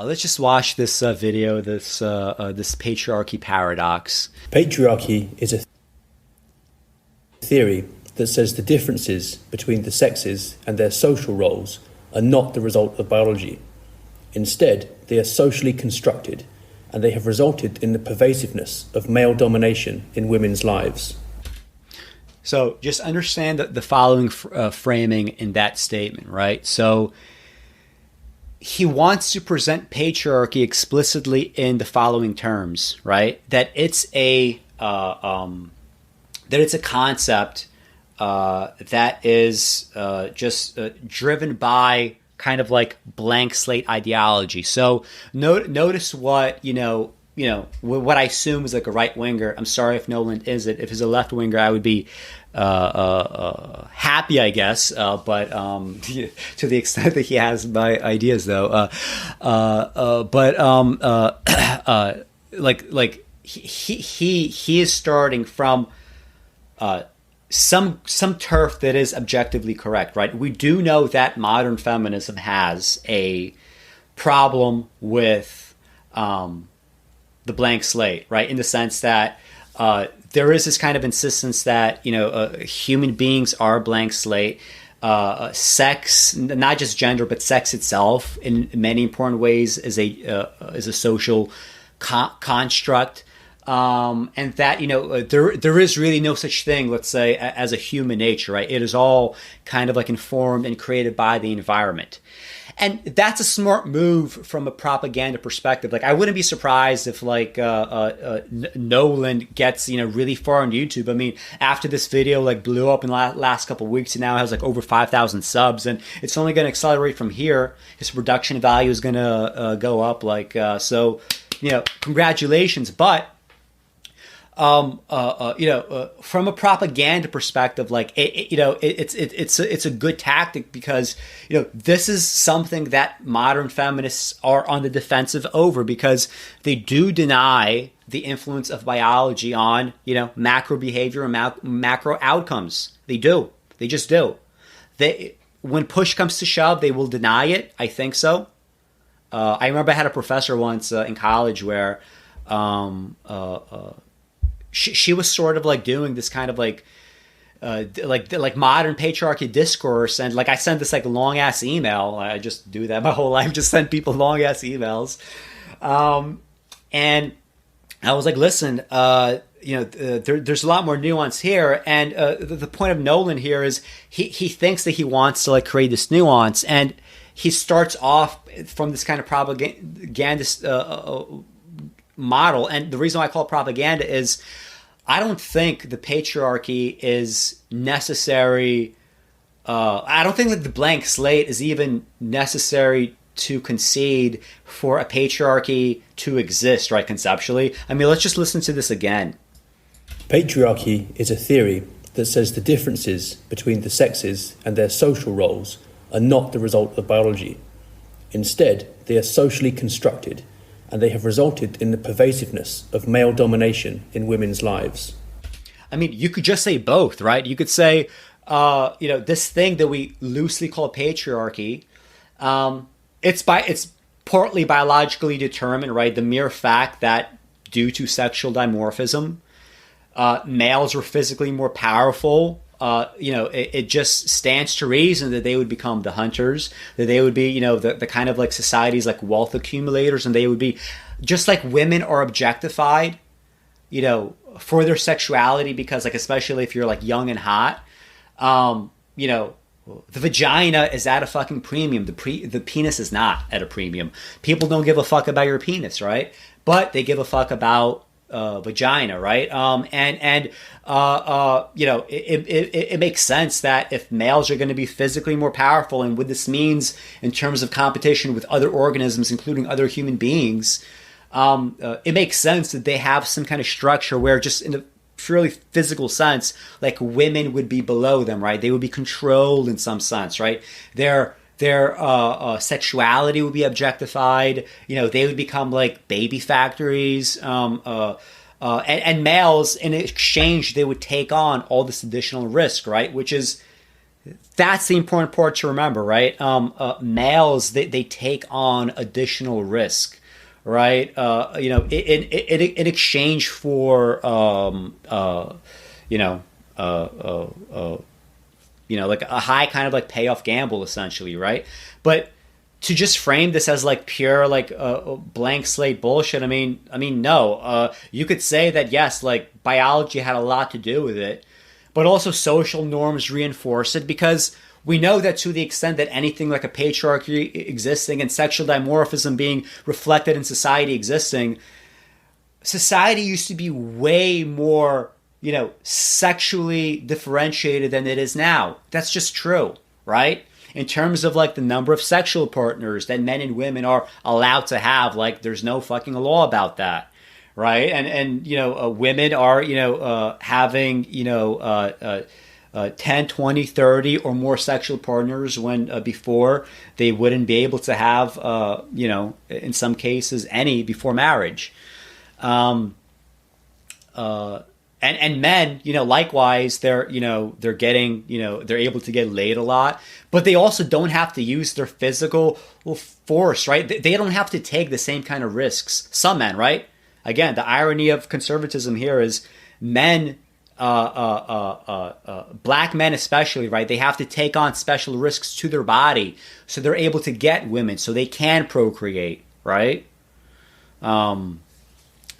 Let's just watch this video, this patriarchy paradox. Patriarchy is a theory that says the differences between the sexes and their social roles are not the result of biology. Instead, they are socially constructed, and they have resulted in the pervasiveness of male domination in women's lives. So just understand the following framing in that statement, right? So he wants to present patriarchy explicitly in the following terms, right? That it's a concept that is just driven by kind of like blank slate ideology. So notice what what I assume is like a right winger. I'm sorry if Knowland is it. If he's a left winger, I would be happy, I guess. But to the extent that he has my ideas, though. He is starting from some turf that is objectively correct, right? We do know that modern feminism has a problem with the blank slate, right? In the sense that there is this kind of insistence that human beings are blank slate. Sex, not just gender, but sex itself, in many important ways, is a social construct. And that there is really no such thing, let's say, as a human nature, right? It is all kind of like informed and created by the environment. And that's a smart move from a propaganda perspective. Like, I wouldn't be surprised if Knowland gets really far on YouTube. I mean, after this video blew up in the last couple of weeks, and now has over 5,000 subs, and it's only going to accelerate from here. His production value is going to go up. So congratulations. But from a propaganda perspective, it's a good tactic, because this is something that modern feminists are on the defensive over, because they do deny the influence of biology on macro behavior and macro outcomes. They just do. When push comes to shove, they will deny it. I think so. I remember I had a professor once in college where she was sort of doing this kind of like modern patriarchy discourse, and I sent this long ass email. I just do that my whole life, just send people long ass emails, and I was like, listen, there's a lot more nuance here, and the point of Knowland here is he thinks that he wants to create this nuance, and he starts off from this kind of propagandist model. And the reason why I call it propaganda is I don't think the patriarchy is necessary. I don't think that the blank slate is even necessary to concede for a patriarchy to exist, right, conceptually. I mean, let's just listen to this again. Patriarchy is a theory that says the differences between the sexes and their social roles are not the result of biology. Instead, they are socially constructed, and they have resulted in the pervasiveness of male domination in women's lives. I mean, you could just say both, right? You could say, this thing that we loosely call patriarchy, it's partly biologically determined, right? The mere fact that due to sexual dimorphism, males were physically more powerful. It just stands to reason that they would become the hunters, that they would be, the kind of societies wealth accumulators, and they would be just like women are objectified, for their sexuality, because especially if you're young and hot, the vagina is at a fucking premium. The penis is not at a premium. People don't give a fuck about your penis, right? But they give a fuck about vagina, right? It makes sense that if males are going to be physically more powerful, and what this means in terms of competition with other organisms, including other human beings, it makes sense that they have some kind of structure where, just in a purely physical sense, women would be below them, right? They would be controlled in some sense, right? Their sexuality would be objectified. They would become baby factories. And males, in exchange, they would take on all this additional risk, right? Which is That's the important part to remember, right? Males, they take on additional risk, right? In exchange for you know, like a high kind of like payoff gamble, essentially, right? But to just frame this as like pure like blank slate bullshit, I mean, no. You could say that yes, like biology had a lot to do with it, but also social norms reinforce it, because we know that to the extent that anything like a patriarchy existing and sexual dimorphism being reflected in society existing, society used to be way more, sexually differentiated than it is now. That's just true, right? In terms of like the number of sexual partners that men and women are allowed to have, like there's no fucking law about that, right? And women are having 10, 20, 30 or more sexual partners when before they wouldn't be able to have in some cases any before marriage. And men, likewise, they're getting, they're able to get laid a lot, but they also don't have to use their physical force, right? They don't have to take the same kind of risks. Some men, right? Again, the irony of conservatism here is men, black men especially, right? They have to take on special risks to their body, so they're able to get women, so they can procreate, right?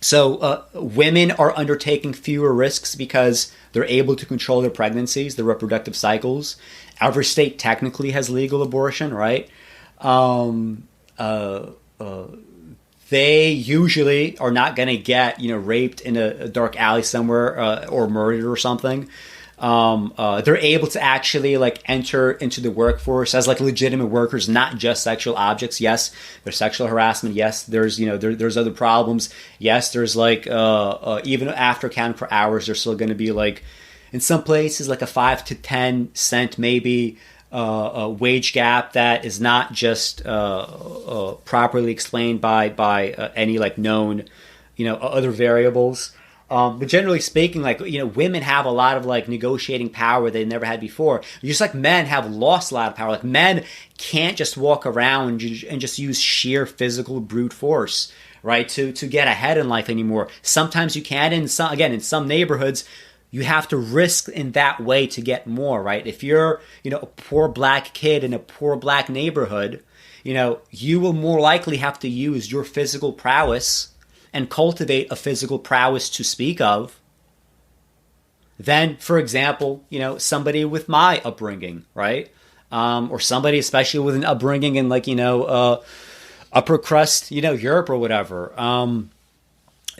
So women are undertaking fewer risks because they're able to control their pregnancies, their reproductive cycles. Every state technically has legal abortion, right? They usually are not going to get, raped in a dark alley somewhere or murdered or something. They're able to actually like enter into the workforce as like legitimate workers, not just sexual objects. Yes, there's sexual harassment. Yes, there's there's other problems. Yes, there's like even after accounting for hours, there's still going to be like in some places like a 5 to 10 cent maybe a wage gap that is not just properly explained by any like known other variables. But generally speaking, like, women have a lot of like negotiating power they never had before. Just like men have lost a lot of power. Like men can't just walk around and just use sheer physical brute force, right? To get ahead in life anymore. Sometimes you can, in some neighborhoods, you have to risk in that way to get more, right? If you're, a poor black kid in a poor black neighborhood, you will more likely have to use your physical prowess and cultivate a physical prowess to speak of than, for example, somebody with my upbringing, right? Or somebody especially with an upbringing in like, upper crust, Europe or whatever.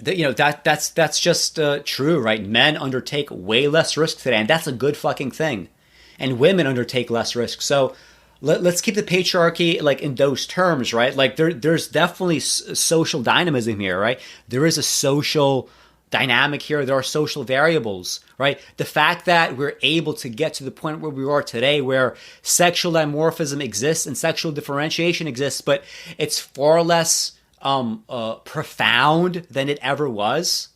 That's just true, right? Men undertake way less risk today, and that's a good fucking thing. And women undertake less risk. So let's keep the patriarchy like in those terms, right? Like there's definitely social dynamism here, right? There is a social dynamic here. There are social variables, right? The fact that we're able to get to the point where we are today, where sexual dimorphism exists and sexual differentiation exists, but it's far less profound than it ever was.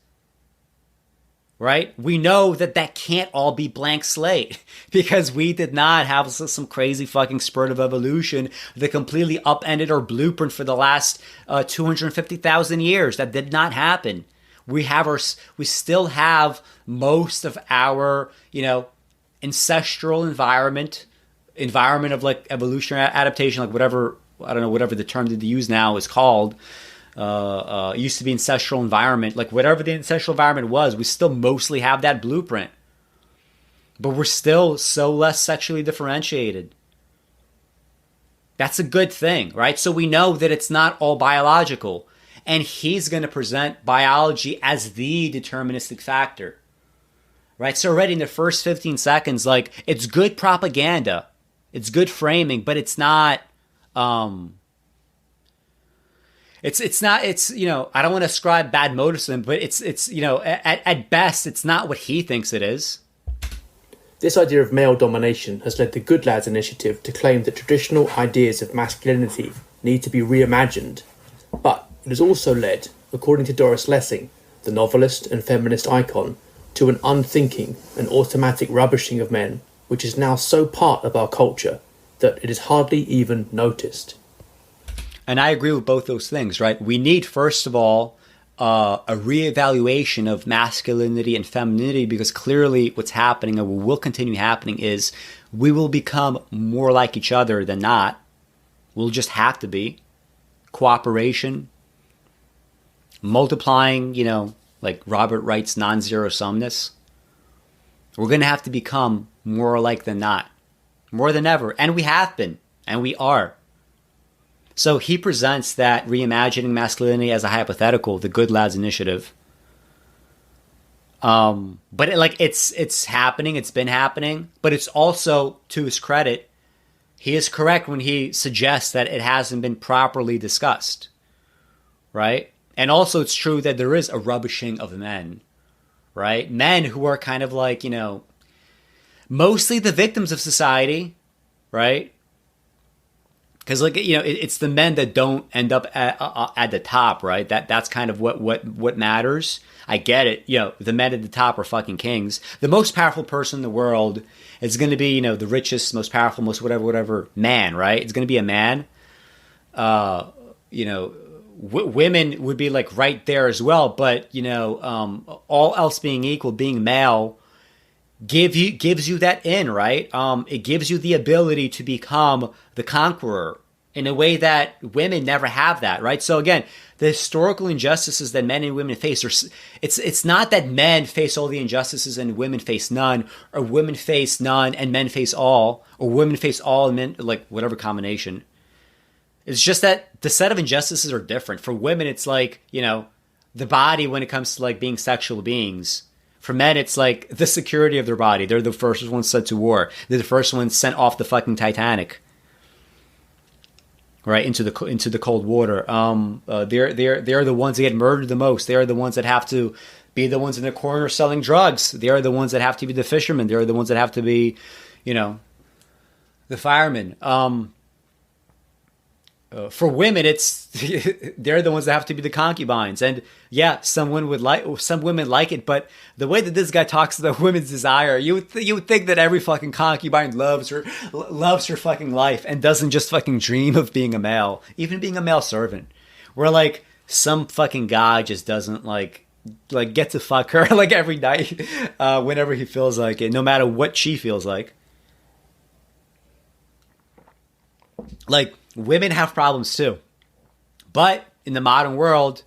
Right? We know that can't all be blank slate because we did not have some crazy fucking spurt of evolution that completely upended our blueprint for the last 250,000 years. That did not happen. We still have most of our, ancestral environment of like evolutionary adaptation, like whatever the term that they use now is called. It used to be ancestral environment, like whatever the ancestral environment was, we still mostly have that blueprint, but we're still so less sexually differentiated. That's a good thing, right? So we know that it's not all biological, and he's going to present biology as the deterministic factor, right? So already in the first 15 seconds, like, it's good propaganda, it's good framing, but it's not, It's not, I don't want to ascribe bad motives to him, but it's at best, it's not what he thinks it is. This idea of male domination has led the Good Lads initiative to claim that traditional ideas of masculinity need to be reimagined. But it has also led, according to Doris Lessing, the novelist and feminist icon, to an unthinking and automatic rubbishing of men which is now so part of our culture that it is hardly even noticed. And I agree with both those things, right? We need, first of all, a reevaluation of masculinity and femininity, because clearly what's happening, and what will continue happening, is we will become more like each other than not. We'll just have to be. Cooperation, multiplying, like Robert Wright's non-zero sumness. We're going to have to become more alike than not. More than ever. And we have been. And we are. So he presents that reimagining masculinity as a hypothetical, the Good Lads Initiative. But it's happening. It's been happening. But it's also, to his credit, he is correct when he suggests that it hasn't been properly discussed. Right? And also it's true that there is a rubbishing of men. Right? Men who are kind of like, mostly the victims of society. Right? Because it's the men that don't end up at the top, right? That's kind of what matters. I get it. The men at the top are fucking kings. The most powerful person in the world is going to be, the richest, most powerful, most whatever man, right? It's going to be a man. Women would be like right there as well, but all else being equal, being male gives you that in, right? It gives you the ability to become the conqueror in a way that women never have that, right? So again, the historical injustices that men and women face it's not that men face all the injustices and women face none, or women face none and men face all, or women face all and men, like whatever combination. It's just that the set of injustices are different. For women, it's like, the body when it comes to like being sexual beings. For men, it's like the security of their body. They're the first ones sent to war. They're the first ones sent off the fucking Titanic, right, into the cold water. They're the ones that get murdered the most. They are the ones that have to be the ones in the corner selling drugs. They are the ones that have to be the fishermen. They are the ones that have to be, the firemen. For women, it's they're the ones that have to be the concubines, and yeah, some women like it, but the way that this guy talks about women's desire, you would think that every fucking concubine loves her fucking life and doesn't just fucking dream of being a male, even being a male servant. Where like some fucking guy just doesn't like get to fuck her like every night, whenever he feels like it, no matter what she feels like. Like, women have problems too. But in the modern world,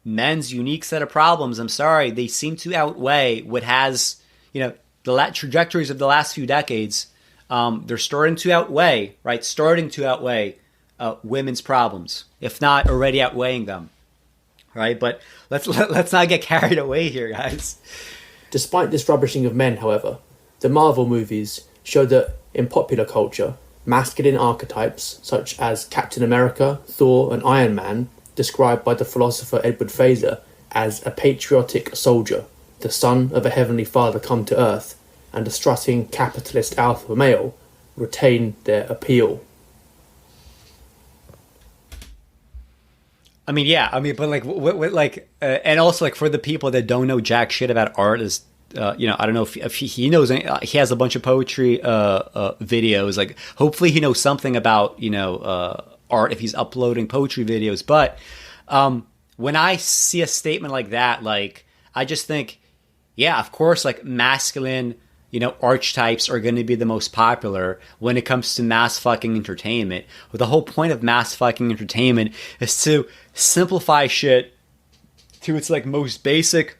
men's unique set of problems, I'm sorry, they seem to outweigh what has, the trajectories of the last few decades. They're starting to outweigh women's problems, if not already outweighing them. Right? But let's not get carried away here, guys. Despite this rubbishing of men, however, the Marvel movies show that in popular culture, masculine archetypes such as Captain America, Thor and Iron Man, described by the philosopher Edward Fraser as a patriotic soldier, the son of a heavenly father come to earth, and a strutting capitalist alpha male, retain their appeal. But and also like for the people that don't know jack shit about art, is I don't know if he knows he has a bunch of poetry videos. Like, hopefully he knows something about art if he's uploading poetry videos. But when I see a statement like that, like, I just think, yeah, of course, like masculine archetypes are going to be the most popular when it comes to mass fucking entertainment. But the whole point of mass fucking entertainment is to simplify shit to its like most basic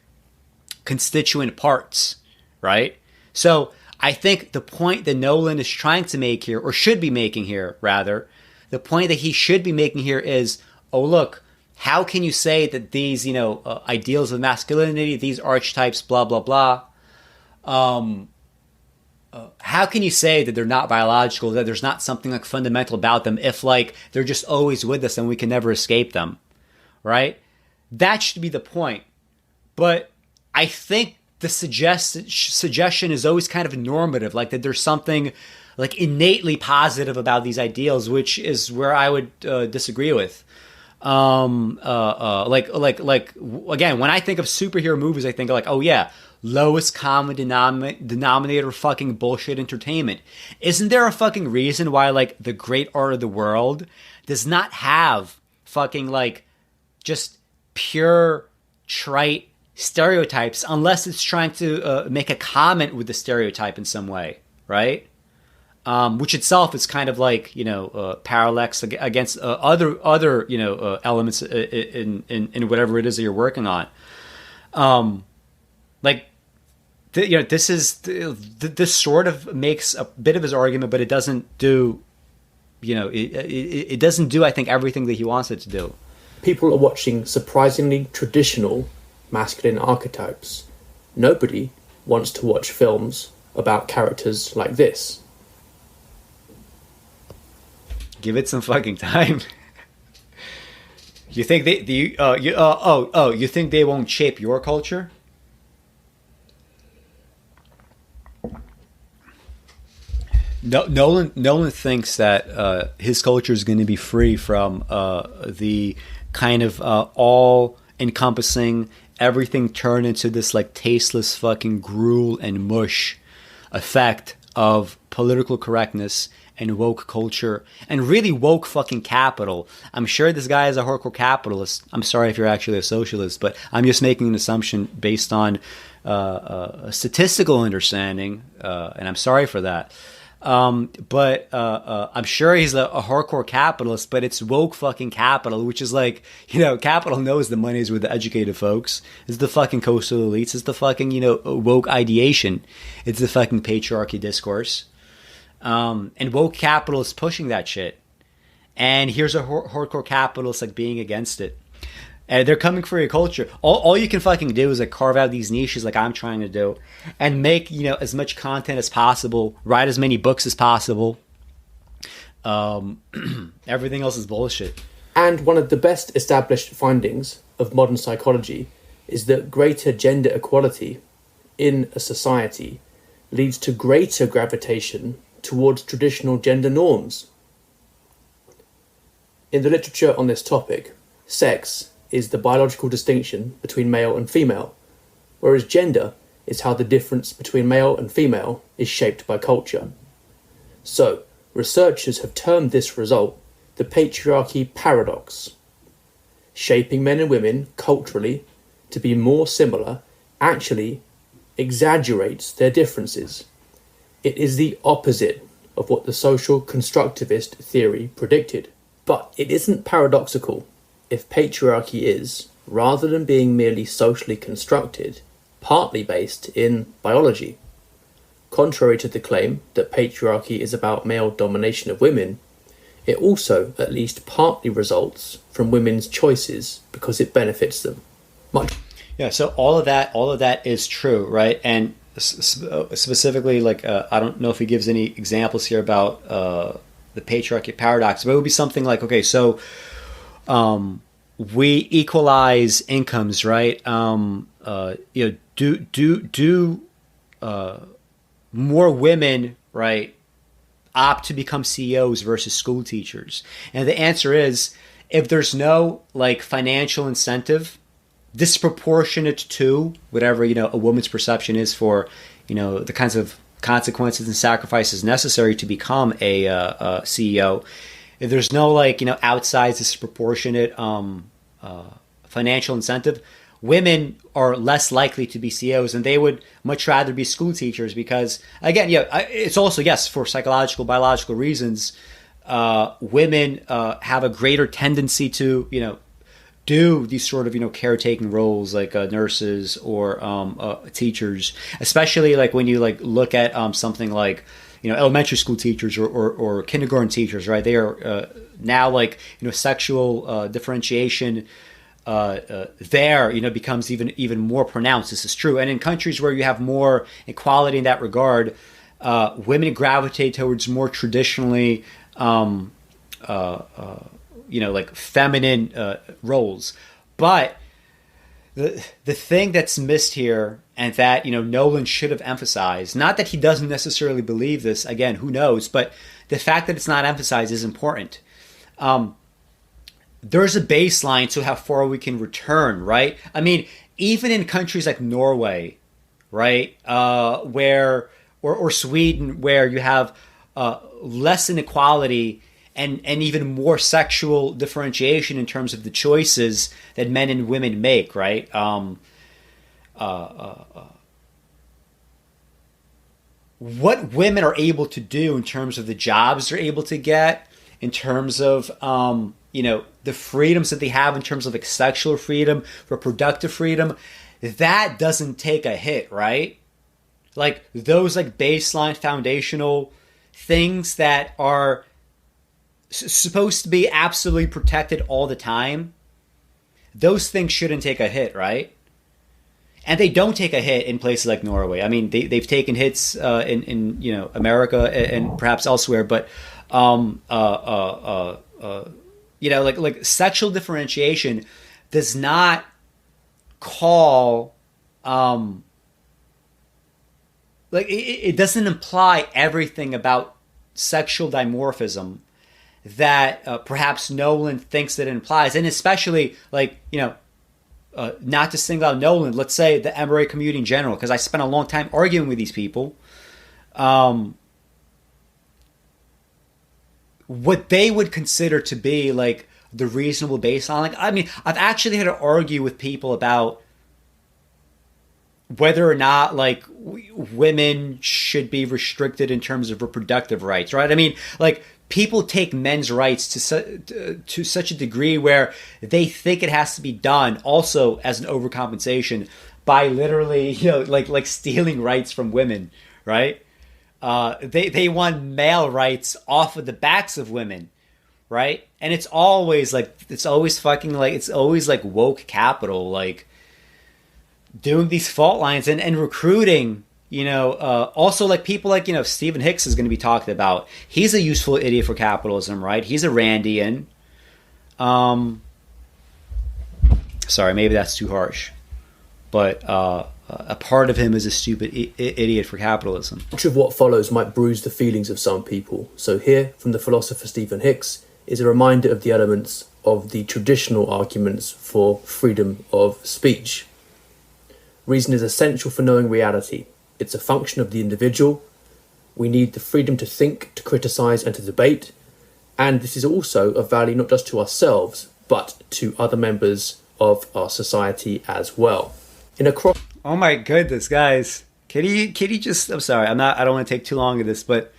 constituent parts, right? So I think the point that Knowland is trying to make here, or should be making here, rather, the point that he should be making here is, oh, look, how can you say that these, ideals of masculinity, these archetypes, blah, blah, blah, how can you say that they're not biological, that there's not something like fundamental about them if like they're just always with us and we can never escape them, right? That should be the point. But I think the suggestion is always kind of normative, like that there's something like innately positive about these ideals, which is where I would disagree with. Again, when I think of superhero movies, I think like, oh yeah, lowest common denominator fucking bullshit entertainment. Isn't there a fucking reason why like the great art of the world does not have fucking like just pure trite stereotypes unless it's trying to make a comment with the stereotype in some way, right? Which itself is kind of like, parallax against other elements in whatever it is that you're working on. This sort of makes a bit of his argument, but it doesn't do, it doesn't do, I think, everything that he wants it to do. People are watching surprisingly traditional masculine archetypes. Nobody wants to watch films about characters like this. Give it some fucking time. You think you think they won't shape your culture? Nolan thinks that his culture is going to be free from the kind of all-encompassing, everything turned into this like tasteless fucking gruel and mush effect of political correctness and woke culture and really woke fucking capital. I'm sure this guy is a hardcore capitalist. I'm sorry if you're actually a socialist, but I'm just making an assumption based on a statistical understanding, and I'm sorry for that. But I'm sure he's a hardcore capitalist, but it's woke fucking capital, which is like, capital knows the money is with the educated folks. It's the fucking coastal elites. It's the fucking, woke ideation. It's the fucking patriarchy discourse. And woke capital is pushing that shit. And here's a hardcore capitalist like being against it. And they're coming for your culture. All you can fucking do is like carve out these niches like I'm trying to do and make, as much content as possible, write as many books as possible. Everything else is bullshit. And one of the best established findings of modern psychology is that greater gender equality in a society leads to greater gravitation towards traditional gender norms. In the literature on this topic, sex is the biological distinction between male and female, whereas gender is how the difference between male and female is shaped by culture. So, researchers have termed this result the patriarchy paradox. Shaping men and women culturally to be more similar actually exaggerates their differences. It is the opposite of what the social constructivist theory predicted. But it isn't paradoxical if patriarchy is, rather than being merely socially constructed, partly based in biology. Contrary to the claim that patriarchy is about male domination of women, it also at least partly results from women's choices because it benefits them. Yeah, so all of that is true, right? And specifically, like, I don't know if he gives any examples here about the patriarchy paradox, but it would be something like, okay, so we equalize incomes, right? Do more women, right, opt to become CEOs versus school teachers? And the answer is, if there's no like financial incentive disproportionate to whatever a woman's perception is for the kinds of consequences and sacrifices necessary to become a CEO. If there's no outsized disproportionate financial incentive, women are less likely to be CEOs, and they would much rather be school teachers because, again, it's also, yes, for psychological, biological reasons, women have a greater tendency to, do these sort of, caretaking roles like nurses or teachers, especially like when you look at something like, elementary school teachers or kindergarten teachers, right? They are now sexual differentiation there, becomes even more pronounced. This is true. And in countries where you have more equality in that regard, women gravitate towards more traditionally, feminine roles. But the thing that's missed here, and that Nolan should have emphasized, not that he doesn't necessarily believe this, again, who knows, but the fact that it's not emphasized is important. There's a baseline to how far we can return, right? I mean, even in countries like Norway, right? Or Sweden, where you have less inequality and even more sexual differentiation in terms of the choices that men and women make, right? What women are able to do in terms of the jobs they're able to get, in terms of the freedoms that they have in terms of like sexual freedom, reproductive freedom, that doesn't take a hit, right? Like those like baseline foundational things that are supposed to be absolutely protected all the time, those things shouldn't take a hit, right? And they don't take a hit in places like Norway. I mean, they've taken hits in America and perhaps elsewhere, but like sexual differentiation does not call it doesn't imply everything about sexual dimorphism that perhaps Knowland thinks that it implies, and especially not to single out Knowland, let's say the MRA community in general, because I spent a long time arguing with these people. What they would consider to be like the reasonable baseline. Like, I mean, I've actually had to argue with people about whether or not like women should be restricted in terms of reproductive rights, right? I mean, like people take men's rights to such a degree where they think it has to be done also as an overcompensation by literally, like stealing rights from women, right? They want male rights off of the backs of women, right? And it's always like woke capital, like doing these fault lines and recruiting, also like people like, Stephen Hicks is going to be talked about. He's a useful idiot for capitalism, right? He's a Randian. Sorry, maybe that's too harsh, but a part of him is a stupid idiot for capitalism. Much of what follows might bruise the feelings of some people. So here, from the philosopher Stephen Hicks, is a reminder of the elements of the traditional arguments for freedom of speech. Reason is essential for knowing reality. It's a function of the individual. We need the freedom to think, to criticise and to debate. And this is also of value not just to ourselves, but to other members of our society as well. Oh my goodness, guys. Can you just, I'm sorry, I don't want to take too long of this, but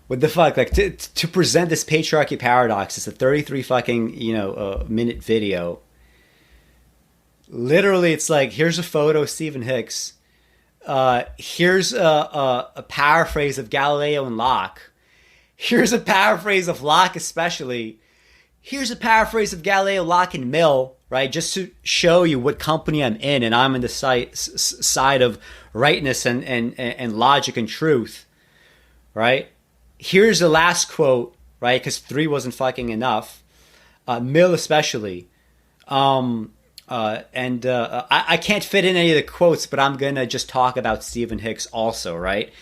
what the fuck? Like to present this patriarchy paradox, it's a 33 fucking, minute video. Literally, it's like, here's a photo of Stephen Hicks. Here's a paraphrase of Galileo and Locke. Here's a paraphrase of Locke especially. Here's a paraphrase of Galileo, Locke, and Mill, right? Just to show you what company I'm in, and I'm in the side of rightness and logic and truth, right? Here's the last quote, right? Because 3 wasn't fucking enough. Mill especially. I can't fit in any of the quotes, but I'm going to just talk about Stephen Hicks also, right?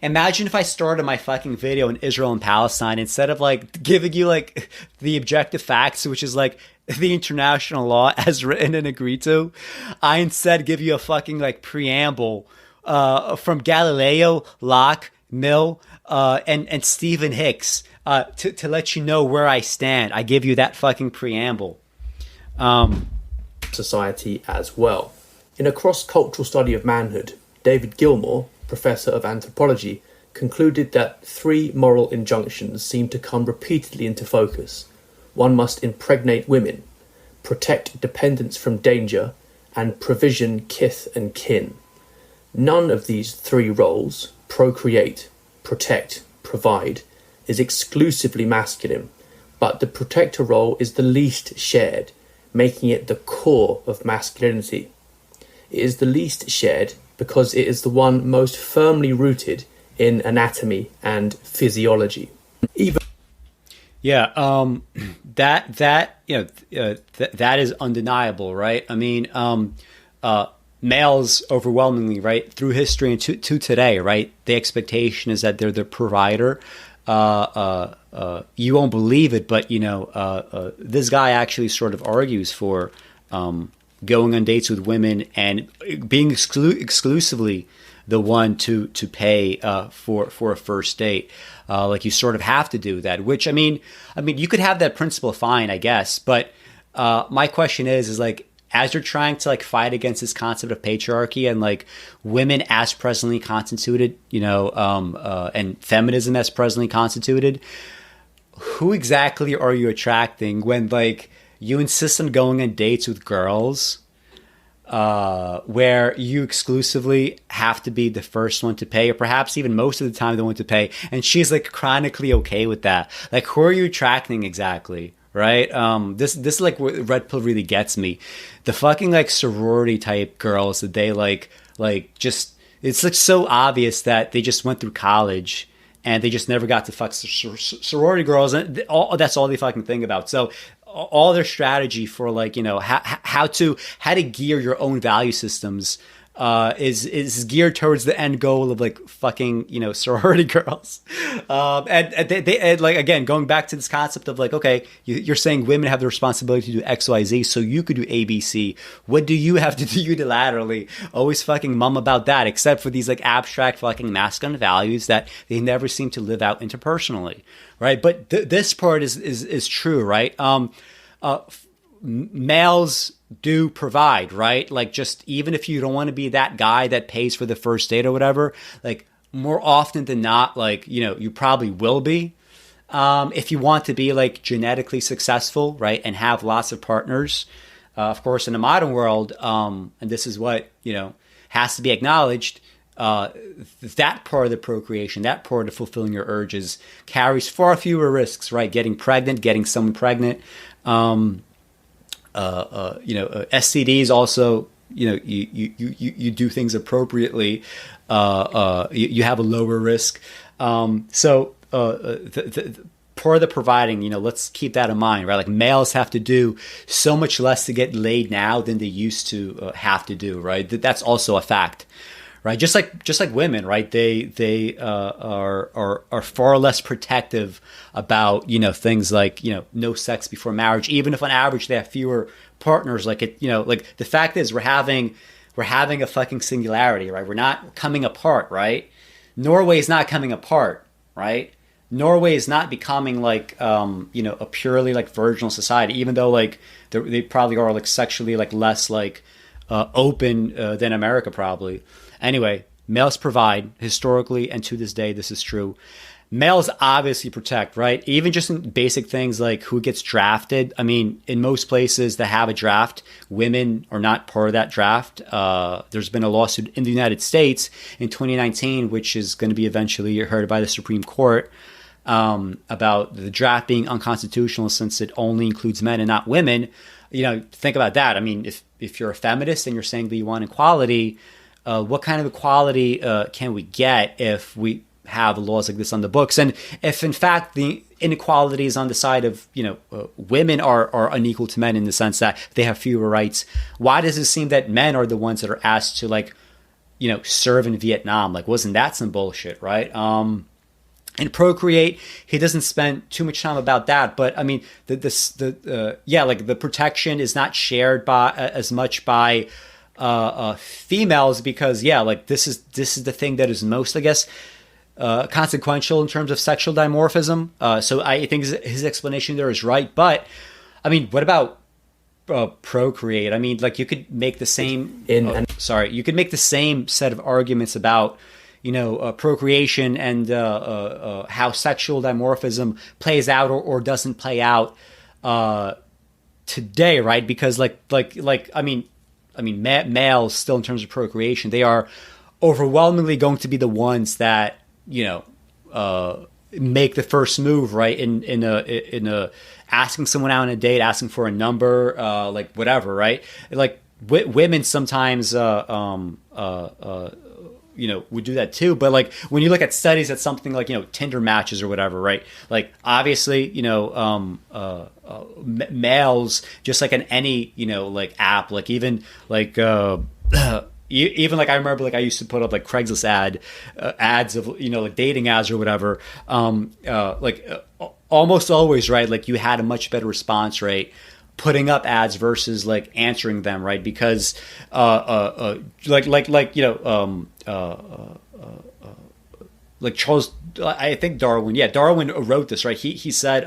Imagine if I started my fucking video in Israel and Palestine, instead of like giving you like the objective facts, which is like the international law as written and agreed to, I instead give you a fucking like preamble from Galileo, Locke, Mill, and Stephen Hicks to let you know where I stand. I give you that fucking preamble. Society as well. In a cross-cultural study of manhood, David Gilmour, professor of anthropology, concluded that 3 moral injunctions seem to come repeatedly into focus. One must impregnate women, protect dependents from danger, and provision kith and kin. None of these 3 roles, procreate, protect, provide, is exclusively masculine, but the protector role is the least shared, making it the core of masculinity. It is the least shared because it is the one most firmly rooted in anatomy and physiology. That is undeniable, right? I mean, males overwhelmingly, right, through history and to today, right, the expectation is that they're the provider. You won't believe it, but this guy actually sort of argues for going on dates with women and being exclusively the one to pay for a first date. Like you sort of have to do that, which I mean, you could have that principle fine, I guess. But my question is like, as you're trying to like fight against this concept of patriarchy and like women as presently constituted, and feminism as presently constituted, who exactly are you attracting when like you insist on going on dates with girls where you exclusively have to be the first one to pay, or perhaps even most of the time the one to pay, and she's like chronically okay with that? Like, who are you attracting exactly? Right? This is like what Red Pill really gets me. The fucking like sorority type girls that they like just, it's like so obvious that they just went through college and they just never got to fuck sorority girls, and that's all they fucking think about. So all their strategy for like, how to gear your own value systems is geared towards the end goal of like fucking sorority girls, and they like, again, going back to this concept of like, okay, you're saying women have the responsibility to do XYZ, so you could do ABC. What do you have to do unilaterally? Always fucking mum about that, except for these like abstract fucking masculine values that they never seem to live out interpersonally, right? But this part is true, right? Males do provide, right? Like, just even if you don't want to be that guy that pays for the first date or whatever, like more often than not, like, you probably will be, if you want to be like genetically successful, right? And have lots of partners. Of course, in the modern world, and this is what, has to be acknowledged, that part of the procreation, that part of fulfilling your urges carries far fewer risks, right? Getting someone pregnant, STDs also, you do things appropriately, you have a lower risk. So the part of the providing, let's keep that in mind, right? Like, males have to do so much less to get laid now than they used to have to do, right? That's also a fact. Right, just like women, right? They are far less protective about things like no sex before marriage, even if on average they have fewer partners. Like like the fact is we're having a fucking singularity, right? We're not coming apart, right? Norway is not coming apart, right? Norway is not becoming like a purely like virginal society, even though like they probably are like sexually like less like open than America probably. Anyway, males provide historically, and to this day, this is true. Males obviously protect, right? Even just in basic things like who gets drafted. I mean, in most places that have a draft, women are not part of that draft. There's been a lawsuit in the United States in 2019, which is going to be eventually heard by the Supreme Court, about the draft being unconstitutional since it only includes men and not women. Think about that. I mean, if you're a feminist and you're saying that you want equality, what kind of equality can we get if we have laws like this on the books? And if in fact the inequality is on the side of women are unequal to men in the sense that they have fewer rights, why does it seem that men are the ones that are asked to like serve in Vietnam? Like, wasn't that some bullshit, right? And procreate, he doesn't spend too much time about that, but I mean like the protection is not shared by as much by females, because like this is the thing that is most, I guess, consequential in terms of sexual dimorphism. So I think his explanation there is right. But I mean, what about procreate? I mean, like, you could make the same. You could make the same set of arguments about procreation and how sexual dimorphism plays out or doesn't play out today, right? Because I mean, males still, in terms of procreation, they are overwhelmingly going to be the ones that make the first move, right? In a asking someone out on a date, asking for a number, like whatever, right? Like women sometimes would do that too. But like, when you look at studies at something like Tinder matches or whatever, right? Like, obviously males, just like in any like app, like even like even like I remember, like, I used to put up like Craigslist ads of like dating ads or whatever, almost always, right, like you had a much better response rate putting up ads versus like answering them, right? Because like Charles, I think Darwin wrote this, right? He said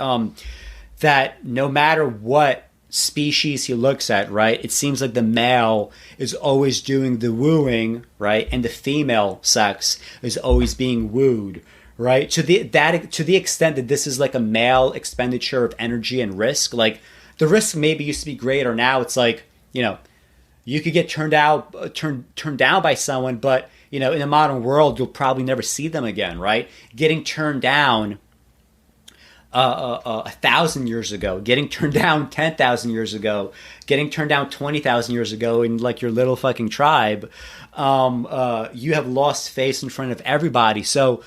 that no matter what species he looks at, right, it seems like the male is always doing the wooing, right, and the female sex is always being wooed, right? To the extent that this is like a male expenditure of energy and risk, like the risk maybe used to be greater. Now it's like, you could get turned down by someone, but in the modern world, you'll probably never see them again, right? Getting turned down 1,000 years ago, getting turned down 10,000 years ago, getting turned down 20,000 years ago in like your little fucking tribe, you have lost face in front of everybody. So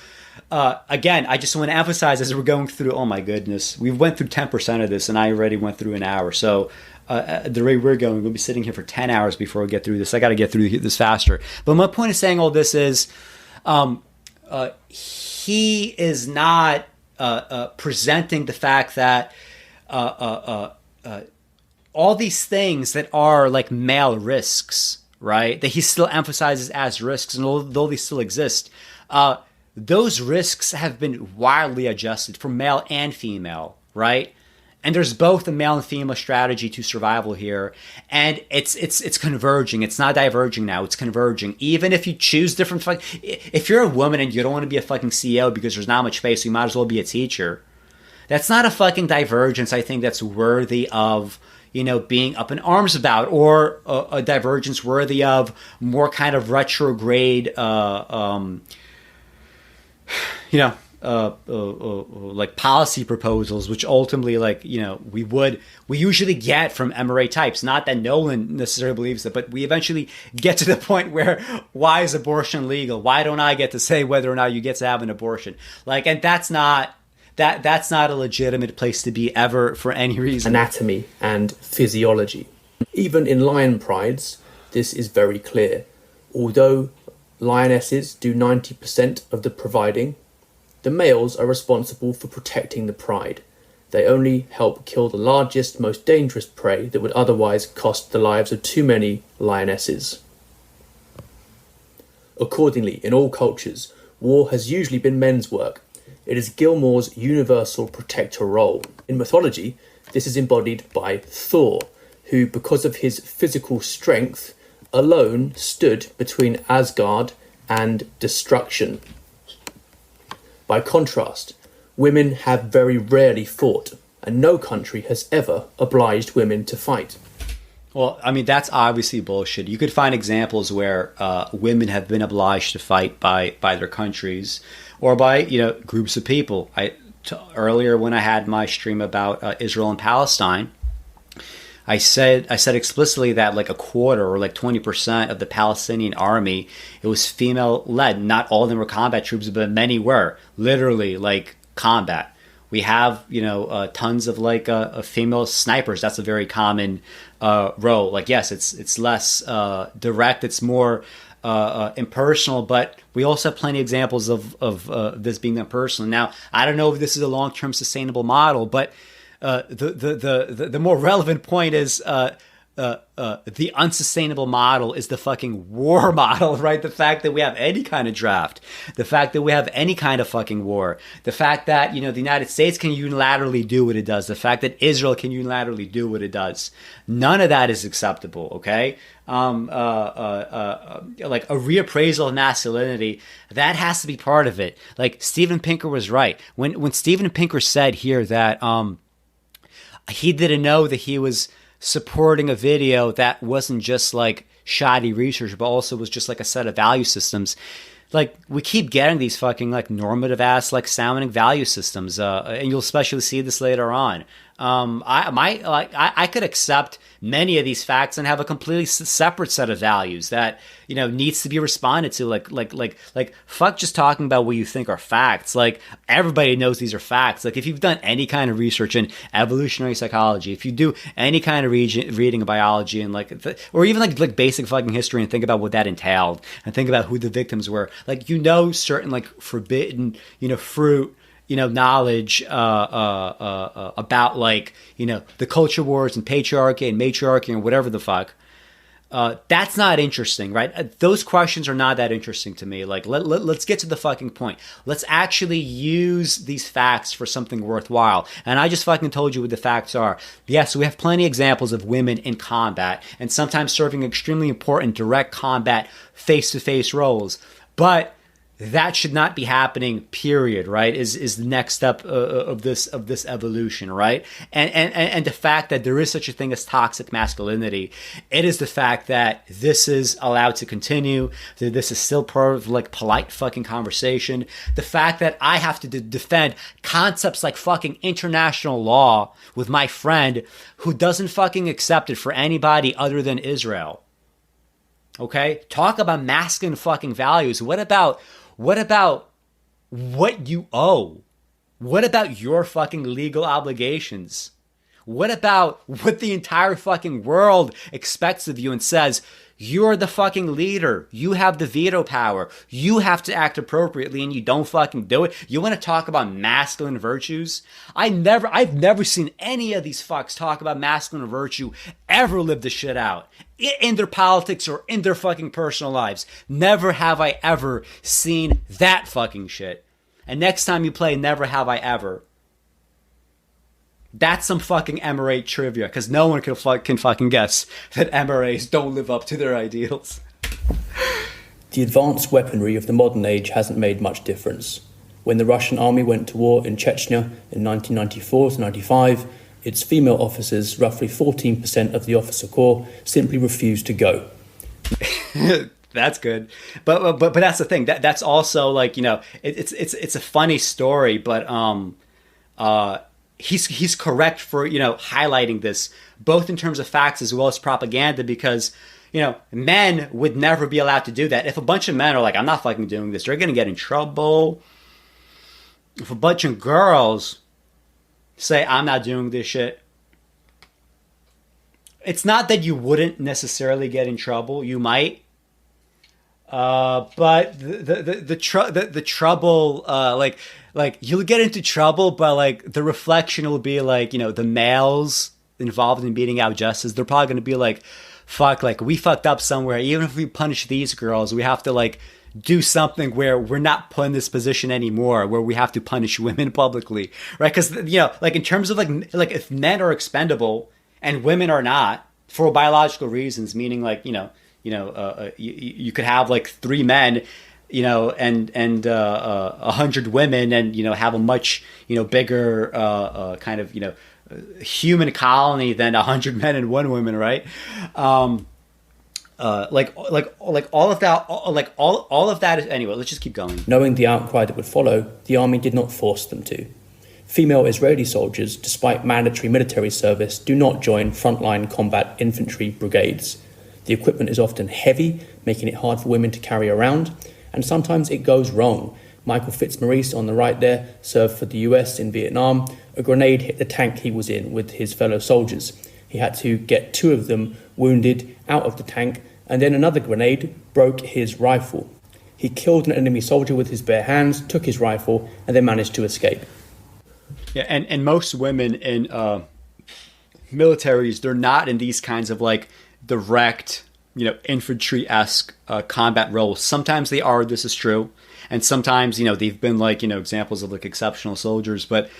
again, I just want to emphasize as we're going through, oh my goodness, we went through 10% of this and I already went through an hour. So the way we're going, we'll be sitting here for 10 hours before we get through this. I got to get through this faster. But my point of saying all this is he is not presenting the fact that all these things that are like male risks, right, that he still emphasizes as risks, and although they still exist, those risks have been wildly adjusted for male and female, right? And there's both a male and female strategy to survival here. And it's converging. It's not diverging now. It's converging. Even if you choose different... If you're a woman and you don't want to be a fucking CEO because there's not much space, so you might as well be a teacher. That's not a fucking divergence, I think, that's worthy of, being up in arms about, or a divergence worthy of more kind of retrograde, like policy proposals, which ultimately, we usually get from MRA types. Not that Knowland necessarily believes it, but we eventually get to the point where, why is abortion legal? Why don't I get to say whether or not you get to have an abortion? And that's not a legitimate place to be ever for any reason. Anatomy and physiology. Even in lion prides, this is very clear. Although lionesses do 90% of the providing, the males are responsible for protecting the pride. They only help kill the largest, most dangerous prey that would otherwise cost the lives of too many lionesses. Accordingly, in all cultures, war has usually been men's work. It is Gilmore's universal protector role. In mythology, this is embodied by Thor, who, because of his physical strength, alone stood between Asgard and destruction. By contrast, women have very rarely fought, and no country has ever obliged women to fight. Well, I mean, that's obviously bullshit. You could find examples where women have been obliged to fight by their countries or by, groups of people. Earlier when I had my stream about Israel and Palestine, I said explicitly that like a quarter or like 20% of the Palestinian army, it was female led. Not all of them were combat troops, but many were literally like combat. We have, tons of like female snipers. That's a very common role. Like, yes, it's less direct. It's more impersonal, but we also have plenty of examples of this being impersonal. Now, I don't know if this is a long-term sustainable model, but the more relevant point is the unsustainable model is the fucking war model, right? The fact that we have any kind of draft, the fact that we have any kind of fucking war, the fact that, the United States can unilaterally do what it does, the fact that Israel can unilaterally do what it does. None of that is acceptable, okay? Like a reappraisal of masculinity, that has to be part of it. Like Steven Pinker was right. When Steven Pinker said here that he didn't know that he was supporting a video that wasn't just like shoddy research, but also was just like a set of value systems. Like, we keep getting these fucking like normative ass like sounding value systems, and you'll especially see this later on. I could accept many of these facts and have a completely separate set of values that needs to be responded to. Like fuck just talking about what you think are facts. Like, everybody knows these are facts. Like, if you've done any kind of research in evolutionary psychology, if you do any kind of reading of biology and or even like basic fucking history and think about what that entailed and think about who the victims were, like certain like forbidden fruit knowledge about like, the culture wars and patriarchy and matriarchy and whatever the fuck. That's not interesting, right? Those questions are not that interesting to me. Like, let's get to the fucking point. Let's actually use these facts for something worthwhile. And I just fucking told you what the facts are. Yes, we have plenty of examples of women in combat and sometimes serving extremely important direct combat face-to-face roles. But that should not be happening, period, right? Is the next step of this evolution, right? And the fact that there is such a thing as toxic masculinity, it is the fact that this is allowed to continue, that this is still part of like polite fucking conversation. The fact that I have to defend concepts like fucking international law with my friend who doesn't fucking accept it for anybody other than Israel. Okay? Talk about masculine fucking values. What about what you owe? What about your fucking legal obligations? What about what the entire fucking world expects of you and says, you're the fucking leader. You have the veto power. You have to act appropriately and you don't fucking do it. You want to talk about masculine virtues? I've never seen any of these fucks talk about masculine virtue ever live the shit out in their politics or in their fucking personal lives. Never have I ever seen that fucking shit. And next time you play Never Have I Ever, that's some fucking MRA trivia, because no one can fucking guess that MRAs don't live up to their ideals. The advanced weaponry of the modern age hasn't made much difference. When the Russian army went to war in Chechnya in 1994 to 95, its female officers, roughly 14% of the officer corps, simply refused to go. That's good, but that's the thing. That's also like, it's a funny story, but he's correct for highlighting this both in terms of facts as well as propaganda, because men would never be allowed to do that. If a bunch of men are like, I'm not fucking doing this, they're gonna get in trouble. If a bunch of girls say, I'm not doing this shit, it's not that you wouldn't necessarily get in trouble. You might. But the trouble, like you'll get into trouble, but like the reflection will be like, the males involved in beating out justice, they're probably going to be like, fuck, like we fucked up somewhere. Even if we punish these girls, we have to like do something where we're not put in this position anymore, where we have to punish women publicly, right? Because, like in terms of like if men are expendable and women are not for biological reasons, meaning like, you could have like 3 men, and 100 women, and have a much bigger kind of human colony than 100 men and 1 woman, right? Like all of that, all of that is, anyway. Let's just keep going. Knowing the outcry that would follow, the army did not force them to. Female Israeli soldiers, despite mandatory military service, do not join frontline combat infantry brigades. The equipment is often heavy, making it hard for women to carry around, and sometimes it goes wrong. Michael Fitzmaurice, on the right there, served for the US in Vietnam. A grenade hit the tank he was in with his fellow soldiers. He had to get 2 of them wounded out of the tank, and then another grenade broke his rifle. He killed an enemy soldier with his bare hands, took his rifle, and then managed to escape. Yeah, and most women in militaries, they're not in these kinds of like direct, infantry-esque combat roles. Sometimes they are, this is true. And sometimes, they've been like, examples of like exceptional soldiers, but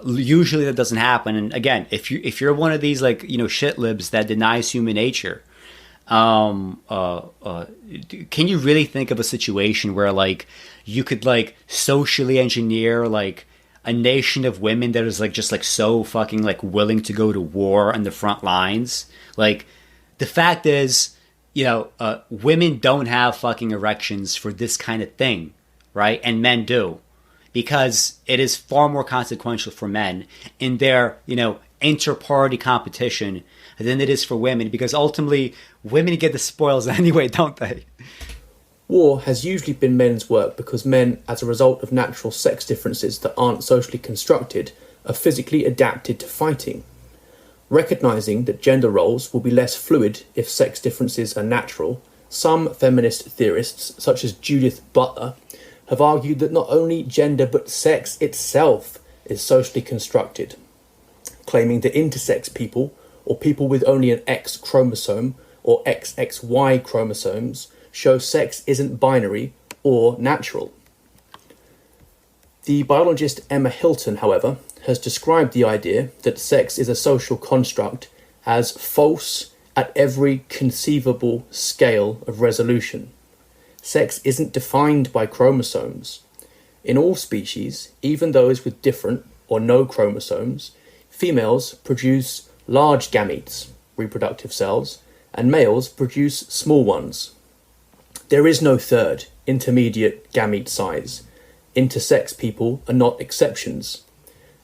usually that doesn't happen. And again, if you're one of these like, shit libs that denies human nature, can you really think of a situation where like you could like socially engineer like a nation of women that is like just like so fucking like willing to go to war on the front lines? Like, the fact is, women don't have fucking erections for this kind of thing, right? And men do, because it is far more consequential for men in their, inter-party competition than it is for women, because ultimately women get the spoils anyway, don't they? War has usually been men's work because men, as a result of natural sex differences that aren't socially constructed, are physically adapted to fighting. Recognising that gender roles will be less fluid if sex differences are natural, some feminist theorists, such as Judith Butler, have argued that not only gender but sex itself is socially constructed, claiming that intersex people, or people with only an X chromosome or XXY chromosomes, show sex isn't binary or natural. The biologist Emma Hilton, however, has described the idea that sex is a social construct as false at every conceivable scale of resolution. Sex isn't defined by chromosomes. In all species, even those with different or no chromosomes, females produce large gametes, reproductive cells, and males produce small ones. There is no third, intermediate gamete size. Intersex people are not exceptions.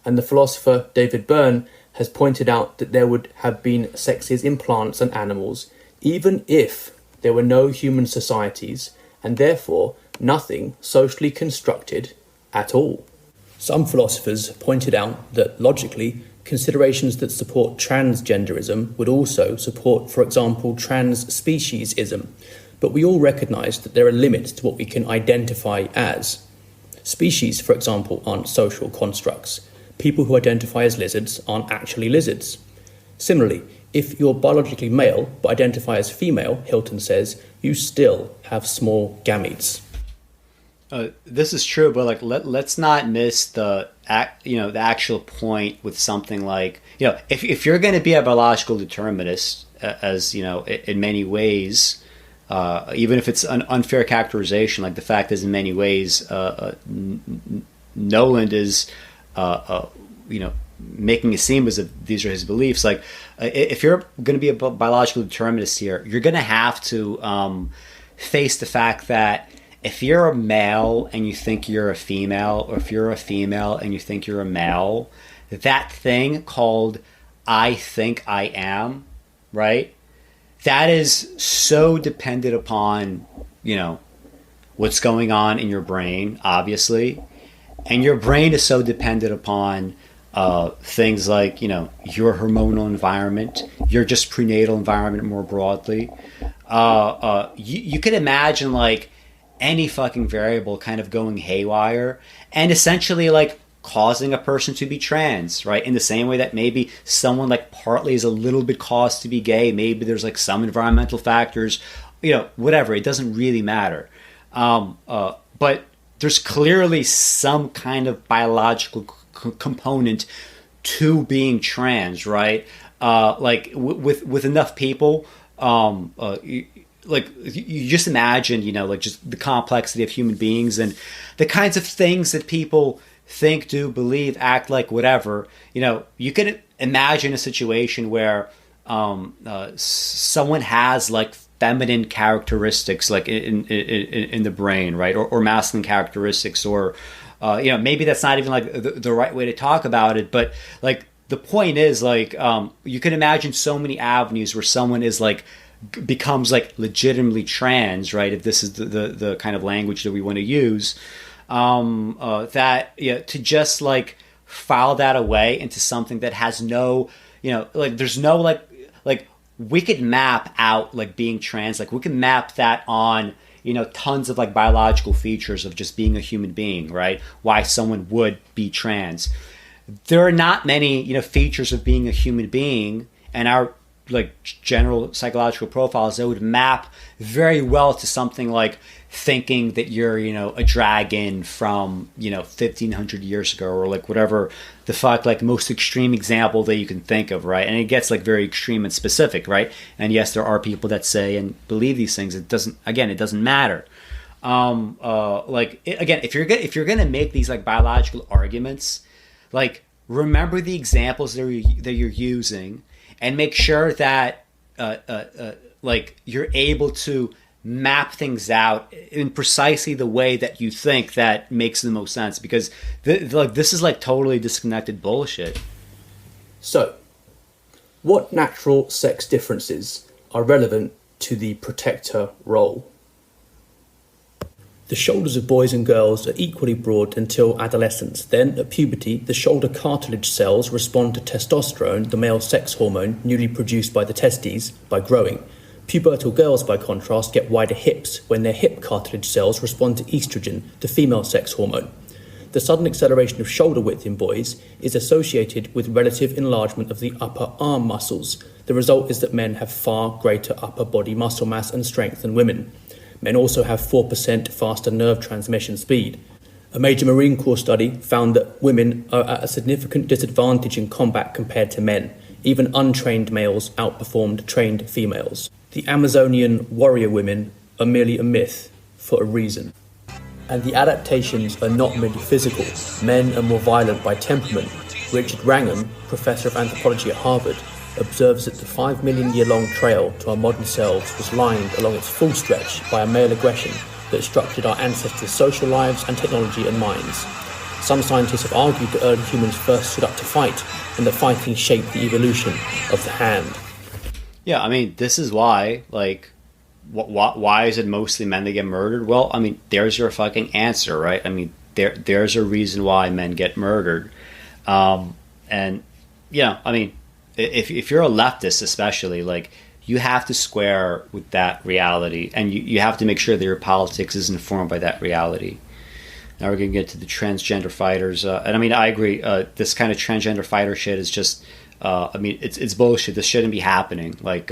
And the philosopher David Byrne has pointed out that there would have been sexes in plants and animals, even if there were no human societies, and therefore nothing socially constructed at all. Some philosophers pointed out that logically, considerations that support transgenderism would also support, for example, trans-speciesism, but we all recognise that there are limits to what we can identify as. Species, for example, aren't social constructs. People who identify as lizards aren't actually lizards. Similarly, if you're biologically male but identify as female, Hilton says, you still have small gametes. This is true, but let's not miss the actual point with something like, if you're going to be a biological determinist, as in many ways, even if it's an unfair characterization, like the fact is in many ways, Knowland is making it seem as if these are his beliefs. Like, if you're going to be a biological determinist here, you're going to have to face the fact that if you're a male and you think you're a female, or if you're a female and you think you're a male, that thing called I think I am, right? That is so dependent upon, what's going on in your brain, obviously. And your brain is so dependent upon things like, your hormonal environment, your just prenatal environment more broadly. You could imagine like any fucking variable kind of going haywire and essentially like causing a person to be trans, right? In the same way that maybe someone like partly is a little bit caused to be gay. Maybe there's like some environmental factors, whatever. It doesn't really matter. But there's clearly some kind of biological component to being trans, right? With enough people, you just imagine, just the complexity of human beings and the kinds of things that people think, do, believe, act like, whatever. You can imagine a situation where someone has like feminine characteristics, like in the brain, right, or masculine characteristics, or maybe that's not even like the right way to talk about it, but like the point is like you can imagine so many avenues where someone is like becomes like legitimately trans, right? If this is the kind of language that we want to use, to just like file that away into something that has no, there's no like we could map out like being trans, like we can map that on, tons of like biological features of just being a human being, right? Why someone would be trans. There are not many, features of being a human being and our like general psychological profiles that would map very well to something like thinking that you're, a dragon from, 1500 years ago, or like whatever the fuck, like most extreme example that you can think of, right? And it gets like very extreme and specific, right? And yes, there are people that say and believe these things. It doesn't matter. If you're gonna make these like biological arguments, like remember the examples that you're using, and make sure that like you're able to map things out in precisely the way that you think that makes the most sense, because this is like totally disconnected bullshit. So, what natural sex differences are relevant to the protector role? The shoulders of boys and girls are equally broad until adolescence. Then, at puberty, the shoulder cartilage cells respond to testosterone, the male sex hormone newly produced by the testes, by growing. Pubertal girls, by contrast, get wider hips when their hip cartilage cells respond to estrogen, the female sex hormone. The sudden acceleration of shoulder width in boys is associated with relative enlargement of the upper arm muscles. The result is that men have far greater upper body muscle mass and strength than women. Men also have 4% faster nerve transmission speed. A major Marine Corps study found that women are at a significant disadvantage in combat compared to men. Even untrained males outperformed trained females. The Amazonian warrior women are merely a myth for a reason. And the adaptations are not merely physical. Men are more violent by temperament. Richard Wrangham, professor of anthropology at Harvard, observes that the 5 million year long trail to our modern selves was lined along its full stretch by a male aggression that structured our ancestors' social lives and technology and minds. Some scientists have argued that early humans first stood up to fight, and that fighting shaped the evolution of the hand. Yeah, I mean, this is why, like, why is it mostly men that get murdered? Well, I mean, there's your fucking answer, right? I mean, there's a reason why men get murdered. And, yeah, I mean, if you're a leftist especially, like, you have to square with that reality, and you have to make sure that your politics is informed by that reality. Now we're going to get to the transgender fighters. And I mean, I agree. This kind of transgender fighter shit is just, I mean, it's bullshit. This shouldn't be happening. Like,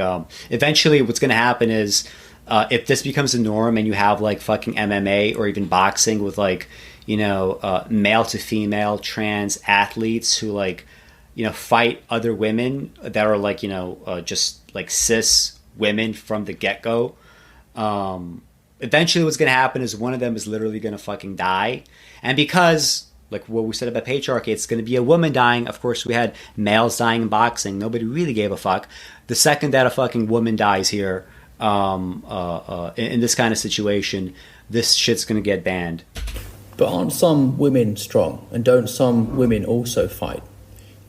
eventually what's going to happen is, if this becomes a norm and you have like fucking MMA or even boxing with like, you know, male to female trans athletes who like, you know, fight other women that are like, you know, just like cis women from the get-go. Eventually what's going to happen is one of them is literally going to fucking die. And because, like what we said about patriarchy, it's going to be a woman dying. Of course, we had males dying in boxing. Nobody really gave a fuck. The second that a fucking woman dies here, in this kind of situation, this shit's going to get banned. But aren't some women strong? And don't some women also fight?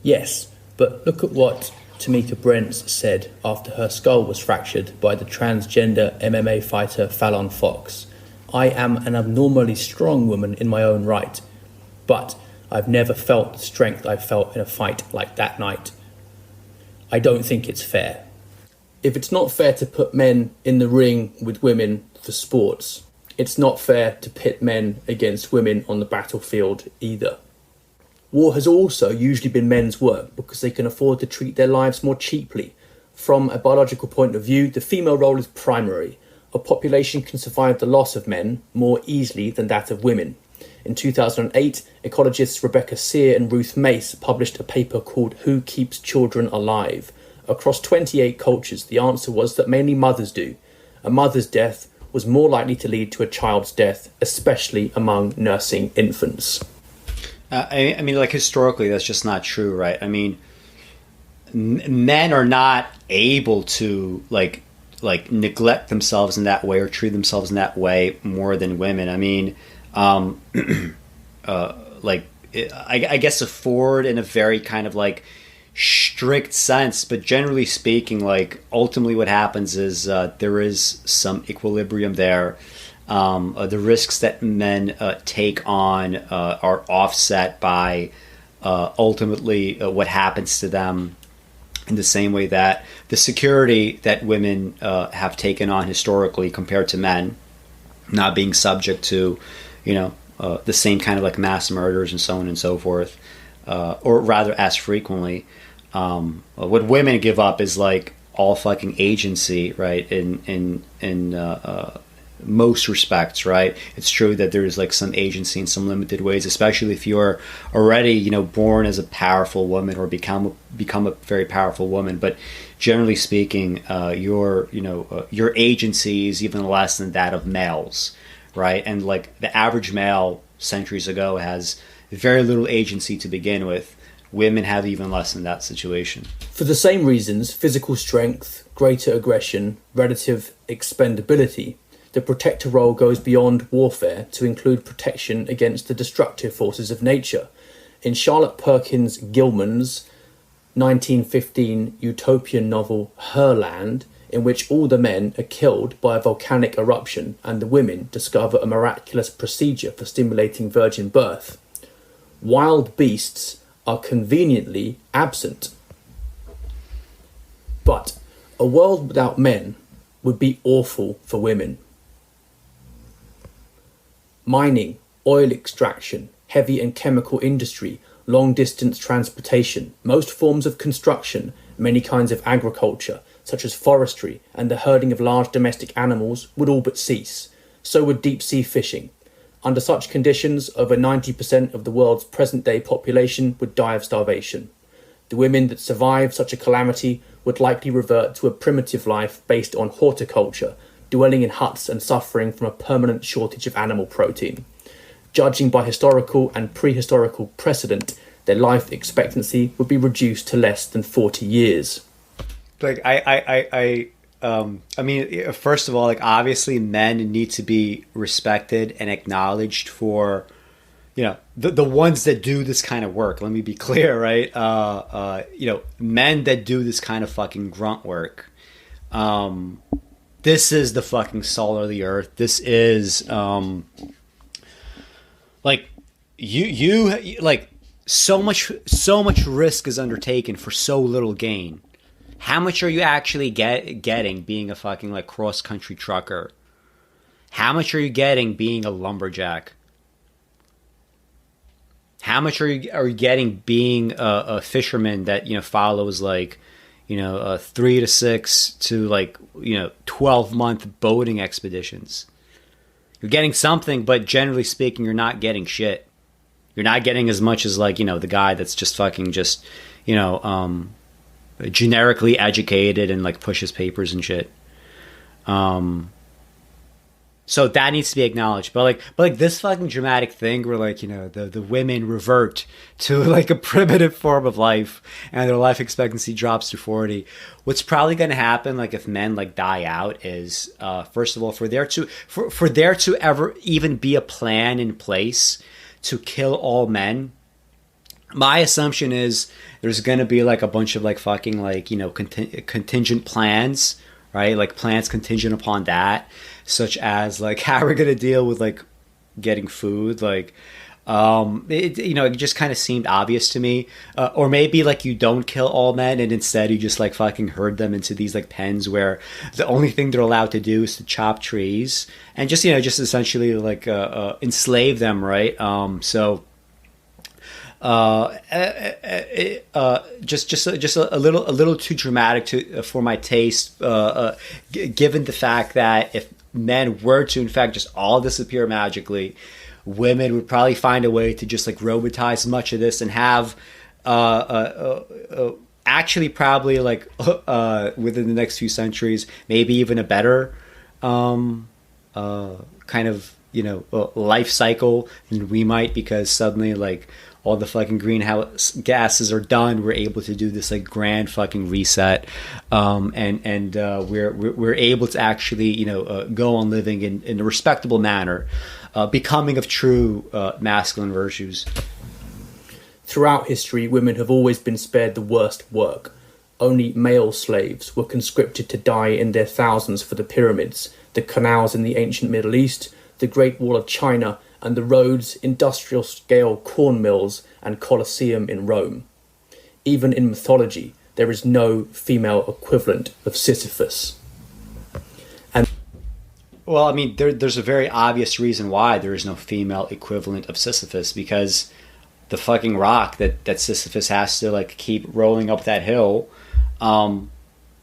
Yes, but look at what Tamika Brents said after her skull was fractured by the transgender MMA fighter Fallon Fox. I am an abnormally strong woman in my own right, but I've never felt the strength I felt in a fight like that night. I don't think it's fair. If it's not fair to put men in the ring with women for sports, it's not fair to pit men against women on the battlefield either. War has also usually been men's work because they can afford to treat their lives more cheaply. From a biological point of view, the female role is primary. A population can survive the loss of men more easily than that of women. In 2008, ecologists Rebecca Sear and Ruth Mace published a paper called Who Keeps Children Alive? Across 28 cultures, the answer was that mainly mothers do. A mother's death was more likely to lead to a child's death, especially among nursing infants. I mean, like, historically, that's just not true, right? I mean, men are not able to, like neglect themselves in that way or treat themselves in that way more than women. I mean, I guess afford in a very kind of, like, strict sense, but generally speaking, like, ultimately what happens is there is some equilibrium there. The risks that men take on are offset by ultimately what happens to them, in the same way that the security that women have taken on historically compared to men, not being subject to, you know, the same kind of like mass murders and so on and so forth, or rather as frequently. What women give up is like all fucking agency, right? In most respects, right? It's true that there's like some agency in some limited ways, especially if you're already, you know, born as a powerful woman or become a very powerful woman. But generally speaking, your agency is even less than that of males, right? And like the average male centuries ago has very little agency to begin with. Women have even less than that situation. For the same reasons, physical strength, greater aggression, relative expendability, the protector role goes beyond warfare to include protection against the destructive forces of nature. In Charlotte Perkins Gilman's 1915 utopian novel Herland, in which all the men are killed by a volcanic eruption and the women discover a miraculous procedure for stimulating virgin birth, wild beasts are conveniently absent. But a world without men would be awful for women. Mining, oil extraction, heavy and chemical industry, long-distance transportation, most forms of construction, many kinds of agriculture, such as forestry and the herding of large domestic animals, would all but cease. So would deep-sea fishing. Under such conditions, over 90% of the world's present-day population would die of starvation. The women that survive such a calamity would likely revert to a primitive life based on horticulture, dwelling in huts and suffering from a permanent shortage of animal protein. Judging by historical and prehistorical precedent, their life expectancy would be reduced to less than 40 years. Like, I mean, first of all, like, obviously men need to be respected and acknowledged for, you know, the ones that do this kind of work. Let me be clear, right? You know, men that do this kind of fucking grunt work. This is the fucking soul of the earth. This is, like, you like, so much risk is undertaken for so little gain. How much are you actually getting being a fucking, like, cross-country trucker? How much are you getting being a lumberjack? How much are you getting being a fisherman that, you know, follows, like, you know, 3 to 6 to, like, you know, 12-month boating expeditions? You're getting something, but generally speaking, you're not getting shit. You're not getting as much as, like, you know, the guy that's just fucking just, you know, generically educated and, like, pushes papers and shit. So that needs to be acknowledged. But like this fucking dramatic thing where, like, you know, the women revert to, like, a primitive form of life and their life expectancy drops to 40. What's probably going to happen, like, if men, like, die out is, first of all, for there to ever even be a plan in place to kill all men, my assumption is there's going to be, like, a bunch of, like, fucking, like, you know, contingent plans, right? Like, plans contingent upon that, such as, like, how we're going to deal with, like, getting food. Like, you know, it just kind of seemed obvious to me. Or maybe, like, you don't kill all men and instead you just, like, fucking herd them into these, like, pens where the only thing they're allowed to do is to chop trees and just, you know, just essentially, like, enslave them, right? Just a little too dramatic for my taste, given the fact that if men were to in fact just all disappear magically, women would probably find a way to just, like, robotize much of this and have actually probably, like, within the next few centuries maybe even a better kind of, you know, life cycle than we might, because suddenly, like, all the fucking greenhouse gases are done. We're able to do this, like, grand fucking reset, and we're able to actually, you know, go on living in a respectable manner, becoming of true masculine virtues. Throughout history, women have always been spared the worst work. Only male slaves were conscripted to die in their thousands for the pyramids, the canals in the ancient Middle East, the Great Wall of China, and the roads, industrial-scale corn mills, and Colosseum in Rome. Even in mythology, there is no female equivalent of Sisyphus. Well, I mean, there's a very obvious reason why there is no female equivalent of Sisyphus, because the fucking rock that Sisyphus has to, like, keep rolling up that hill,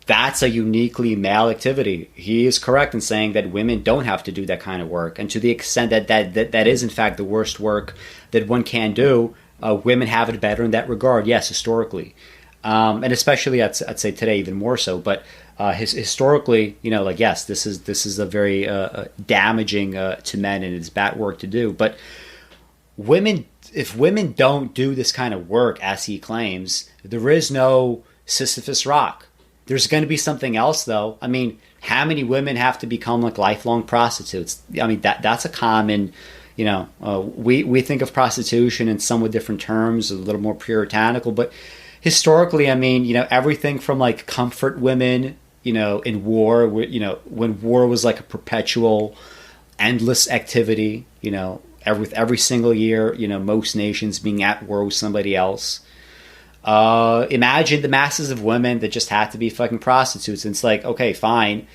that's a uniquely male activity. He is correct in saying that women don't have to do that kind of work. And to the extent that is, in fact, the worst work that one can do, women have it better in that regard, yes, historically. And especially, I'd say today even more so. But historically, you know, like, yes, this is a very damaging to men, and it's bad work to do. But if women don't do this kind of work, as he claims, there is no Sisyphus rock. There's going to be something else, though. I mean, how many women have to become, like, lifelong prostitutes? I mean, that's a common, you know, we think of prostitution in somewhat different terms, a little more puritanical, but historically, I mean, you know, everything from, like, comfort women, you know, in war, you know, when war was, like, a perpetual, endless activity, you know, every single year, you know, most nations being at war with somebody else. Imagine the masses of women that just had to be fucking prostitutes. And it's like, okay, fine.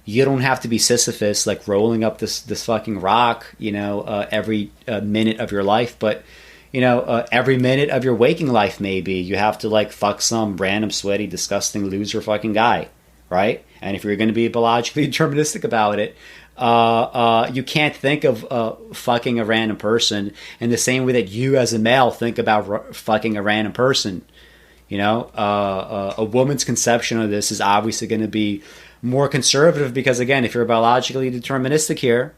you don't have to be Sisyphus, like rolling up this fucking rock, every minute of your life, but every minute of your waking life, maybe you have to like fuck some random sweaty disgusting loser fucking guy, right? And if you're going to be biologically deterministic about it, you can't think of fucking a random person in the same way that you as a male think about fucking a random person. A woman's conception of this is obviously going to be more conservative because, again, if you're biologically deterministic here,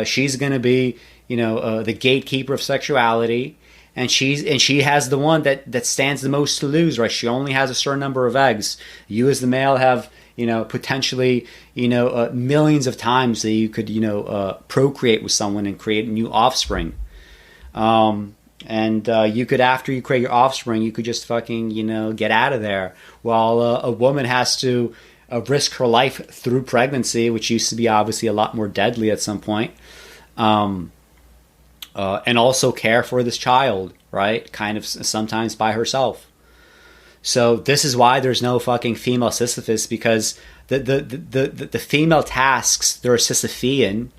she's going to be, the gatekeeper of sexuality, and she has the one that stands the most to lose, right? She only has a certain number of eggs. You as the male have, potentially, millions of times that you could, procreate with someone and create new offspring. And you could, after you create your offspring, you could just fucking, get out of there. While a woman has to risk her life through pregnancy, which used to be obviously a lot more deadly at some point, and also care for this child, right? Kind of sometimes by herself. So this is why there's no fucking female Sisyphus, because the female tasks, they're Sisyphean.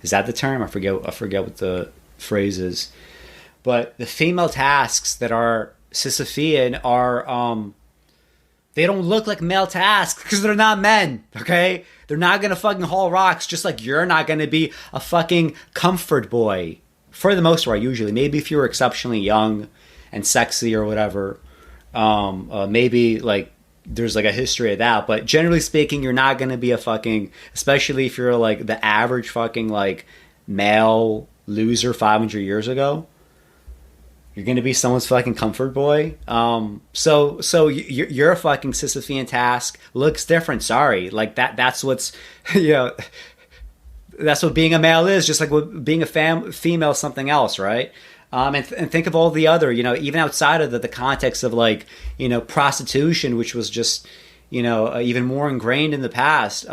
Is that the term? I forget what the phrase is. But the female tasks that are Sisyphean are, they don't look like male tasks because they're not men, okay? They're not going to fucking haul rocks, just like you're not going to be a fucking comfort boy. For the most part, usually. Maybe if you're exceptionally young and sexy or whatever, maybe like there's like a history of that. But generally speaking, you're not going to be a fucking, especially if you're like the average fucking like male loser 500 years ago. You're going to be someone's fucking comfort boy. So you're a fucking Sisyphean task. Looks different. Sorry. Like that's what's, that's what being a male is, just like what being a female is something else, right? And think of all the other, even outside of the context of like, prostitution, which was just, even more ingrained in the past.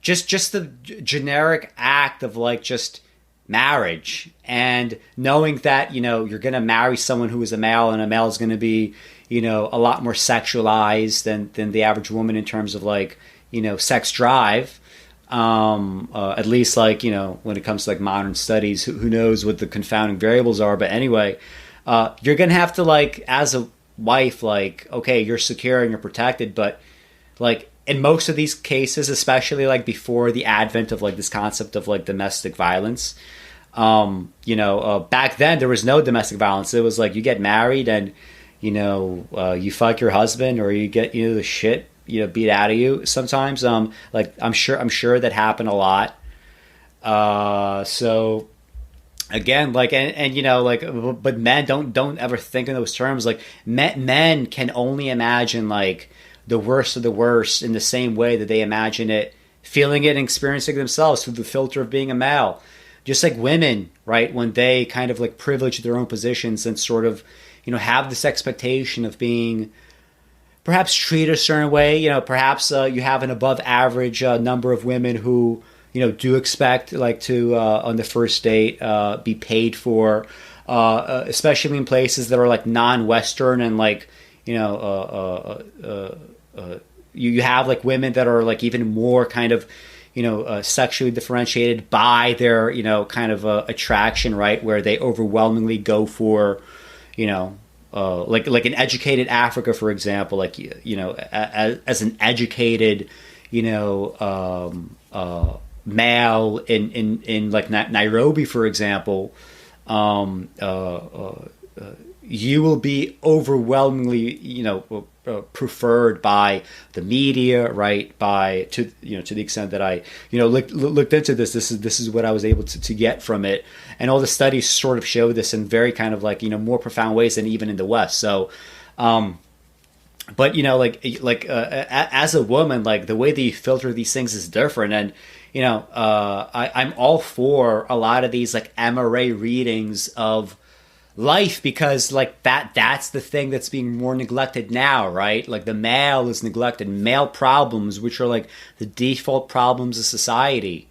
Just the generic act of like just marriage and knowing that, you're going to marry someone who is a male, and a male is going to be, a lot more sexualized than the average woman in terms of like, sex drive. At least like, when it comes to like modern studies, who knows what the confounding variables are. But anyway, you're going to have to like, as a wife, like, okay, you're secure and you're protected. But like in most of these cases, especially like before the advent of like this concept of like domestic violence, back then there was no domestic violence. It was like you get married and, you fuck your husband, or you get, the shit, beat out of you sometimes. Like I'm sure that happened a lot. So again, like, and like, but men don't ever think in those terms. Like men can only imagine like the worst of the worst in the same way that they imagine it, feeling it and experiencing it themselves through the filter of being a male. Just like women, right? When they kind of like privilege their own positions and sort of, have this expectation of being perhaps treated a certain way, perhaps you have an above average number of women who, do expect like to, on the first date, be paid for, especially in places that are like non-Western and like, you have like women that are like even more kind of, sexually differentiated by their, kind of attraction, right? Where they overwhelmingly go for, like an educated Africa, for example, like, as an educated, male in like Nairobi, for example, you will be overwhelmingly, preferred by the media, right? To the extent that I, looked into this. This is what I was able to get from it, and all the studies sort of show this in very kind of like more profound ways than even in the West. So, but as a woman, like the way that you filter these things is different, and I'm all for a lot of these like MRA readings of life, because like that's the thing that's being more neglected now, right? Like the male is neglected. Male problems, which are like the default problems of society,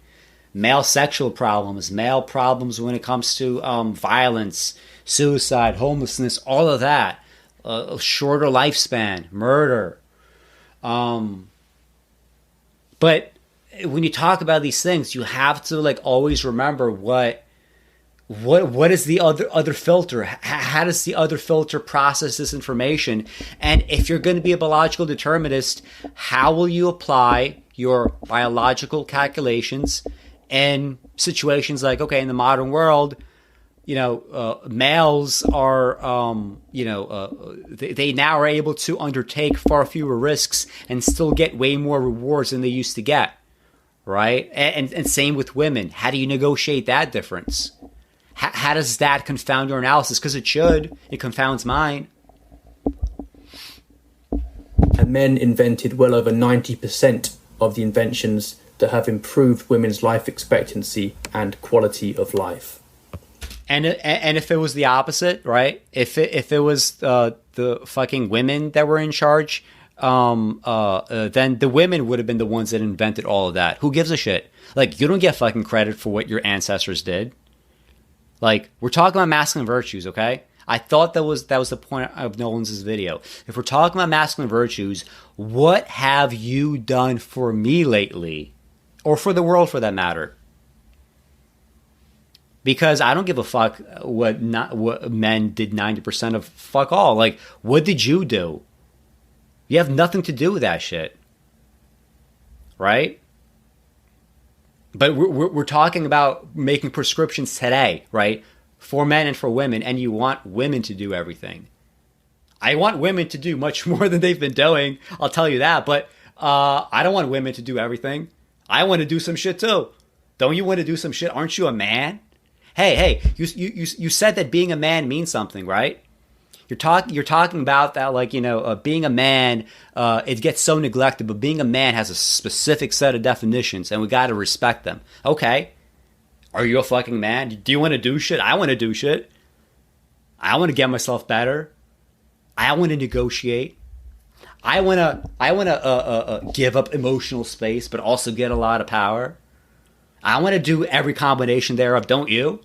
male sexual problems, male problems when it comes to violence, suicide, homelessness, all of that, shorter lifespan, murder, But when you talk about these things, you have to like always remember what is the other filter? How does the other filter process this information? And if you're going to be a biological determinist, how will you apply your biological calculations in situations like, okay, in the modern world, males are, they now are able to undertake far fewer risks and still get way more rewards than they used to get, right? And same with women. How do you negotiate that difference? How does that confound your analysis? Because it should. It confounds mine. And men invented well over 90% of the inventions that have improved women's life expectancy and quality of life. And if it was the opposite, right? If it was the fucking women that were in charge, then the women would have been the ones that invented all of that. Who gives a shit? Like, you don't get fucking credit for what your ancestors did. Like, we're talking about masculine virtues, okay? I thought that was the point of Knowland's video. If we're talking about masculine virtues, what have you done for me lately? Or for the world, for that matter? Because I don't give a fuck what men did 90% of. Fuck all. Like, what did you do? You have nothing to do with that shit. Right? But we're talking about making prescriptions today, right? For men and for women, and you want women to do everything. I want women to do much more than they've been doing, I'll tell you that. But I don't want women to do everything. I want to do some shit too. Don't you want to do some shit? Aren't you a man? Hey, you said that being a man means something, right? You're talking about that, like, being a man, it gets so neglected, but being a man has a specific set of definitions, and we got to respect them. Okay. Are you a fucking man? Do you want to do shit? I want to do shit. I want to get myself better. I want to negotiate. I want to give up emotional space, but also get a lot of power. I want to do every combination thereof, don't you?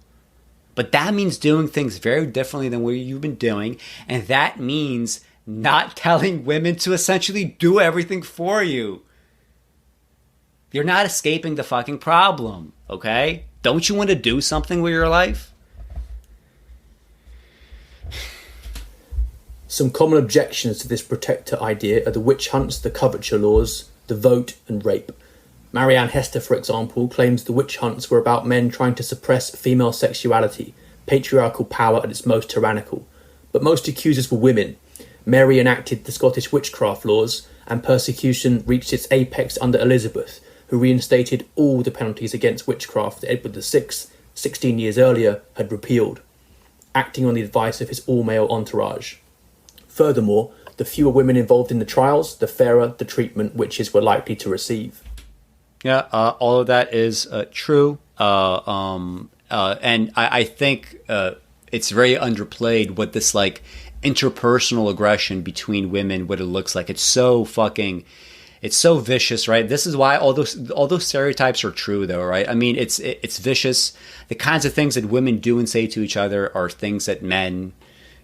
But that means doing things very differently than what you've been doing. And that means not telling women to essentially do everything for you. You're not escaping the fucking problem, okay? Don't you want to do something with your life? Some common objections to this protector idea are the witch hunts, the coverture laws, the vote, and rape. Marianne Hester, for example, claims the witch hunts were about men trying to suppress female sexuality, patriarchal power at its most tyrannical. But most accusers were women. Mary enacted the Scottish witchcraft laws, and persecution reached its apex under Elizabeth, who reinstated all the penalties against witchcraft that Edward VI, 16 years earlier, had repealed, acting on the advice of his all-male entourage. Furthermore, the fewer women involved in the trials, the fairer the treatment witches were likely to receive. Yeah, all of that is true. And I think it's very underplayed what this, like, interpersonal aggression between women, what it looks like. It's so vicious, right? This is why all those stereotypes are true, though, right? I mean, it's vicious. The kinds of things that women do and say to each other are things that men,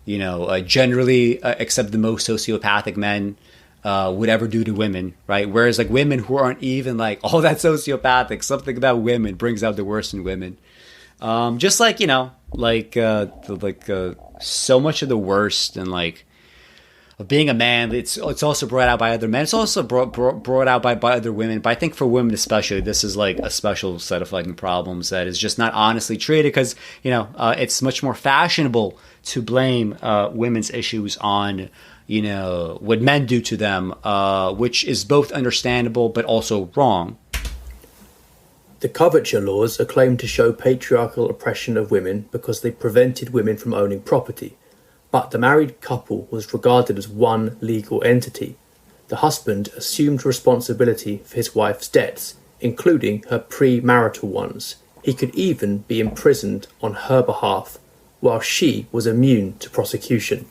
generally, except the most sociopathic men, would ever do to women, right? Whereas, like, women who aren't even like all that sociopathic, something about women brings out the worst in women. Just like, so much of the worst and, like, of being a man, it's also brought out by other men. It's also brought out by other women. But I think for women especially, this is like a special set of fucking problems that is just not honestly treated, because it's much more fashionable to blame women's issues on what men do to them, which is both understandable but also wrong. The coverture laws are claimed to show patriarchal oppression of women because they prevented women from owning property. But the married couple was regarded as one legal entity. The husband assumed responsibility for his wife's debts, including her premarital ones. He could even be imprisoned on her behalf, while she was immune to prosecution.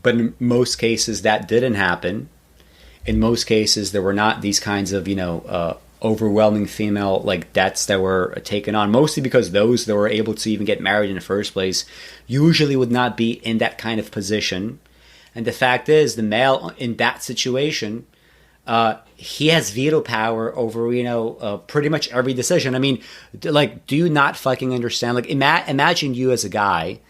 But in most cases, that didn't happen. In most cases, there were not these kinds of, overwhelming female, like, debts that were taken on, mostly because those that were able to even get married in the first place usually would not be in that kind of position. And the fact is, the male in that situation he has veto power over, pretty much every decision. I mean, like, do you not fucking understand? Like, imagine you as a guy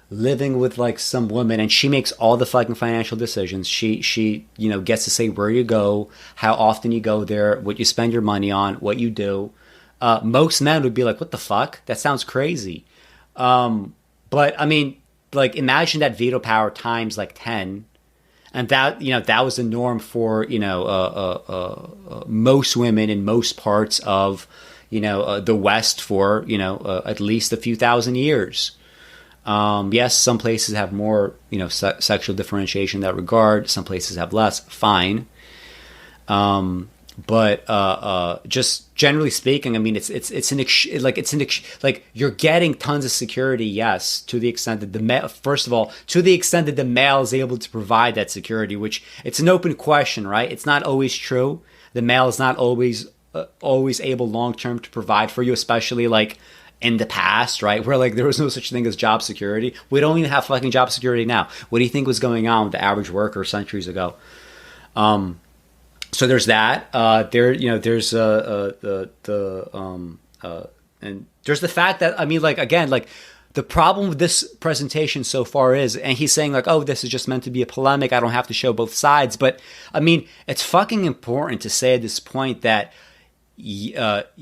living with like some woman, and she makes all the fucking financial decisions. She gets to say where you go, how often you go there, what you spend your money on, what you do. Most men would be like, what the fuck? That sounds crazy. But I mean, like, imagine that veto power times like 10. And that, that was the norm for, most women in most parts of, the West for, at least a few thousand years. Yes, some places have more, sexual differentiation in that regard. Some places have less. Fine. But just generally speaking, I mean, like you're getting tons of security. Yes, to the extent that first of all, to the extent that the male is able to provide that security, which it's an open question, right? It's not always true. The male is not always able long term to provide for you, especially like in the past, right? Where like there was no such thing as job security. We don't even have fucking job security now. What do you think was going on with the average worker centuries ago? So there's that. There's and there's the fact that, I mean, like, again, like the problem with this presentation so far is, and he's saying like, oh, this is just meant to be a polemic. I don't have to show both sides. But I mean, it's fucking important to say at this point that, women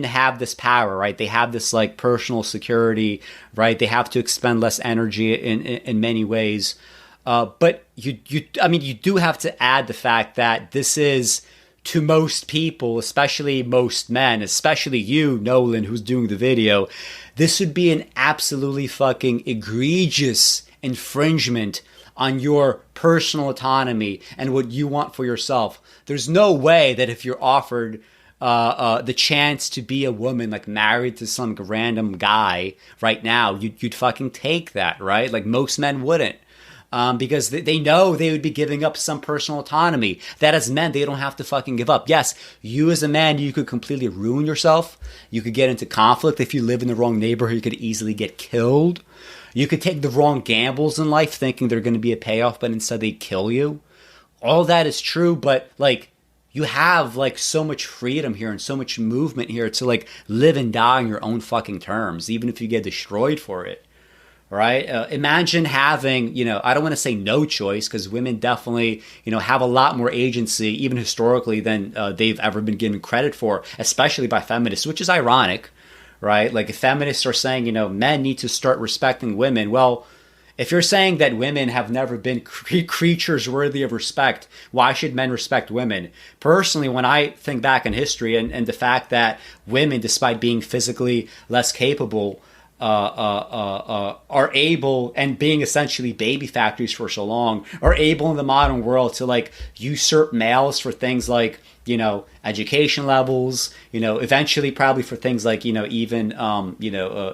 have this power, right? They have this like personal security, right? They have to expend less energy in many ways. But you do have to add the fact that this is, to most people, especially most men, especially you, Knowland, who's doing the video, this would be an absolutely fucking egregious infringement on your personal autonomy and what you want for yourself. There's no way that if you're offered the chance to be a woman, like married to some random guy right now, you'd fucking take that, right? Like most men wouldn't. Because they know they would be giving up some personal autonomy that as men, they don't have to fucking give up. Yes, you as a man, you could completely ruin yourself. You could get into conflict. If you live in the wrong neighborhood, you could easily get killed. You could take the wrong gambles in life thinking they're going to be a payoff, but instead they kill you. All that is true, but like you have like so much freedom here and so much movement here to like live and die on your own fucking terms, even if you get destroyed for it. Right? Imagine having, I don't want to say no choice, because women definitely, have a lot more agency, even historically, than they've ever been given credit for, especially by feminists, which is ironic, right? Like if feminists are saying, men need to start respecting women. Well, if you're saying that women have never been creatures worthy of respect, why should men respect women? Personally, when I think back in history and the fact that women, despite being physically less capable, are able, and being essentially baby factories for so long, are able in the modern world to like usurp males for things like, education levels, eventually probably for things like, even,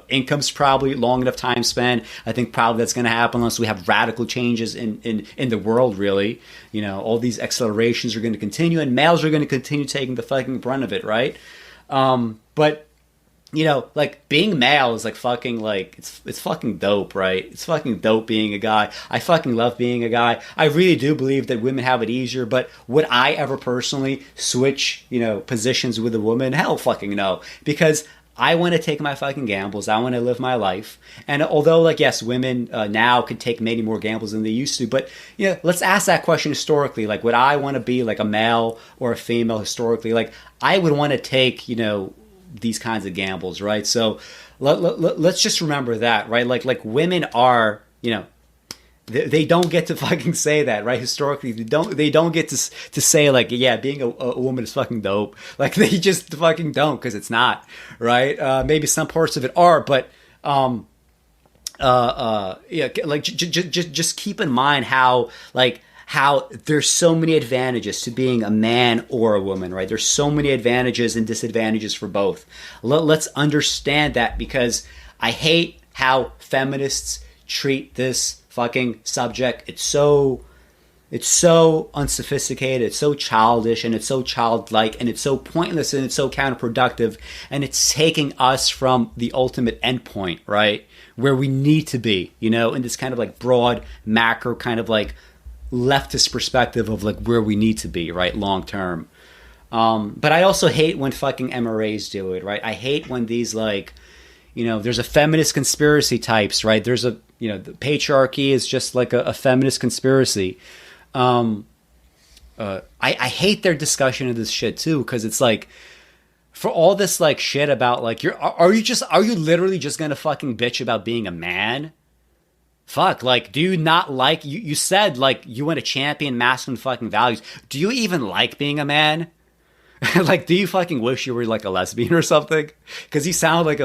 income's probably long enough time span. I think probably that's going to happen unless we have radical changes in the world, really. All these accelerations are going to continue, and males are going to continue taking the fucking brunt of it, right? But like being male is like fucking like it's fucking dope, right? It's fucking dope being a guy. I fucking love being a guy. I really do believe that women have it easier, but would I ever personally switch, positions with a woman? Hell fucking no. Because I want to take my fucking gambles. I want to live my life. And although, like, yes, women now could take many more gambles than they used to, but, let's ask that question historically. Like, would I want to be like a male or a female historically? Like, I would want to take, these kinds of gambles, right? So let's just remember that, right? Like women are, they don't get to fucking say that, right? Historically, they don't get to say like, yeah, being a woman is fucking dope. Like they just fucking don't, because it's not, right? Maybe some parts of it are, but like just keep in mind how there's so many advantages to being a man or a woman, right? There's so many advantages and disadvantages for both. Let's understand that, because I hate how feminists treat this fucking subject. It's so unsophisticated, it's so childish, and it's so childlike, and it's so pointless, and it's so counterproductive, and it's taking us from the ultimate endpoint, right? Where we need to be, in this kind of like broad, macro kind of like leftist perspective of like where we need to be, right, long term. But I also hate when fucking MRAs do it, right? I hate when these like, there's a feminist conspiracy types, right? There's the patriarchy is just like a feminist conspiracy. I hate their discussion of this shit too, because it's like, for all this like shit about like, are you literally just gonna fucking bitch about being a man? Fuck, like, do you not like, you said like you want to champion masculine fucking values. Do you even like being a man? Like, do you fucking wish you were like a lesbian or something? Because you sound like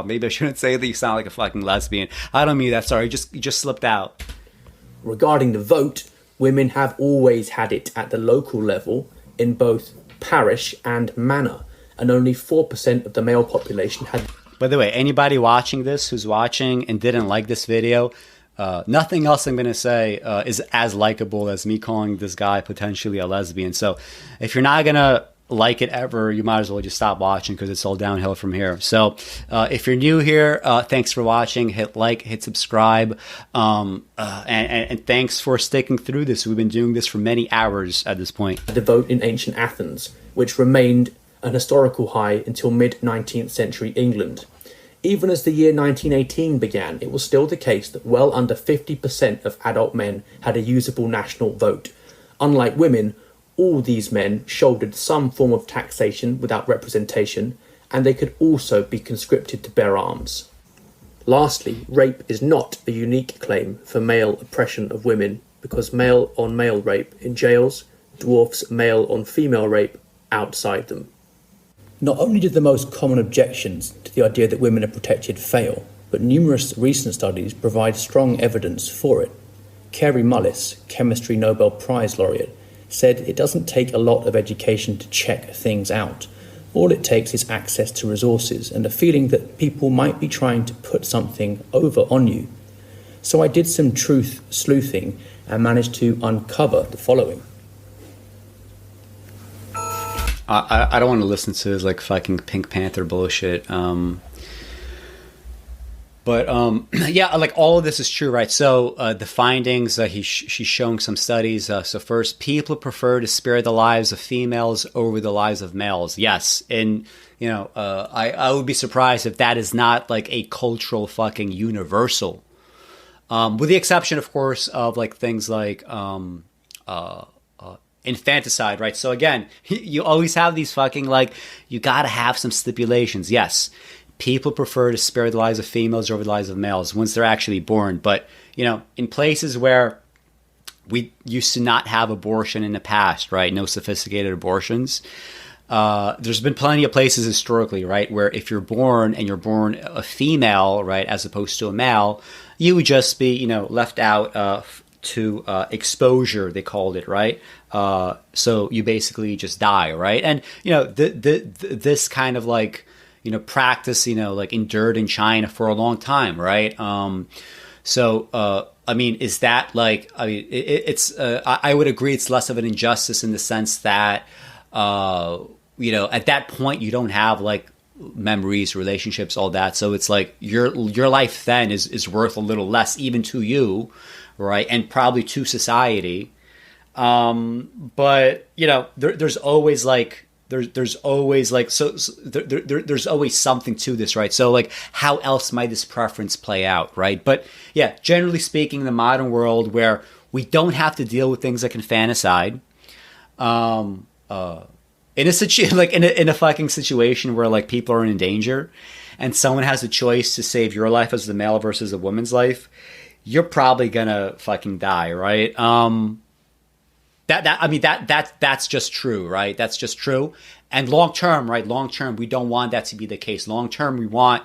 maybe I shouldn't say that you sound like a fucking lesbian. I don't mean that, sorry, you just slipped out. Regarding the vote, women have always had it at the local level in both parish and manor, and only 4% of the male population had... By the way, anybody watching this who's watching and didn't like this video, nothing else I'm going to say is as likable as me calling this guy potentially a lesbian. So if you're not going to like it ever, you might as well just stop watching, because it's all downhill from here. So if you're new here, thanks for watching. Hit like, hit subscribe, and thanks for sticking through this. We've been doing this for many hours at this point. The vote in ancient Athens, which remained an historical high until mid-19th century England. Even as the year 1918 began, it was still the case that well under 50% of adult men had a usable national vote. Unlike women, all these men shouldered some form of taxation without representation, and they could also be conscripted to bear arms. Lastly, rape is not a unique claim for male oppression of women, because male-on-male rape in jails dwarfs male-on-female rape outside them. Not only did the most common objections to the idea that women are protected fail, but numerous recent studies provide strong evidence for it. Carey Mullis, Chemistry Nobel Prize laureate, said it doesn't take a lot of education to check things out. All it takes is access to resources and a feeling that people might be trying to put something over on you. So I did some truth sleuthing and managed to uncover the following. I don't want to listen to his like fucking Pink Panther bullshit. But yeah, like all of this is true, right? So the findings, she's showing some studies. So first, people prefer to spare the lives of females over the lives of males. Yes, and I would be surprised if that is not like a cultural fucking universal, with the exception, of course, of like things like infanticide, right? So again, you always have these fucking like, you gotta have some stipulations. Yes, people prefer to spare the lives of females over the lives of males once they're actually born. But, in places where we used to not have abortion in the past, right? No sophisticated abortions. There's been plenty of places historically, right? Where if you're born and you're born a female, right, as opposed to a male, you would just be, left out to exposure, they called it, right? So you basically just die, right? And, this kind of like, practice, like endured in China for a long time, right? So, I mean, is that like, it's, I would agree it's less of an injustice in the sense that, at that point you don't have like memories, relationships, all that. So it's like your life then is worth a little less even to you, right? And probably to society. But, there's always like, there's always like, there's always something to this, right? So like, how else might this preference play out, right? But yeah, generally speaking, in the modern world where we don't have to deal with things like infanticide, in a situation, like in a fucking situation where like people are in danger and someone has a choice to save your life as the male versus a woman's life, you're probably gonna fucking die, right? That's just true, right? That's just true. And long term, right? Long term, we don't want that to be the case. Long term, we want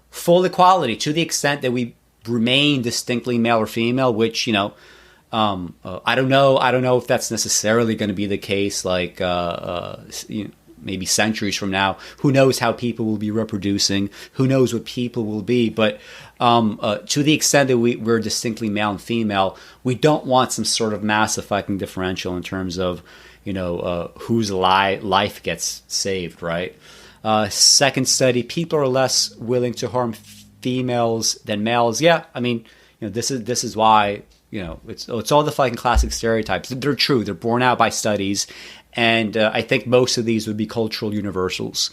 full equality to the extent that we remain distinctly male or female, which, I don't know if that's necessarily going to be the case, like, maybe centuries from now. Who knows how people will be reproducing? Who knows what people will be? But to the extent that we're distinctly male and female, we don't want some sort of massive fucking differential in terms of, whose life gets saved, right? Second study, people are less willing to harm females than males. Yeah, I mean, this is why it's all the fucking classic stereotypes. They're true. They're borne out by studies. And I think most of these would be cultural universals.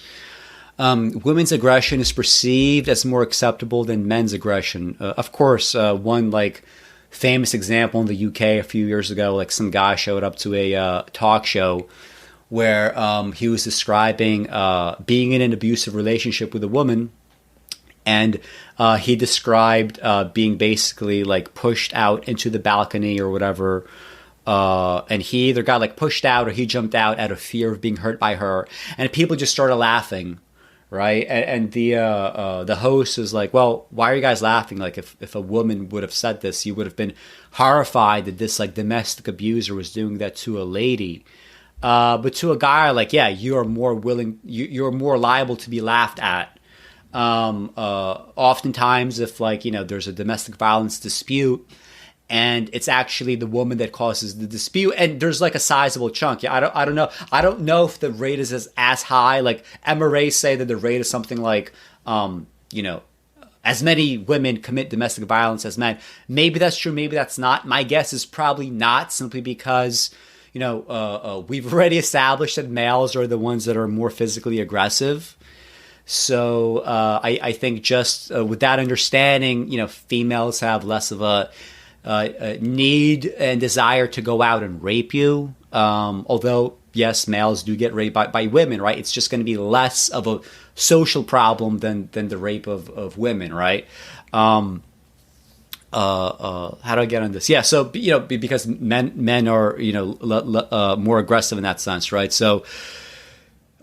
Women's aggression is perceived as more acceptable than men's aggression. Of course, one like famous example in the UK a few years ago, like some guy showed up to a talk show where he was describing being in an abusive relationship with a woman. And he described being basically like pushed out into the balcony or whatever. And he either got like pushed out or he jumped out out of fear of being hurt by her. And people just started laughing, right? And the host is like, well, why are you guys laughing? Like if a woman would have said this, you would have been horrified that this like domestic abuser was doing that to a lady. But to a guy, like, yeah, you are more willing, you're more liable to be laughed at. Oftentimes if like, there's a domestic violence dispute and it's actually the woman that causes the dispute and there's like a sizable chunk. Yeah, I don't know. I don't know if the rate is as high. Like MRAs say that the rate is something like, as many women commit domestic violence as men. Maybe that's true. Maybe that's not. My guess is probably not, simply because, we've already established that males are the ones that are more physically aggressive. So I think just with that understanding, females have less of a need and desire to go out and rape you. Although, yes, males do get raped by women, right? It's just going to be less of a social problem than the rape of women, right? How do I get on this? Yeah, so because men are more aggressive in that sense, right? So.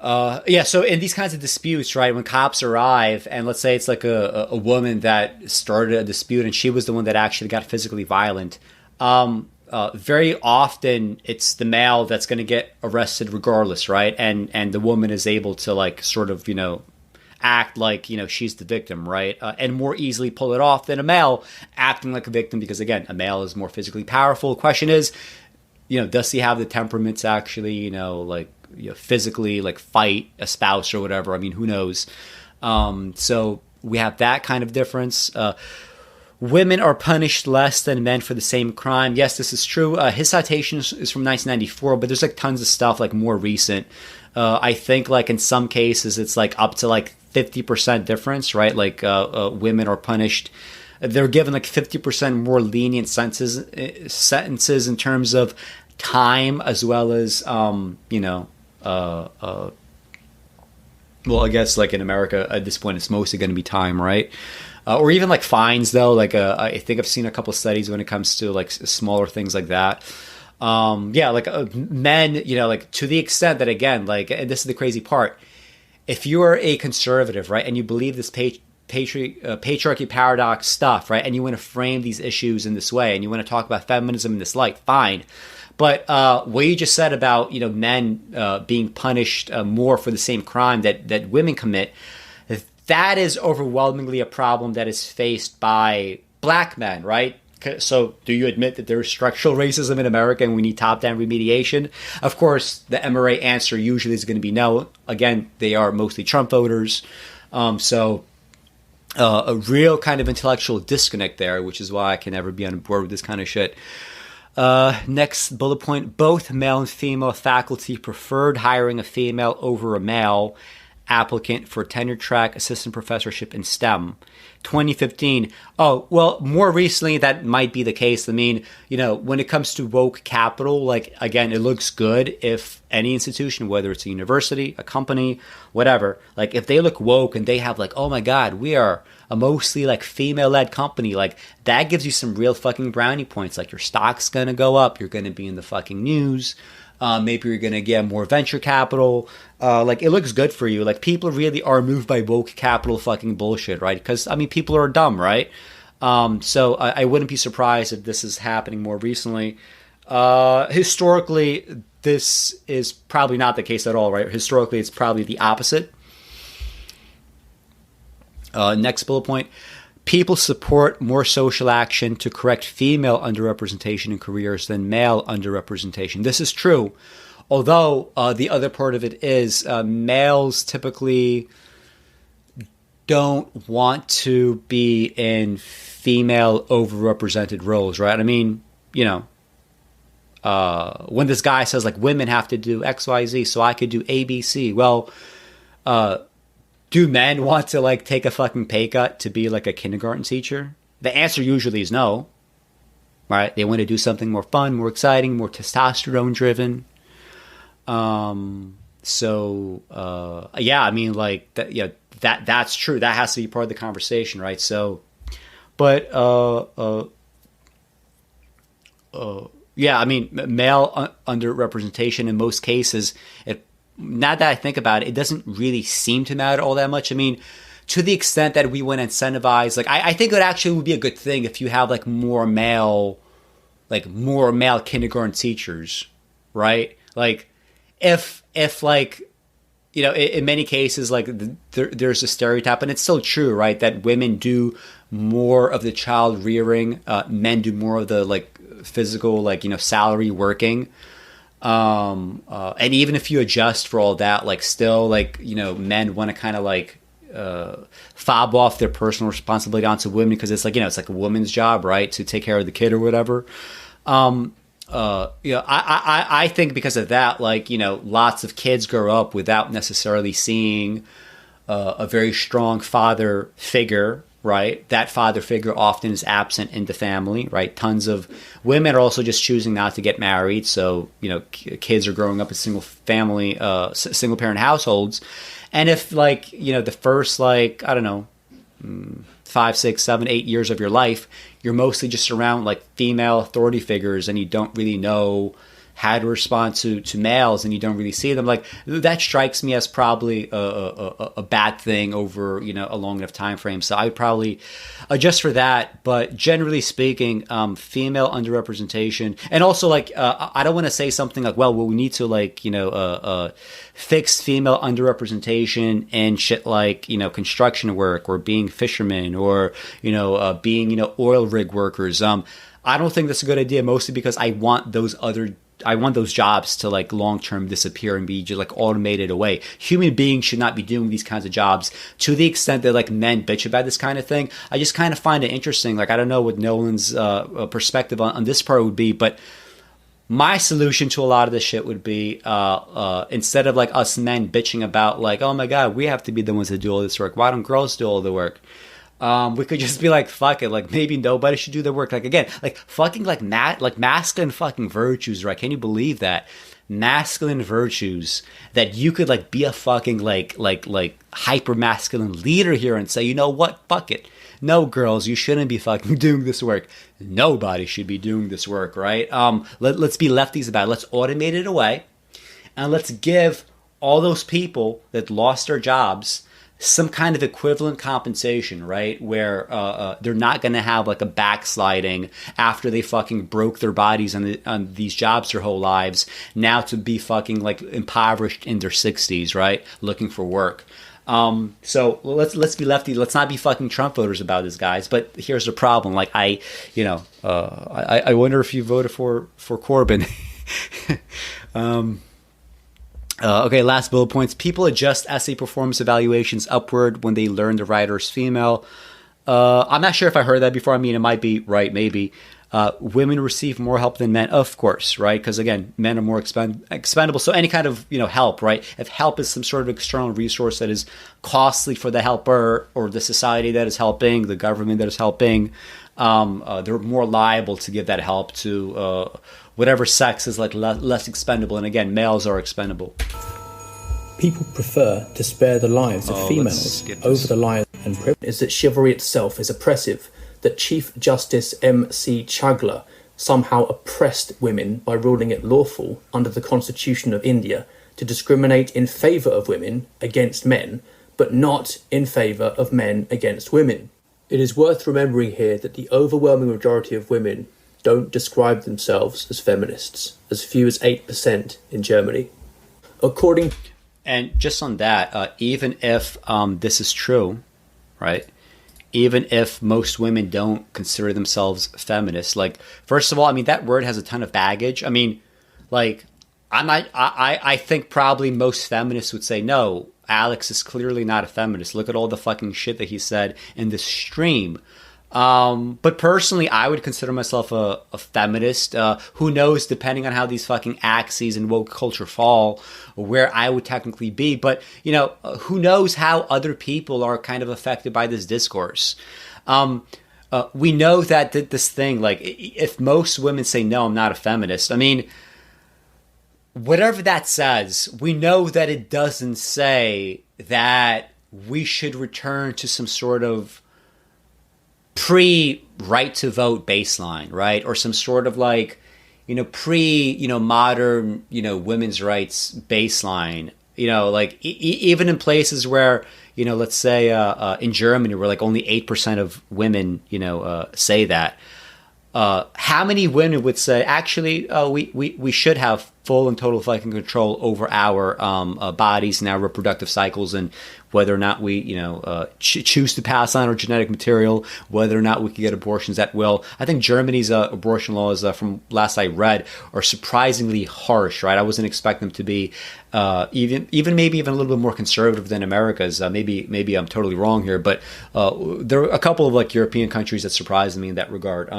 So in these kinds of disputes, right, when cops arrive and let's say it's like a woman that started a dispute and she was the one that actually got physically violent, very often it's the male that's going to get arrested regardless, right? And the woman is able to like sort of, act like, she's the victim, right? And more easily pull it off than a male acting like a victim because, again, a male is more physically powerful. The question is, does he have the temperament to actually, physically like fight a spouse or whatever? I mean, who knows? So we have that kind of difference. Women are punished less than men for the same crime. Yes, this is true. His citation is from 1994, but there's like tons of stuff like more recent. I think like in some cases it's like up to like 50% difference, right? Like women are punished. They're given like 50% more lenient sentences in terms of time as well as, well, I guess like in America at this point, it's mostly going to be time, right? Or even like fines, though. Like I think I've seen a couple studies when it comes to like smaller things like that. Men, like to the extent that, again, like, and this is the crazy part. If you're a conservative, right, and you believe this patriarchy paradox stuff, right, and you want to frame these issues in this way, and you want to talk about feminism in this light, fine. But what you just said about men being punished more for the same crime that women commit, that is overwhelmingly a problem that is faced by black men, right? So do you admit that there is structural racism in America and we need top-down remediation? Of course, the MRA answer usually is going to be no. Again, they are mostly Trump voters. So a real kind of intellectual disconnect there, which is why I can never be on board with this kind of shit. Next bullet point, both male and female faculty preferred hiring a female over a male applicant for tenure track assistant professorship in STEM. 2015. Oh, well, more recently, that might be the case. I mean, when it comes to woke capital, like, again, it looks good if any institution, whether it's a university, a company, whatever, like, if they look woke and they have like, oh my God, we are a mostly like female-led company, like, that gives you some real fucking brownie points. Like, your stock's gonna go up, you're gonna be in the fucking news. Maybe you're going to get more venture capital. Like, it looks good for you. Like, people really are moved by woke capital fucking bullshit, right? Because, I mean, people are dumb, right? So I wouldn't be surprised if this is happening more recently. Historically, this is probably not the case at all, right? Historically, it's probably the opposite. Next bullet point. People support more social action to correct female underrepresentation in careers than male underrepresentation. This is true, although the other part of it is males typically don't want to be in female overrepresented roles, right? I mean, you know, when this guy says like women have to do X, Y, Z, so I could do A, B, C. Well, do men want to like take a fucking pay cut to be like a kindergarten teacher? The answer usually is no, right? They want to do something more fun, more exciting, more testosterone driven. Yeah, I mean, like that, yeah, that's true. That has to be part of the conversation, right? So, but yeah, I mean, male underrepresentation in most cases. Now that I think about it, it doesn't really seem to matter all that much. I mean, to the extent that we want to incentivize, like, I think it actually would be a good thing if you have like more male kindergarten teachers, right? Like, if like, you know, in many cases, like there's a stereotype, and it's still true, right, that women do more of the child rearing, men do more of the like physical, like, you know, salary working. And even if you adjust for all that, like still, like, you know, men want to kind of like fob off their personal responsibility onto women because it's like, you know, it's like a woman's job, right, to take care of the kid or whatever. You know, I think because of that, like, you know, lots of kids grow up without necessarily seeing a very strong father figure, right? That father figure often is absent in the family, right? Tons of women are also just choosing not to get married. So, you know, kids are growing up in single parent households. And if, like, you know, the first, like, I don't know, 5, 6, 7, 8 years of your life, you're mostly just around like female authority figures and you don't really know how to respond to males and you don't really see them, like that strikes me as probably a bad thing over, you know, a long enough time frame. So I would probably adjust for that. But generally speaking, female underrepresentation, and also like I don't want to say something like, well, we need to like, you know, fix female underrepresentation and shit like, you know, construction work or being fishermen or, you know, being, you know, oil rig workers. I don't think that's a good idea, mostly because I want those jobs to like long-term disappear and be just like automated away. Human beings should not be doing these kinds of jobs to the extent that like men bitch about this kind of thing. I just kind of find it interesting. Like, I don't know what Nolan's perspective on this part would be, but my solution to a lot of this shit would be instead of like us men bitching about like, oh my God, we have to be the ones that do all this work. Why don't girls do all the work? We could just be like, fuck it, like maybe nobody should do the work. Like, again, like fucking like masculine fucking virtues, right? Can you believe that? Masculine virtues that you could like be a fucking like hyper masculine leader here and say, you know what, fuck it. No, girls, you shouldn't be fucking doing this work. Nobody should be doing this work, right? Let's be lefties about it. Let's automate it away, and let's give all those people that lost their jobs some kind of equivalent compensation, right? Where they're not going to have like a backsliding after they fucking broke their bodies on these jobs their whole lives, now to be fucking like impoverished in their 60s, right? Looking for work. So let's be lefty. Let's not be fucking Trump voters about this, guys. But here's the problem. Like I wonder if you voted for Corbyn. Okay, last bullet points. People adjust essay performance evaluations upward when they learn the writer is female. I'm not sure if I heard that before. I mean, it might be right, maybe. Women receive more help than men, of course, right? Because again, men are more expendable. So any kind of help, right? If help is some sort of external resource that is costly for the helper or the society that is helping, the government that is helping, they're more liable to give that help to whatever sex is like less expendable. And again, males are expendable. People prefer to spare the lives of females over the lives and privilege. Is that chivalry itself is oppressive, that Chief Justice M.C. Chagla somehow oppressed women by ruling it lawful under the Constitution of India to discriminate in favour of women against men, but not in favour of men against women. It is worth remembering here that the overwhelming majority of women don't describe themselves as feminists, as few as 8% in Germany. And just on that, even if this is true, right? Even if most women don't consider themselves feminists, like, first of all, I mean, that word has a ton of baggage. I mean, like, I think probably most feminists would say, no, Alex is clearly not a feminist. Look at all the fucking shit that he said in this stream. But personally, I would consider myself a feminist. Who knows, depending on how these fucking axes and woke culture fall, where I would technically be. But, who knows how other people are kind of affected by this discourse. We know that this thing, like, if most women say, no, I'm not a feminist, I mean, whatever that says, we know that it doesn't say that we should return to some sort of pre-right to vote baseline, right? Or some sort of like, modern, women's rights baseline, like even in places where, let's say in Germany, where like only 8% of women, say that. How many women would say, actually, we should have full and total fucking control over our bodies and our reproductive cycles, and whether or not we, choose to pass on our genetic material, whether or not we can get abortions at will. I think Germany's abortion laws, from last I read, are surprisingly harsh, right? I wasn't expecting them to be even maybe even a little bit more conservative than America's. Maybe I'm totally wrong here, but there are a couple of like European countries that surprised me in that regard.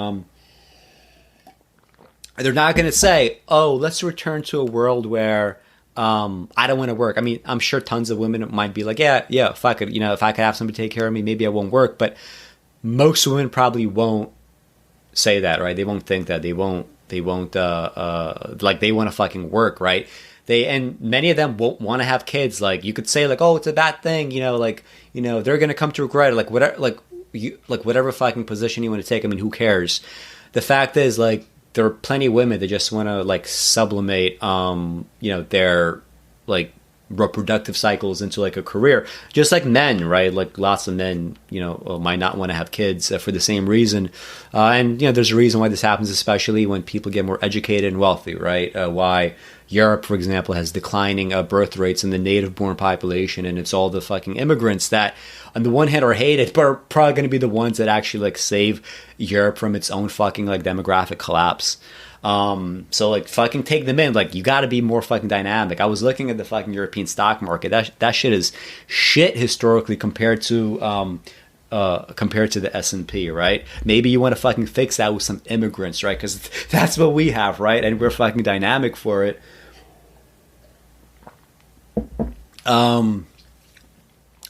They're not going to say, oh, let's return to a world where I don't want to work. I mean, I'm sure tons of women might be like, yeah, if I could, if I could have somebody take care of me, maybe I won't work. But most women probably won't say that, right? They won't think that. They won't like they want to fucking work, right? And many of them won't want to have kids. Like you could say like, oh, it's a bad thing, they're going to come to regret it. Like whatever fucking position you want to take. I mean, who cares? The fact is, like, there are plenty of women that just want to like sublimate, their like reproductive cycles into like a career, just like men, right? Like lots of men, might not want to have kids for the same reason. And there's a reason why this happens, especially when people get more educated and wealthy, right? Why Europe, for example, has declining birth rates in the native-born population, and it's all the fucking immigrants that, on the one hand, are hated, but are probably going to be the ones that actually like save Europe from its own fucking like demographic collapse. So like fucking take them in. Like you got to be more fucking dynamic. I was looking at the fucking European stock market. That shit is shit historically compared to the S&P, right? Maybe you want to fucking fix that with some immigrants, right? Because that's what we have, right? And we're fucking dynamic for it.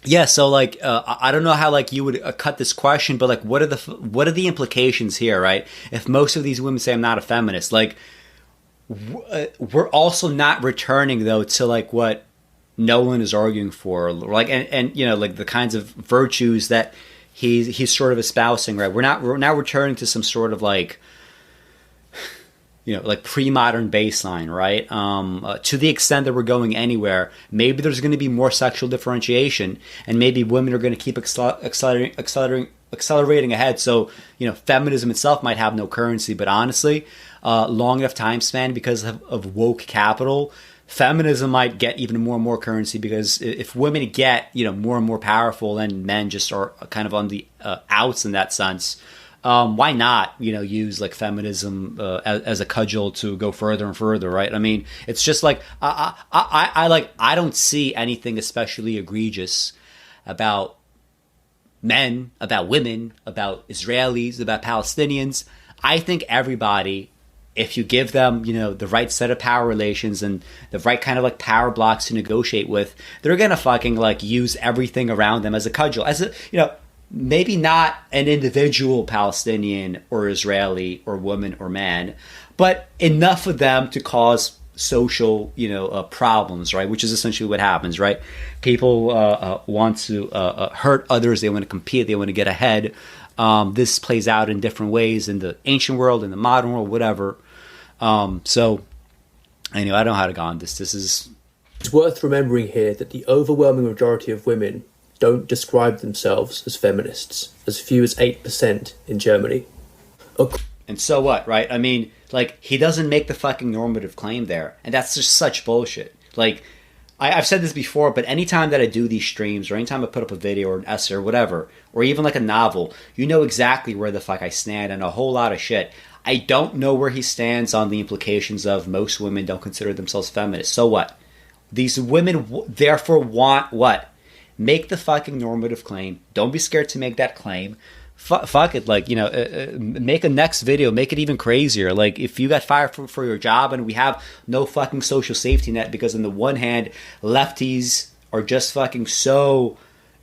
Yeah, so like I don't know how like you would cut this question, but like what are the implications here, right? If most of these women say I'm not a feminist, like we're also not returning though to like what Knowland is arguing for, like and like the kinds of virtues that he's sort of espousing, right? We're now returning to some sort of like like pre-modern baseline, right? To the extent that we're going anywhere, maybe there's going to be more sexual differentiation, and maybe women are going to keep accelerating ahead. So, feminism itself might have no currency, but honestly, long enough time span because of woke capital, feminism might get even more and more currency, because if women get, more and more powerful, and men just are kind of on the outs in that sense. Why not, use like feminism as a cudgel to go further and further, right? I mean, it's just like I don't see anything especially egregious about men, about women, about Israelis, about Palestinians. I think everybody, if you give them, the right set of power relations and the right kind of like power blocks to negotiate with, they're gonna fucking like use everything around them as a cudgel, as a maybe not an individual Palestinian or Israeli or woman or man, but enough of them to cause social, problems, right? Which is essentially what happens, right? People want to hurt others. They want to compete. They want to get ahead. This plays out in different ways in the ancient world, in the modern world, whatever. So, anyway, I don't know how to go on this. It's worth remembering here that the overwhelming majority of women don't describe themselves as feminists, as few as 8% in Germany. And so what, right? I mean, like, he doesn't make the fucking normative claim there, and that's just such bullshit. Like, I've said this before, but anytime that I do these streams, or anytime I put up a video or an essay or whatever, or even like a novel, you know exactly where the fuck I stand on a whole lot of shit. I don't know where he stands on the implications of most women don't consider themselves feminists. So what? These women therefore want what? Make the fucking normative claim. Don't be scared to make that claim. Fuck it, like, make a next video, make it even crazier. Like, if you got fired for your job and we have no fucking social safety net because on the one hand, lefties are just fucking so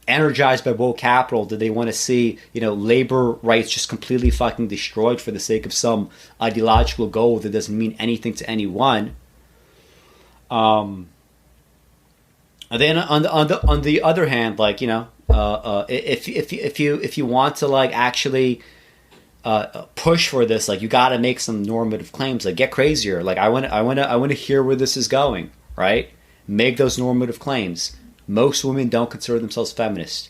energized by woke capital that they want to see, labor rights just completely fucking destroyed for the sake of some ideological goal that doesn't mean anything to anyone. And then on the other hand, like, if you want to like actually push for this, like, you got to make some normative claims, like get crazier. Like, I want to hear where this is going, right? Make those normative claims. Most women don't consider themselves feminist.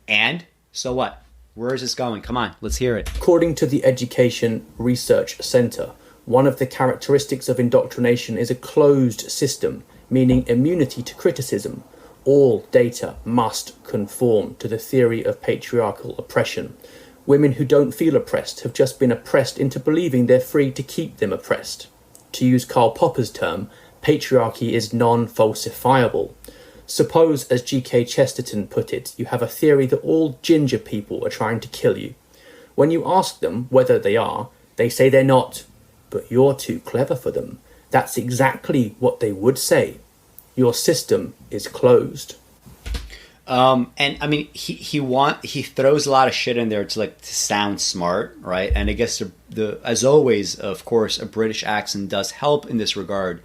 And so what? Where is this going? Come on, let's hear it. According to the Education Research Centre, one of the characteristics of indoctrination is a closed system, meaning immunity to criticism. All data must conform to the theory of patriarchal oppression. Women who don't feel oppressed have just been oppressed into believing they're free to keep them oppressed. To use Karl Popper's term, patriarchy is non-falsifiable. Suppose, as G.K. Chesterton put it, you have a theory that all ginger people are trying to kill you. When you ask them whether they are, they say they're not. But you're too clever for them. That's exactly what they would say. Your system is closed. And I mean, he throws a lot of shit in there to sound smart, right? And I guess as always, of course, a British accent does help in this regard.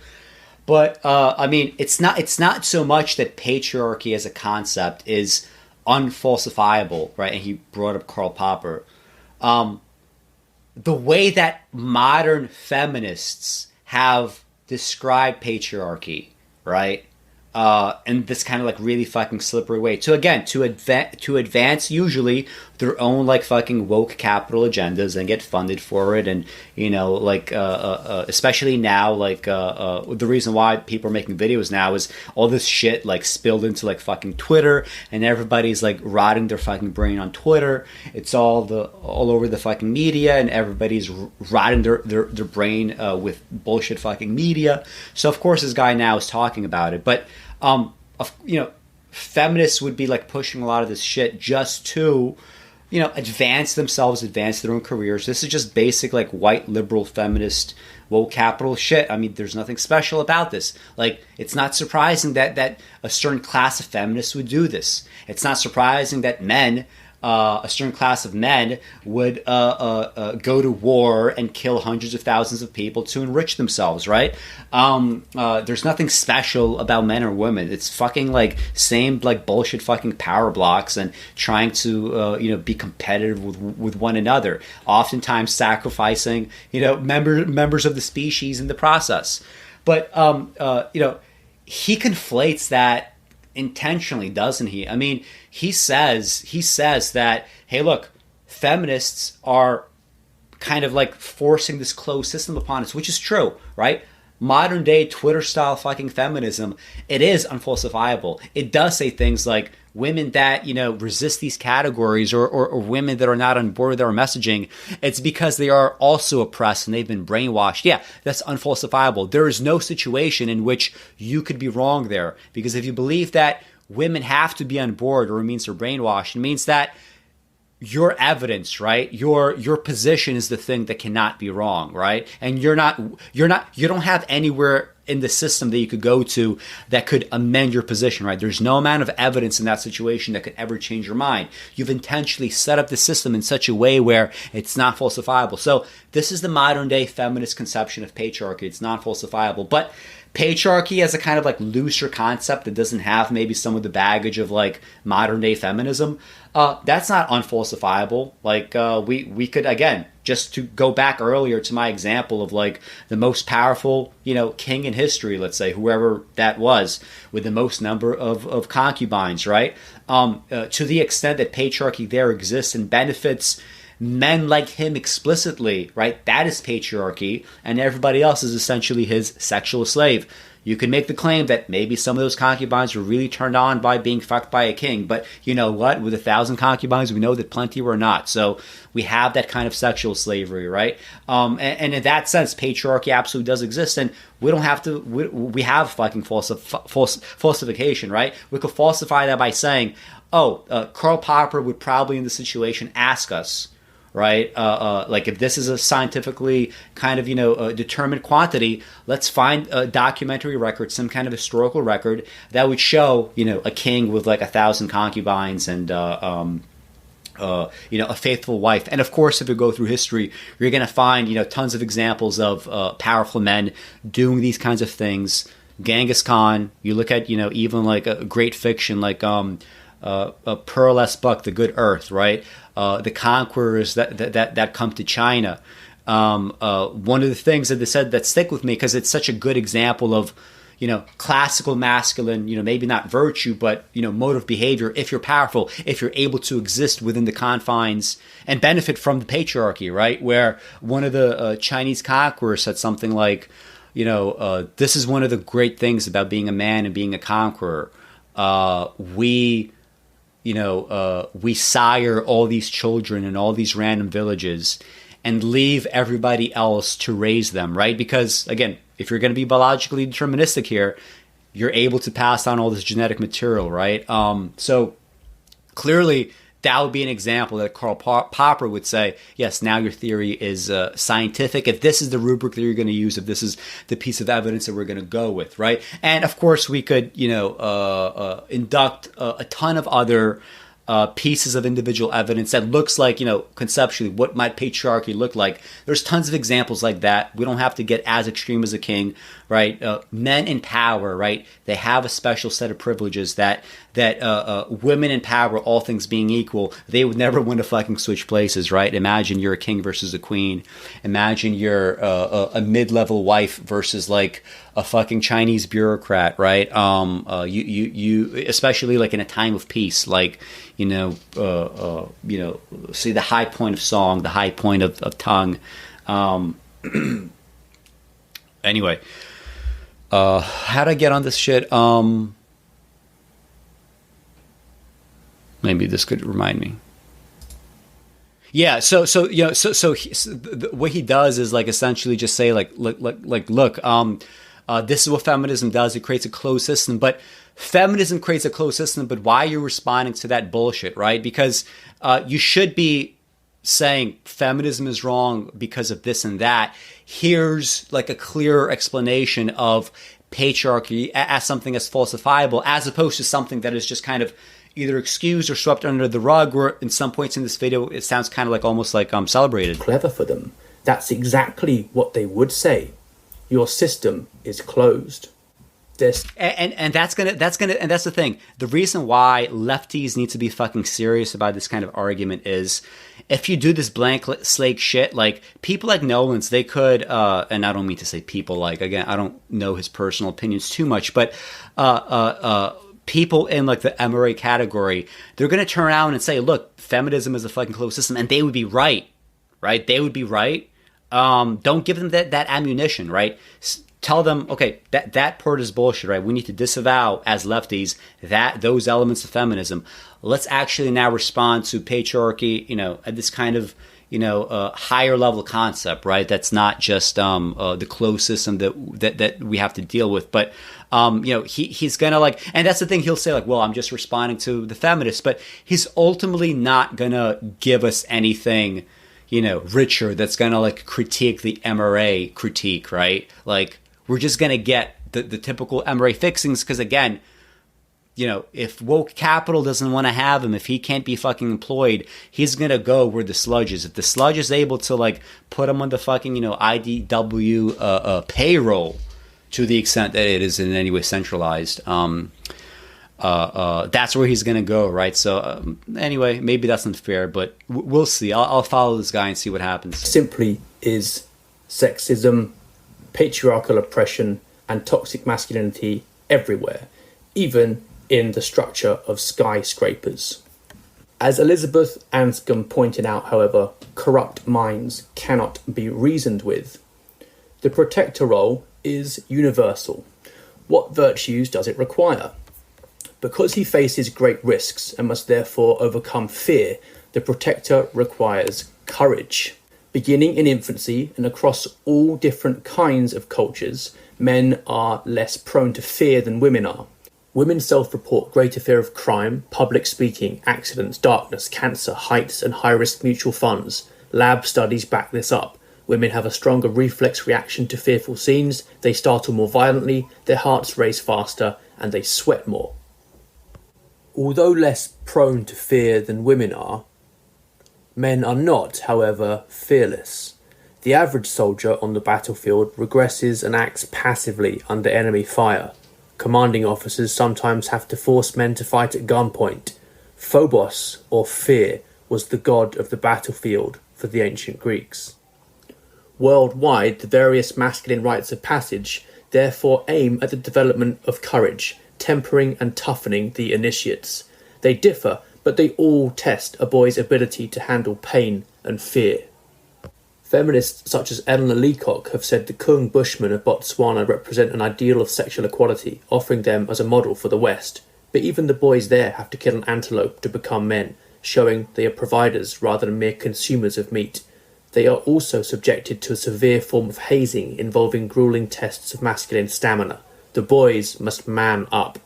But I mean, it's not so much that patriarchy as a concept is unfalsifiable, right? And he brought up Karl Popper. The way that modern feminists have described patriarchy, right? In this kind of like really fucking slippery way. To advance usually their own like fucking woke capital agendas and get funded for it. And, especially now, the reason why people are making videos now is all this shit like spilled into like fucking Twitter, and everybody's like rotting their fucking brain on Twitter. It's all over the fucking media, and everybody's rotting their brain with bullshit fucking media. So of course this guy now is talking about it, but feminists would be like pushing a lot of this shit just to, advance themselves, advance their own careers. This is just basic like white liberal feminist woke capital shit. I mean, there's nothing special about this. Like, it's not surprising that a certain class of feminists would do this. It's not surprising that men, a certain class of men would go to war and kill hundreds of thousands of people to enrich themselves, right? There's nothing special about men or women. It's fucking like same like bullshit fucking power blocks and trying to be competitive with one another, oftentimes sacrificing members of the species in the process. But he conflates that intentionally, doesn't he? I mean, he says that, hey, look, feminists are kind of like forcing this closed system upon us, which is true, right? Modern day Twitter style fucking feminism, it is unfalsifiable. It does say things like women that, resist these categories or women that are not on board with our messaging, it's because they are also oppressed and they've been brainwashed. Yeah, that's unfalsifiable. There is no situation in which you could be wrong there, because if you believe that women have to be on board or it means they're brainwashed, it means that your evidence, right? Your position is the thing that cannot be wrong, right? And you don't have anywhere in the system that you could go to that could amend your position, right? There's no amount of evidence in that situation that could ever change your mind. You've intentionally set up the system in such a way where it's not falsifiable. So this is the modern day feminist conception of patriarchy. It's not falsifiable, but patriarchy as a kind of like looser concept that doesn't have maybe some of the baggage of like modern day feminism, that's not unfalsifiable. Like we could, again, just to go back earlier to my example of like the most powerful, king in history, let's say, whoever that was, with the most number of concubines, right? To the extent that patriarchy there exists and benefits men like him explicitly, right? That is patriarchy, and everybody else is essentially his sexual slave. You could make the claim that maybe some of those concubines were really turned on by being fucked by a king, but you know what? With 1,000 concubines, we know that plenty were not. So we have that kind of sexual slavery, right? And in that sense, patriarchy absolutely does exist, and we don't have to. We have fucking falsification, right? We could falsify that by saying, Karl Popper would probably in the situation ask us, right? Like if this is a scientifically kind of, determined quantity, let's find a documentary record, some kind of historical record that would show, a king with like 1,000 concubines and, a faithful wife. And of course, if you go through history, you're going to find, tons of examples of powerful men doing these kinds of things. Genghis Khan, you look at, even like a great fiction like Pearl S. Buck, The Good Earth, right? The conquerors that come to China. One of the things that they said that stick with me because it's such a good example of, classical masculine, maybe not virtue, but, mode of behavior. If you're powerful, if you're able to exist within the confines and benefit from the patriarchy, right? Where one of the Chinese conquerors said something like, this is one of the great things about being a man and being a conqueror. We sire all these children in all these random villages and leave everybody else to raise them, right? Because, again, if you're going to be biologically deterministic here, you're able to pass on all this genetic material, right? So clearly that would be an example that Karl Popper would say, yes, now your theory is scientific. If this is the rubric that you're going to use, if this is the piece of evidence that we're going to go with, right? And of course, we could, induct a ton of other pieces of individual evidence that looks like, conceptually, what might patriarchy look like. There's tons of examples like that. We don't have to get as extreme as a king, right? Men in power, right? They have a special set of privileges that women in power, all things being equal, they would never want to fucking switch places, right? Imagine you're a king versus a queen. Imagine you're a mid-level wife versus like a fucking Chinese bureaucrat, right? You especially like in a time of peace, like, see the high point of song, the high point of tongue. Anyway, how'd I get on this shit? Maybe this could remind me. Yeah, so what he does is like essentially just say look, this is what feminism does. It creates a closed system, but feminism creates a closed system. But why are you responding to that bullshit, right? Because you should be saying feminism is wrong because of this and that. Here's like a clear explanation of patriarchy as something that's falsifiable, as opposed to something that is just kind of either excused or swept under the rug, or in some points in this video, it sounds kind of like almost like celebrated. Clever for them. That's exactly what they would say. Your system is closed. And that's the thing. The reason why lefties need to be fucking serious about this kind of argument is if you do this blank slate shit, like people like Knowland's, they could, and I don't mean to say people like, again, I don't know his personal opinions too much, but people in like the MRA category, they're going to turn around and say, look, feminism is a fucking closed system, and they would be right? They would be right. Don't give them that ammunition, right? Tell them, okay, that part is bullshit, right? We need to disavow as lefties those elements of feminism. Let's actually now respond to patriarchy, at this kind of, higher level concept, right? That's not just the closed system that we have to deal with, but he's gonna like, and that's the thing. He'll say like, well, I'm just responding to the feminists, but he's ultimately not gonna give us anything, richer that's gonna like critique the MRA critique, right? Like, we're just going to get the typical MRA fixings because, again, if woke capital doesn't want to have him, if he can't be fucking employed, he's going to go where the sludge is. If the sludge is able to, like, put him on the fucking, IDW payroll to the extent that it is in any way centralized, that's where he's going to go, right? So, anyway, maybe that's unfair, but we'll see. I'll follow this guy and see what happens. Simply is sexism, patriarchal oppression, and toxic masculinity everywhere, even in the structure of skyscrapers. As Elizabeth Anscombe pointed out, however, corrupt minds cannot be reasoned with. The protector role is universal. What virtues does it require? Because he faces great risks and must therefore overcome fear, the protector requires courage. Beginning in infancy and across all different kinds of cultures, men are less prone to fear than women are. Women self-report greater fear of crime, public speaking, accidents, darkness, cancer, heights, and high-risk mutual funds. Lab studies back this up. Women have a stronger reflex reaction to fearful scenes, they startle more violently, their hearts race faster, and they sweat more. Although less prone to fear than women are, men are not, however, fearless. The average soldier on the battlefield regresses and acts passively under enemy fire. Commanding officers sometimes have to force men to fight at gunpoint. Phobos, or fear, was the god of the battlefield for the ancient Greeks. Worldwide, the various masculine rites of passage therefore aim at the development of courage, tempering and toughening the initiates. They differ, but they all test a boy's ability to handle pain and fear. Feminists such as Eleanor Leacock have said the Kung Bushmen of Botswana represent an ideal of sexual equality, offering them as a model for the West. But even the boys there have to kill an antelope to become men, showing they are providers rather than mere consumers of meat. They are also subjected to a severe form of hazing involving grueling tests of masculine stamina. The boys must man up.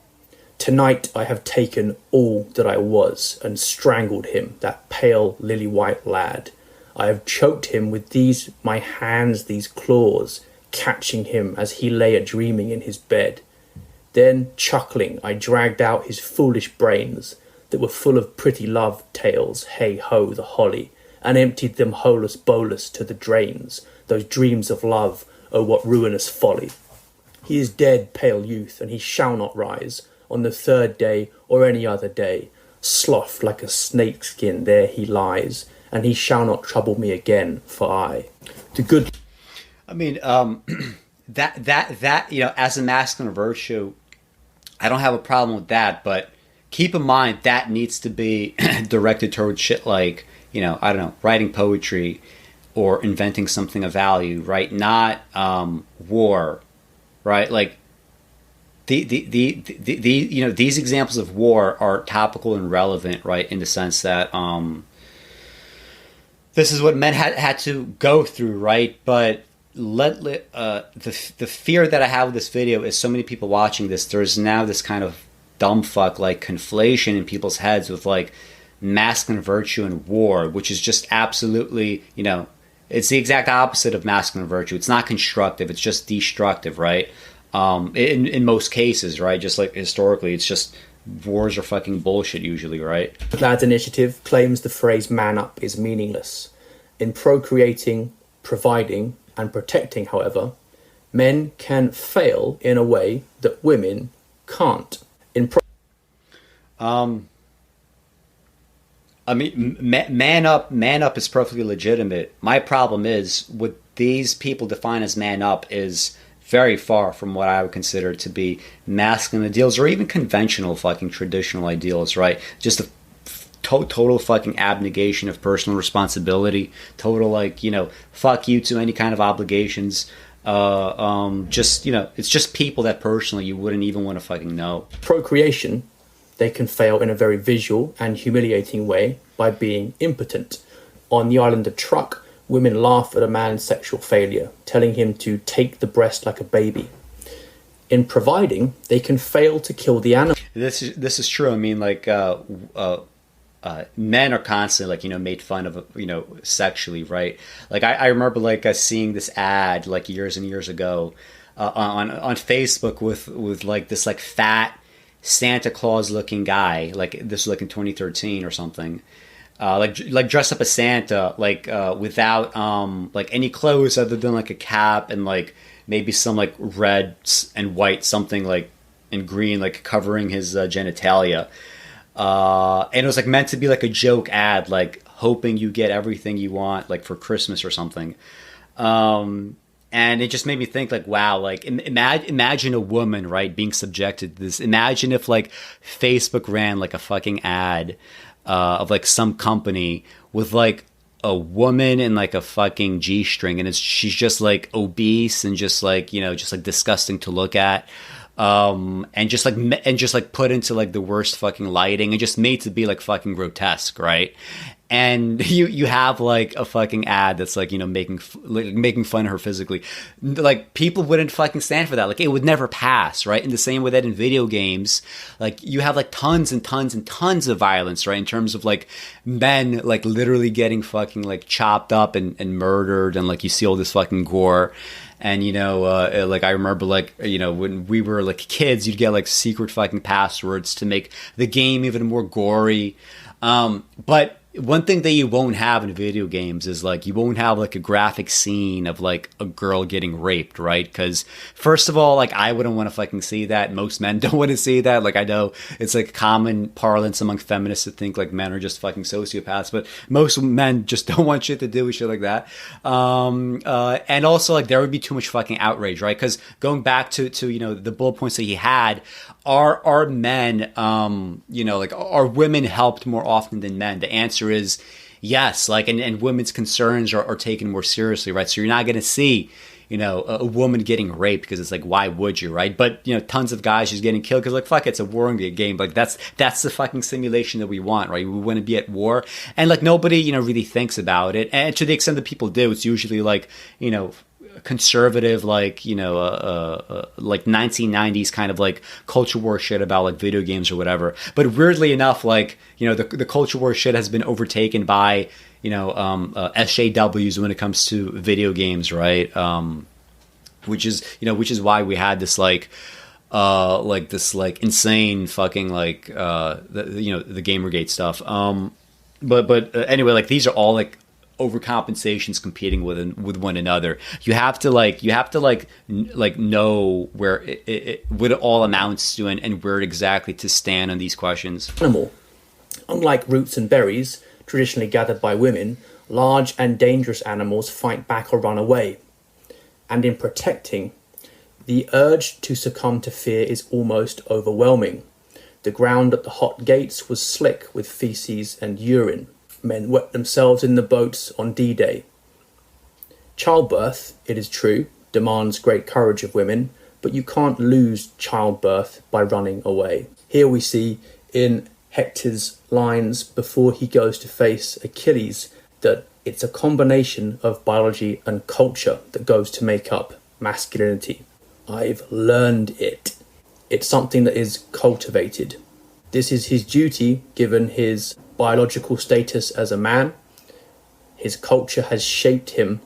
Tonight I have taken all that I was and strangled him, that pale lily-white lad. I have choked him with these my hands, these claws, catching him as he lay a-dreaming in his bed. Then, chuckling, I dragged out his foolish brains that were full of pretty love tales, hey-ho, the holly, and emptied them holus bolus to the drains, those dreams of love, oh what ruinous folly. He is dead, pale youth, and he shall not rise, on the third day or any other day. Sloughed like a snakeskin there he lies, and he shall not trouble me again, for I. The good... I mean, that you know, as a masculine virtue, I don't have a problem with that, but keep in mind that needs to be directed towards shit like, you know, I don't know, writing poetry or inventing something of value, right? Not war, right? Like the you know, these examples of war are topical and relevant, right? In the sense that this is what men had to go through, right? But the fear that I have with this video is so many people watching this. There's now this kind of dumb fuck like conflation in people's heads with like masculine virtue and war, which is just absolutely, you know, it's the exact opposite of masculine virtue. It's not constructive. It's just destructive, right? In most cases, right? Just like historically, it's just wars are fucking bullshit usually, right? The lad's initiative claims the phrase man up is meaningless. In procreating, providing, and protecting, however, men can fail in a way that women can't. I mean, man up is perfectly legitimate. My problem is what these people define as man up is very far from what I would consider to be masculine ideals or even conventional fucking traditional ideals, right? Just a total fucking abnegation of personal responsibility, total like, you know, fuck you to any kind of obligations. Just, you know, it's just people that personally you wouldn't even want to fucking know. Procreation, they can fail in a very visual and humiliating way by being impotent. On the island of Truk, women laugh at a man's sexual failure, telling him to take the breast like a baby. In providing, they can fail to kill the animal. This is true. I mean, like, men are constantly, like, you know, made fun of, you know, sexually, right? Like, I remember, like, seeing this ad, like, years and years ago on Facebook with, like, this, like, fat Santa Claus-looking guy. Like, this was, like, in 2013 or something. Like dressed up as Santa, like without like any clothes other than like a cap and like maybe some like red and white something like in green like covering his genitalia, and it was like meant to be like a joke ad, like hoping you get everything you want like for Christmas or something, and it just made me think like, wow, like imagine a woman, right, being subjected to this. Imagine if like Facebook ran like a fucking ad of like some company with like a woman in like a fucking G-string, and she's just like obese and just like, you know, just like disgusting to look at, and just like put into like the worst fucking lighting and just made to be like fucking grotesque, right? And you have like a fucking ad that's like, you know, making fun of her physically. Like, people wouldn't fucking stand for that. Like, it would never pass, right? In the same way that in video games, like, you have like tons and tons and tons of violence, right? In terms of like men like literally getting fucking like chopped up and murdered, and like you see all this fucking gore. And, you know, like, I remember, like, you know, when we were like kids, you'd get like secret fucking passwords to make the game even more gory. But one thing that you won't have in video games is like, you won't have like a graphic scene of like a girl getting raped, right? Because first of all, like, I wouldn't want to fucking see that. Most men don't want to see that. Like, I know it's like common parlance among feminists to think like men are just fucking sociopaths, but most men just don't want shit to do with shit like that. And also, like, there would be too much fucking outrage, right? Because going back to you know, the bullet points that he had, are men, you know, like, are women helped more often than men? The answer is yes. Like, and women's concerns are taken more seriously, right? So you're not going to see, you know, a woman getting raped, because it's like, why would you, right? But, you know, tons of guys just getting killed because, like, fuck, it's a warring game. Like, that's the fucking simulation that we want, right? We want to be at war, and like, nobody, you know, really thinks about it. And to the extent that people do, it's usually like, you know, conservative, like, you know, like 1990s kind of like culture war shit about like video games or whatever. But weirdly enough, like, you know, the culture war shit has been overtaken by, you know, SJWs when it comes to video games, right? Which is why we had this like this like insane fucking like you know, the Gamergate stuff. But anyway, like, these are all like overcompensations competing with one another. You have to know where what it all amounts to, and where exactly to stand on these questions. Animal. Unlike roots and berries, traditionally gathered by women, large and dangerous animals fight back or run away. And in protecting, the urge to succumb to fear is almost overwhelming. The ground at the hot gates was slick with feces and urine. Men wet themselves in the boats on D-Day. Childbirth, it is true, demands great courage of women, but you can't lose childbirth by running away. Here we see in Hector's lines before he goes to face Achilles that it's a combination of biology and culture that goes to make up masculinity. I've learned it. It's something that is cultivated. This is his duty given his biological status as a man. His culture has shaped him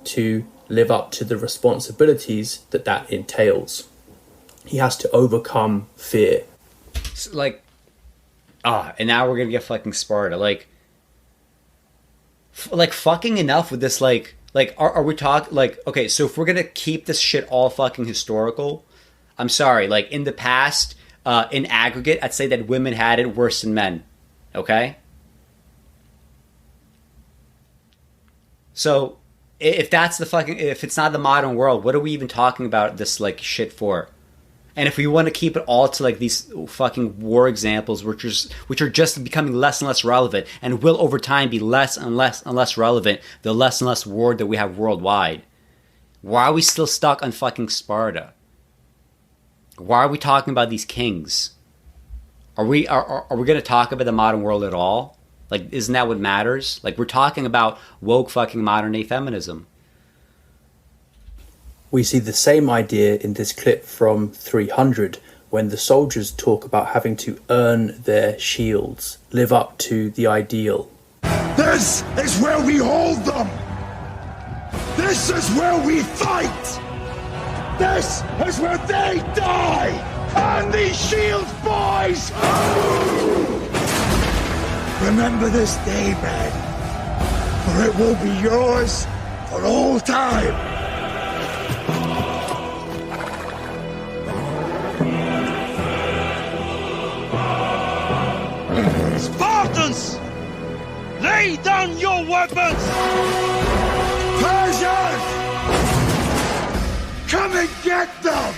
to live up to the responsibilities that entails. He has to overcome fear. Like, and now we're gonna get fucking Sparta. Like fucking enough with this. Like, are we talking, like, okay, so if we're gonna keep this shit all fucking historical, I'm sorry, like, in the past, in aggregate, I'd say that women had it worse than men. Okay? So, if it's not the modern world, what are we even talking about this, like, shit for? And if we want to keep it all to, like, these fucking war examples, which are just becoming less and less relevant, and will over time be less and less and less relevant, the less and less war that we have worldwide, why are we still stuck on fucking Sparta? Why are we talking about these kings? Are we going to talk about the modern world at all? Like, isn't that what matters? Like, we're talking about woke fucking modern day feminism. We see the same idea in this clip from 300 when the soldiers talk about having to earn their shields, live up to the ideal. This is where we hold them! This is where we fight! This is where they die! And these shields, boys! Remember this day, men, for it will be yours for all time. Spartans! Lay down your weapons! Persians! Come and get them!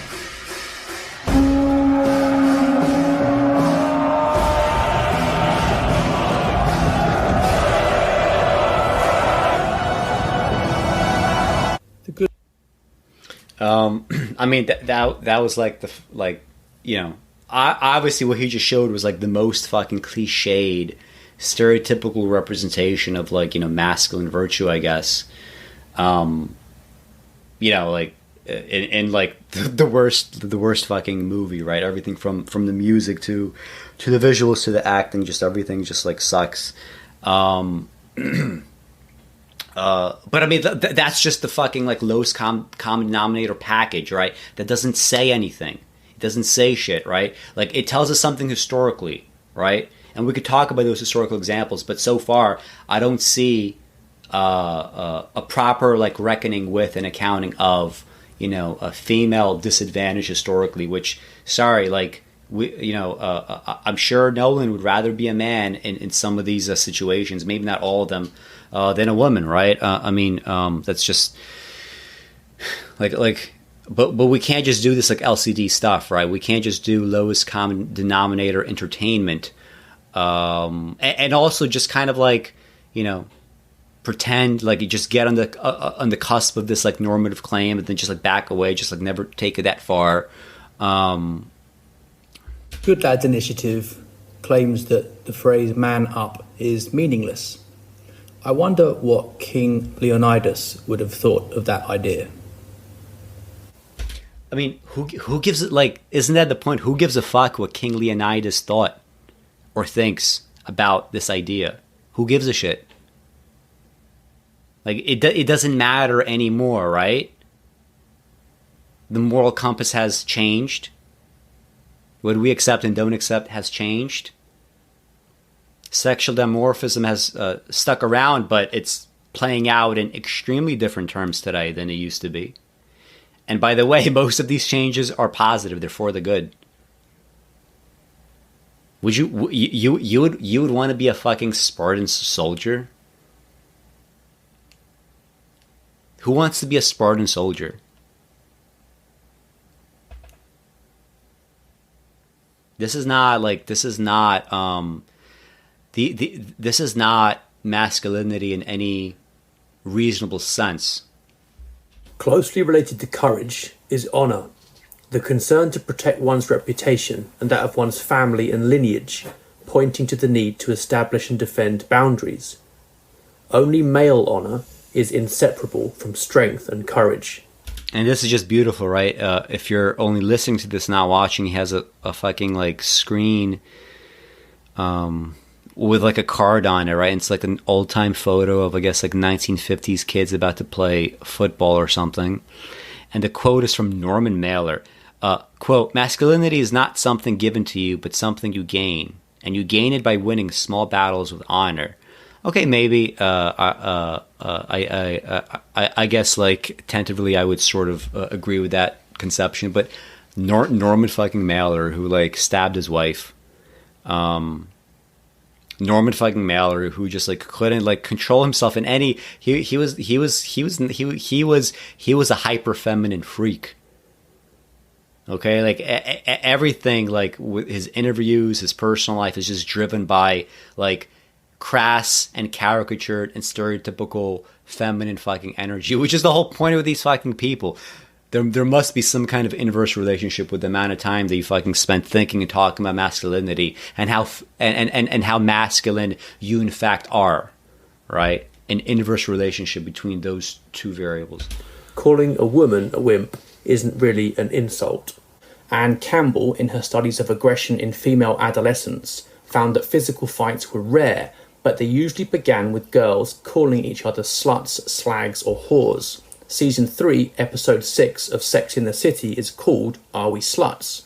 I mean, that was like obviously what he just showed was like the most fucking cliched, stereotypical representation of like, masculine virtue, I guess. Like in like the worst fucking movie, right? Everything from the music to the visuals to the acting, just everything just like sucks. But I mean, that's just the fucking like lowest common denominator package, right? That doesn't say anything. It doesn't say shit, right? Like it tells us something historically, right? And we could talk about those historical examples, but so far I don't see a proper like reckoning with and accounting of a female disadvantage historically. Which, sorry, like I'm sure Knowland would rather be a man in some of these situations, maybe not all of them, than a woman, right? I mean, that's just like. But we can't just do this like LCD stuff, right? We can't just do lowest common denominator entertainment, and also just kind of like pretend like you just get on the cusp of this like normative claim, and then just like back away, just like never take it that far. Good Lads Initiative claims that the phrase "man up" is meaningless. I wonder what King Leonidas would have thought of that idea. I mean, who gives it, like, isn't that the point? Who gives a fuck what King Leonidas thought or thinks about this idea? Who gives a shit? Like, it doesn't matter anymore, right? The moral compass has changed. What we accept and don't accept has changed. Sexual dimorphism has stuck around, but it's playing out in extremely different terms today than it used to be. And by the way, most of these changes are positive; they're for the good. Would you would want to be a fucking Spartan soldier? Who wants to be a Spartan soldier? This is not masculinity in any reasonable sense. Closely related to courage is honour, the concern to protect one's reputation and that of one's family and lineage, pointing to the need to establish and defend boundaries. Only male honour is inseparable from strength and courage. And this is just beautiful, right? If you're only listening to this, not watching, he has a fucking like screen with like a card on it, right? And it's like an old time photo of, I guess, like 1950s kids about to play football or something. And the quote is from Norman Mailer. Quote, "Masculinity is not something given to you, but something you gain. And you gain it by winning small battles with honor." Okay, maybe I guess like tentatively I would sort of agree with that conception. But Norman fucking Mailer, who like stabbed his wife, Norman fucking Mailer, who just like couldn't like control himself in any. He was a hyper feminine freak. Okay, like everything, like with his interviews, his personal life is just driven by like crass and caricatured and stereotypical feminine fucking energy, which is the whole point of these fucking people. There must be some kind of inverse relationship with the amount of time that you fucking spent thinking and talking about masculinity and how and how masculine you in fact are, right? An inverse relationship between those two variables. Calling a woman a wimp isn't really an insult. Anne Campbell, in her studies of aggression in female adolescents, found that physical fights were rare, but they usually began with girls calling each other sluts, slags, or whores. Season 3, Episode 6 of Sex in the City is called Are We Sluts?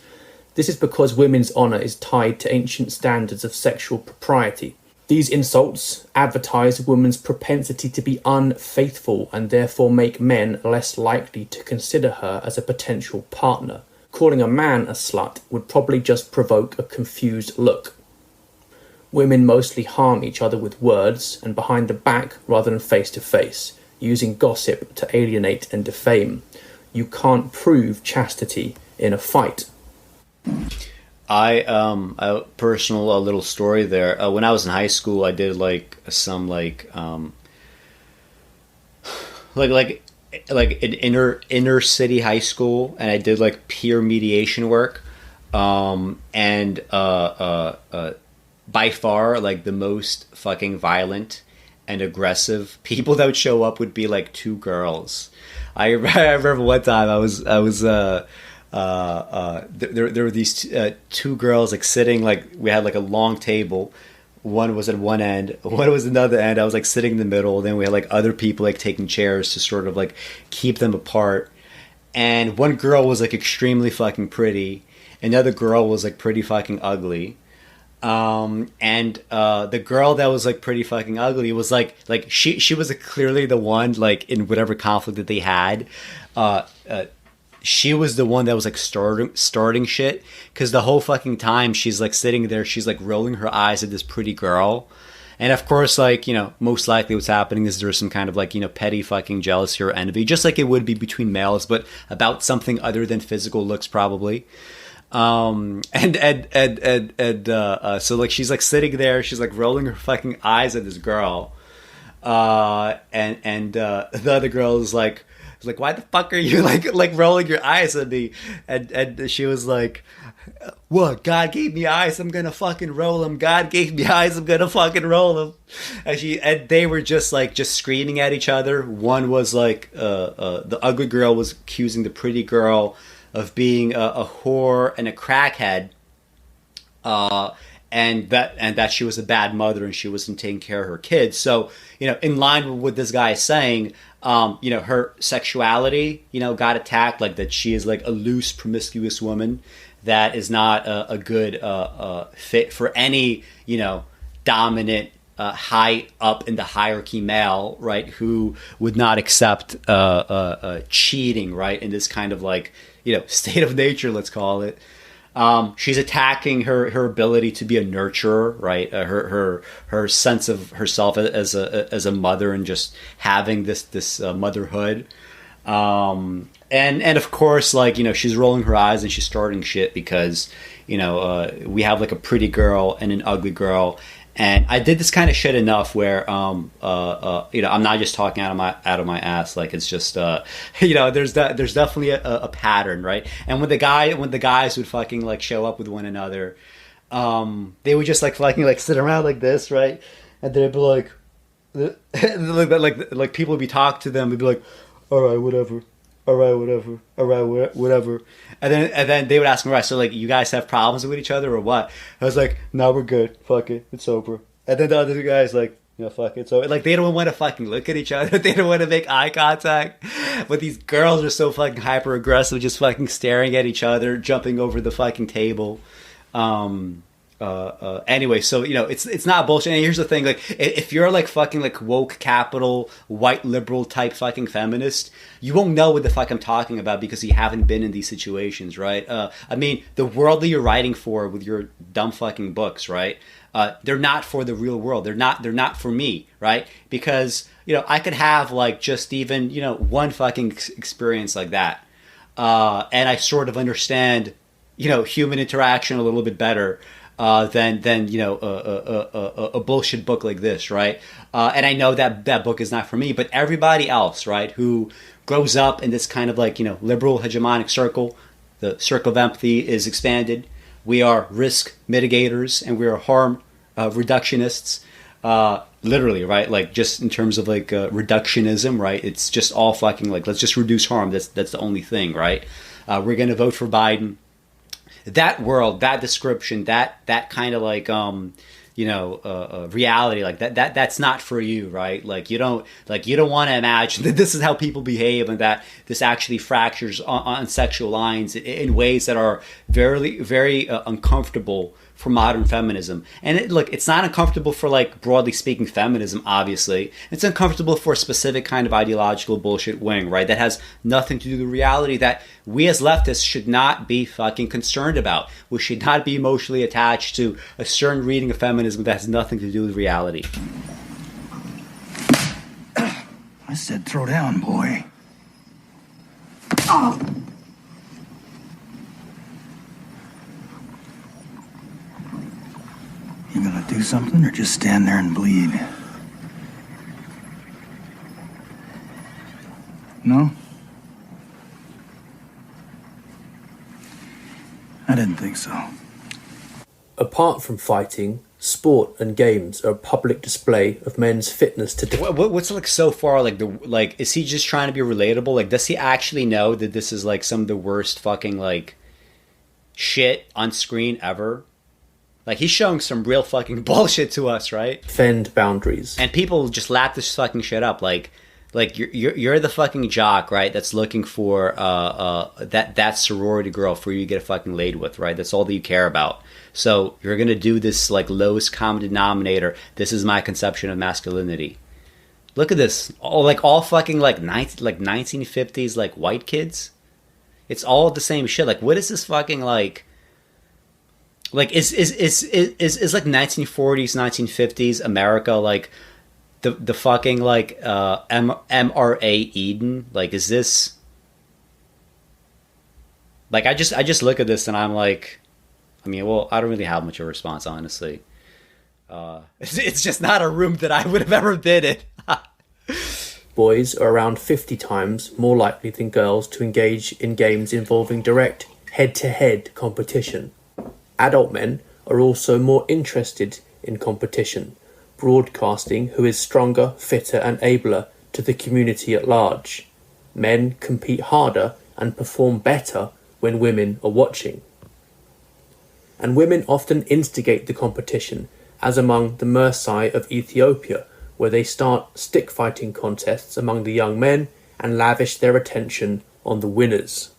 This is because women's honour is tied to ancient standards of sexual propriety. These insults advertise a woman's propensity to be unfaithful and therefore make men less likely to consider her as a potential partner. Calling a man a slut would probably just provoke a confused look. Women mostly harm each other with words and behind the back rather than face to face, using gossip to alienate and defame. You can't prove chastity in a fight. A personal little story there. When I was in high school, I did like some like like an inner city high school, and I did like peer mediation work, and by far like the most fucking violent and aggressive people that would show up would be like two girls. I remember one time I was there were these two girls like sitting, like we had like a long table. One was at one end, one was another end. I was like sitting in the middle. Then we had like other people like taking chairs to sort of like keep them apart. And one girl was like extremely fucking pretty. Another girl was like pretty fucking ugly. And the girl that was like pretty fucking ugly was like she was like, clearly the one like in whatever conflict that they had. She was the one that was like starting shit, because the whole fucking time she's like sitting there, she's like rolling her eyes at this pretty girl. And of course, like, you know, most likely what's happening is there's some kind of like, you know, petty fucking jealousy or envy, just like it would be between males, but about something other than physical looks probably. So like she's like sitting there, she's like rolling her fucking eyes at this girl, and the other girl is like, why the fuck are you like rolling your eyes at me? And she was like, what? God gave me eyes, I'm gonna fucking roll them. God gave me eyes, I'm gonna fucking roll them. And they were just screaming at each other. One was like, the ugly girl was accusing the pretty girl of being a whore and a crackhead, and that she was a bad mother and she wasn't taking care of her kids. So, you know, in line with what this guy is saying, you know, her sexuality, you know, got attacked, like that she is like a loose, promiscuous woman that is not a good fit for any, you know, dominant, high up in the hierarchy male, right, who would not accept cheating, right, in this kind of like, you know, state of nature, let's call it. She's attacking her ability to be a nurturer, right? Her sense of herself as a mother and just having this motherhood. And of course, like, you know, she's rolling her eyes and she's starting shit because, you know, we have like a pretty girl and an ugly girl. And I did this kind of shit enough where, you know, I'm not just talking out of my ass. Like, it's just, you know, there's definitely a pattern, right? And when the guys would fucking like show up with one another, they would just like fucking like sit around like this, right? And they'd be like, like people would be talking to them. They'd be like, all right, whatever. All right, whatever. All right, whatever. And then they would ask me, right, so like, you guys have problems with each other or what? I was like, no, we're good. Fuck it. It's over. And then the other guys like, yeah, fuck it. So like, they don't want to fucking look at each other. They don't want to make eye contact. But these girls are so fucking hyper aggressive, just fucking staring at each other, jumping over the fucking table. Anyway, so, you know, it's not bullshit. And here's the thing, like, if you're like fucking like woke capital white liberal type fucking feminist, you won't know what the fuck I'm talking about because you haven't been in these situations, right? I mean, the world that you're writing for with your dumb fucking books, right? They're not for the real world. They're not for me, right? Because, you know, I could have like just even, you know, one fucking experience like that, and I sort of understand, you know, human interaction a little bit better than you know, a bullshit book like this, right? And I know that book is not for me, but everybody else, right, who grows up in this kind of like, you know, liberal hegemonic circle, the circle of empathy is expanded. We are risk mitigators and we are harm reductionists, literally, right? Like, just in terms of like reductionism, right? It's just all fucking like, let's just reduce harm. That's the only thing, right? We're gonna vote for Biden. That world, that description, that kind of like, you know, reality, like that's not for you, right? Like, you don't want to imagine that this is how people behave and that this actually fractures on sexual lines in ways that are very, very uncomfortable for modern feminism. And it's not uncomfortable for, like, broadly speaking feminism, obviously. It's uncomfortable for a specific kind of ideological bullshit wing, right? That has nothing to do with the reality that we as leftists should not be fucking concerned about. We should not be emotionally attached to a certain reading of feminism that has nothing to do with reality. I said throw down, boy. Oh. You gonna do something or just stand there and bleed? No? think so. Apart from fighting, sport and games are a public display of men's fitness to What's like so far like is he just trying to be relatable? Like, does he actually know that this is like some of the worst fucking like shit on screen ever? Like, he's showing some real fucking bullshit to us, right? defend boundaries. And people just lap this fucking shit up. Like you're the fucking jock, right? That's looking for that sorority girl for you to get fucking laid with, right? That's all that you care about. So you're gonna do this like lowest common denominator. This is my conception of masculinity. Look at this, all fucking like 1950s like white kids. It's all the same shit. Like, what is this fucking like? Like, is like 1940s, 1950s America like the fucking like MRA Eden? Like, is this like I just look at this and I'm like, I mean, well, I don't really have much of a response, honestly. It's just not a room that I would have ever been in. Boys are around 50 times more likely than girls to engage in games involving direct head-to-head competition. Adult men are also more interested in competition, broadcasting who is stronger, fitter and abler to the community at large. Men compete harder and perform better when women are watching. And women often instigate the competition, as among the Mersai of Ethiopia, where they start stick fighting contests among the young men and lavish their attention on the winners.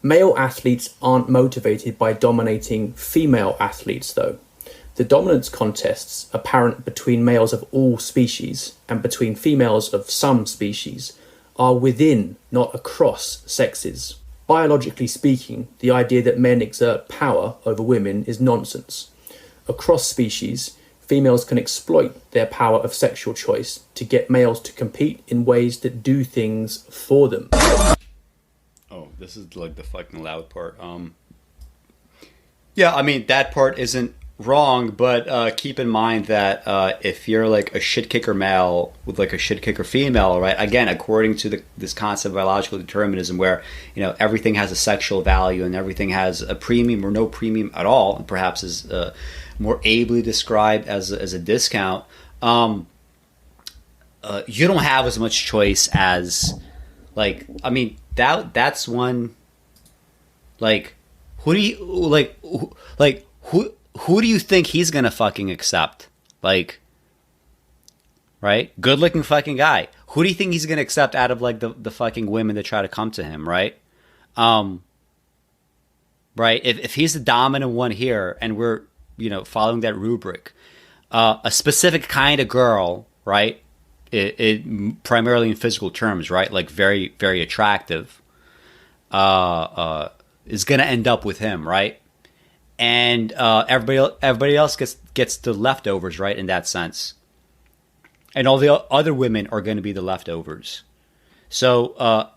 Male athletes aren't motivated by dominating female athletes, though. The dominance contests apparent between males of all species and between females of some species are within, not across, sexes. Biologically speaking, the idea that men exert power over women is nonsense. Across species, females can exploit their power of sexual choice to get males to compete in ways that do things for them. Oh, this is like the fucking loud part. Yeah, I mean, that part isn't wrong, but keep in mind that if you're like a shit kicker male with like a shit kicker female, right? Again, according to this concept of biological determinism, where everything has a sexual value and everything has a premium or no premium at all, and perhaps is more ably described as a discount. You don't have as much choice as, like, I mean, that's one. Like, who do you think he's gonna fucking accept? Like, right? Good looking fucking guy. Who do you think he's gonna accept out of like the fucking women that try to come to him, right? Right? If he's the dominant one here and we're, following that rubric, a specific kind of girl, right? It primarily in physical terms, right? Like very, very attractive, is gonna end up with him, right? And everybody else gets the leftovers, right? In that sense, and all the other women are going to be the leftovers. So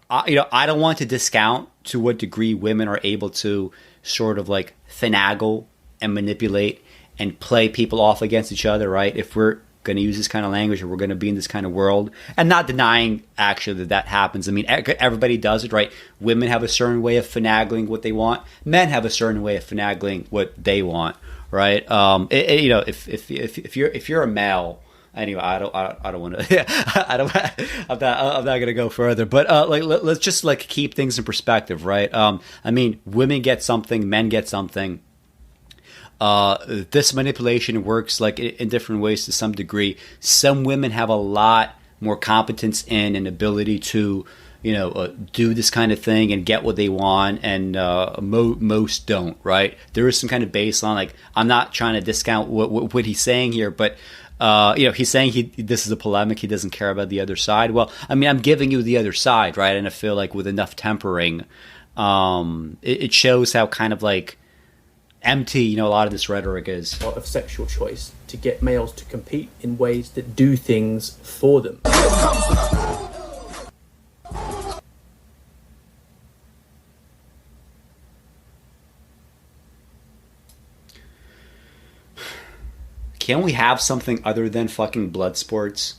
I don't want to discount to what degree women are able to sort of like finagle and manipulate and play people off against each other, right? If we're going to use this kind of language, or we're going to be in this kind of world, and not denying actually that happens. I mean, everybody does it, right? Women have a certain way of finagling what they want. Men have a certain way of finagling what they want, right? If you're a male, anyway, I don't want to. I'm not gonna go further. But let's just like keep things in perspective, right? I mean, women get something, men get something. This manipulation works like in different ways to some degree. Some women have a lot more competence in and ability to, do this kind of thing and get what they want, and most don't, right? There is some kind of baseline. Like, I'm not trying to discount what he's saying here, but he's saying this is a polemic. He doesn't care about the other side. Well, I mean, I'm giving you the other side, right? And I feel like with enough tempering, it shows how kind of like empty, a lot of this rhetoric is. Of sexual choice to get males to compete in ways that do things for them. Can we have something other than fucking blood sports?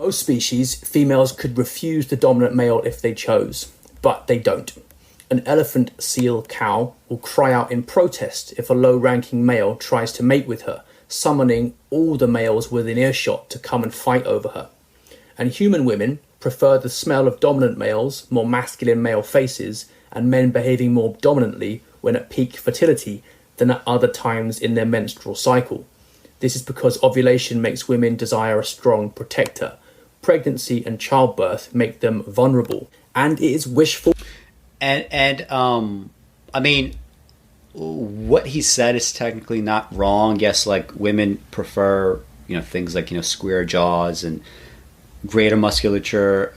Most species, females could refuse the dominant male if they chose, but they don't. An elephant, seal, cow will cry out in protest if a low-ranking male tries to mate with her, summoning all the males within earshot to come and fight over her. And human women prefer the smell of dominant males, more masculine male faces, and men behaving more dominantly when at peak fertility than at other times in their menstrual cycle. This is because ovulation makes women desire a strong protector. Pregnancy and childbirth make them vulnerable, and it is wishful. And I mean, what he said is technically not wrong. Yes, like women prefer, things like, square jaws and greater musculature.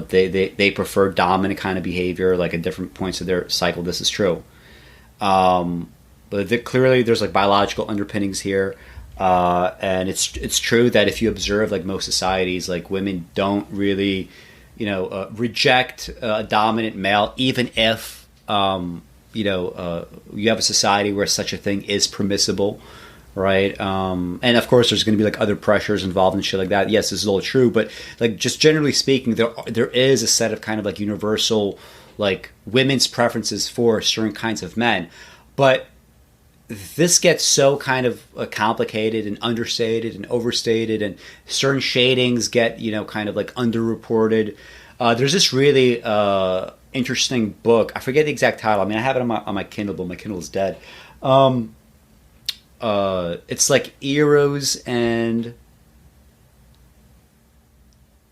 They prefer dominant kind of behavior, like at different points of their cycle. This is true. But clearly there's like biological underpinnings here. And it's true that if you observe like most societies, like women don't really, reject a dominant male, even if, you have a society where such a thing is permissible, right? And of course there's going to be like other pressures involved and shit like that. Yes, this is all true, but like just generally speaking, there is a set of kind of like universal, like women's preferences for certain kinds of men. But this gets so kind of complicated and understated and overstated, and certain shadings get, kind of like underreported. There's this really interesting book. I forget the exact title. I mean, I have it on my Kindle, but my Kindle is dead. It's like Eros and...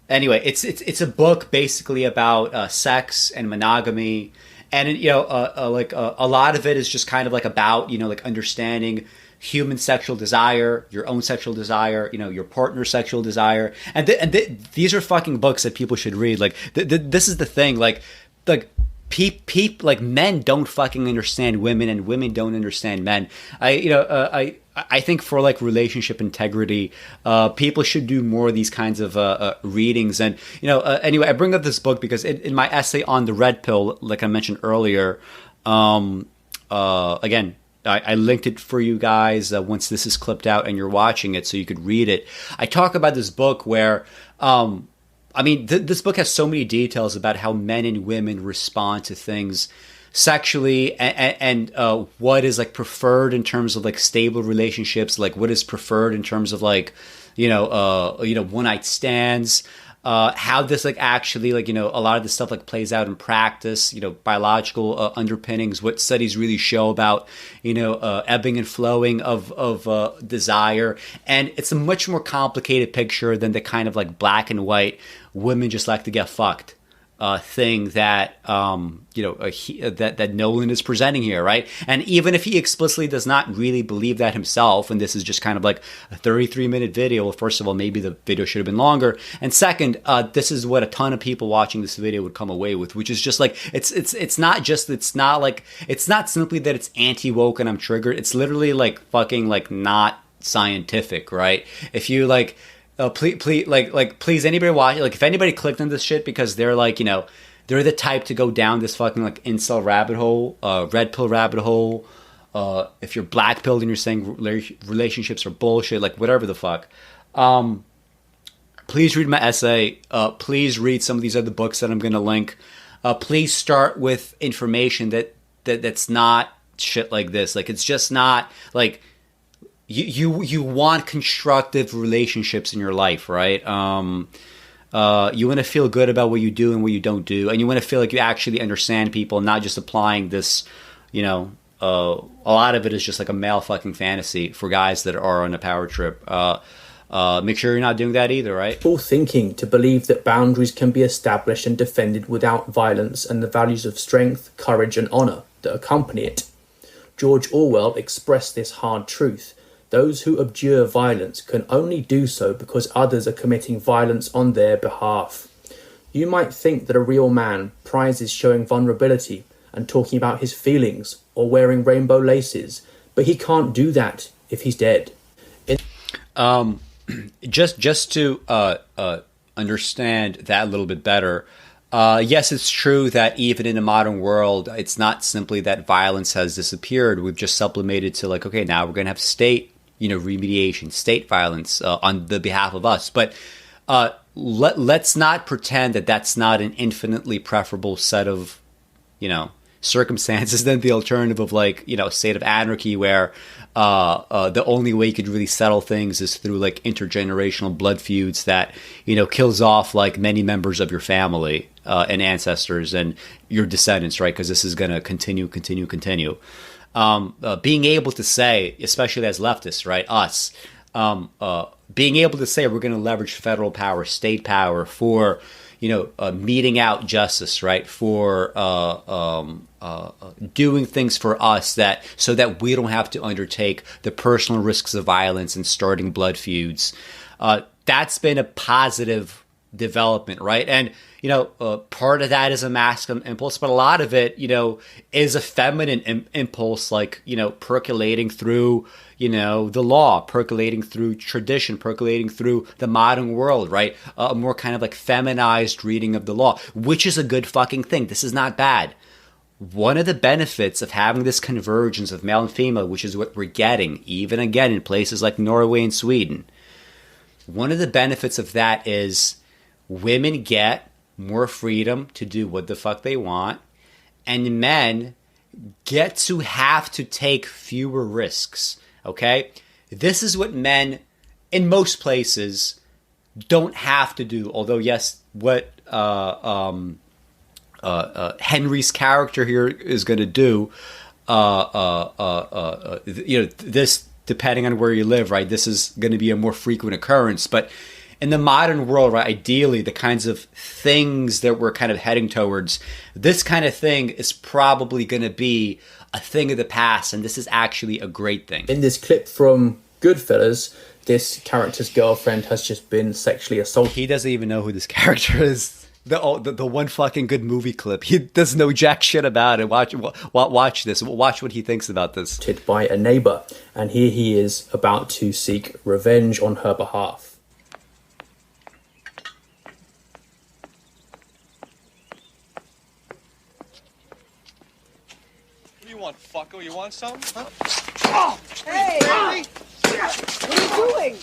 Anyway, it's a book basically about sex and monogamy. And, a lot of it is just kind of like about, like understanding human sexual desire, your own sexual desire, your partner's sexual desire. And these are fucking books that people should read. Like, this is the thing. Like men don't fucking understand women, and women don't understand men. I think for like relationship integrity, people should do more of these kinds of readings. And anyway, I bring up this book because in my essay on the red pill, like I mentioned earlier, again, I linked it for you guys once this is clipped out and you're watching it, so you could read it. I talk about this book where, this book has so many details about how men and women respond to things sexually, and what is like preferred in terms of like stable relationships, like what is preferred in terms of like one night stands, how this like actually like a lot of this stuff like plays out in practice, biological underpinnings, what studies really show about ebbing and flowing of desire. And it's a much more complicated picture than the kind of like black and white women just like to get fucked thing that that Knowland is presenting here, right? And even if he explicitly does not really believe that himself, and this is just kind of like a 33-minute video, well, first of all, maybe the video should have been longer, and second, this is what a ton of people watching this video would come away with, which is just like it's not simply that it's anti-woke and I'm triggered. It's literally like fucking like not scientific, right? If you like. Please, anybody watch? Like, if anybody clicked on this shit because they're like, they're the type to go down this fucking like incel rabbit hole, red pill rabbit hole. If you're black pilled and you're saying relationships are bullshit, like whatever the fuck. Please read my essay. Please read some of these other books that I'm going to link. Please start with information that's not shit like this. Like, it's just not like. You want constructive relationships in your life, right? You want to feel good about what you do and what you don't do, and you want to feel like you actually understand people, not just applying this. A lot of it is just like a male fucking fantasy for guys that are on a power trip. Make sure you're not doing that either, right? Full thinking to believe that boundaries can be established and defended without violence and the values of strength, courage, and honour that accompany it. George Orwell expressed this hard truth. Those who abjure violence can only do so because others are committing violence on their behalf. You might think that a real man prizes showing vulnerability and talking about his feelings or wearing rainbow laces, but he can't do that if he's dead. Just to understand that a little bit better, yes, it's true that even in the modern world, it's not simply that violence has disappeared. We've just sublimated to like, okay, now we're going to have state remediation, state violence on the behalf of us. But let's not pretend that that's not an infinitely preferable set of, circumstances than the alternative of state of anarchy where the only way you could really settle things is through intergenerational blood feuds that kills off many members of your family and ancestors and your descendants, right? Because this is going to continue. Being able to say, especially as leftists, right, us, being able to say we're going to leverage federal power, state power for meting out justice, right? For doing things for us so that we don't have to undertake the personal risks of violence and starting blood feuds. That's been a positive development, right? And part of that is a masculine impulse, but a lot of it, is a feminine impulse, percolating through the law, percolating through tradition, percolating through the modern world, right? A more kind of feminized reading of the law, which is a good fucking thing. This is not bad. One of the benefits of having this convergence of male and female, which is what we're getting, even again in places like Norway and Sweden, one of the benefits of that is women get more freedom to do what the fuck they want, and men get to have to take fewer risks. Okay? This is what men, in most places, don't have to do. Although, yes, what Henry's character here is going to do, this, depending on where you live, right, this is going to be a more frequent occurrence. But in the modern world, right, ideally, the kinds of things that we're kind of heading towards, this kind of thing is probably going to be a thing of the past, and this is actually a great thing. In this clip from Goodfellas, this character's girlfriend has just been sexually assaulted. He doesn't even know who this character is. The one fucking good movie clip. He doesn't know jack shit about it. Watch this. Watch what he thinks about this. By a neighbor, and here he is about to seek revenge on her behalf. What do you want, fucko? You want some? Huh? Oh! Hey! Hey! What are you doing?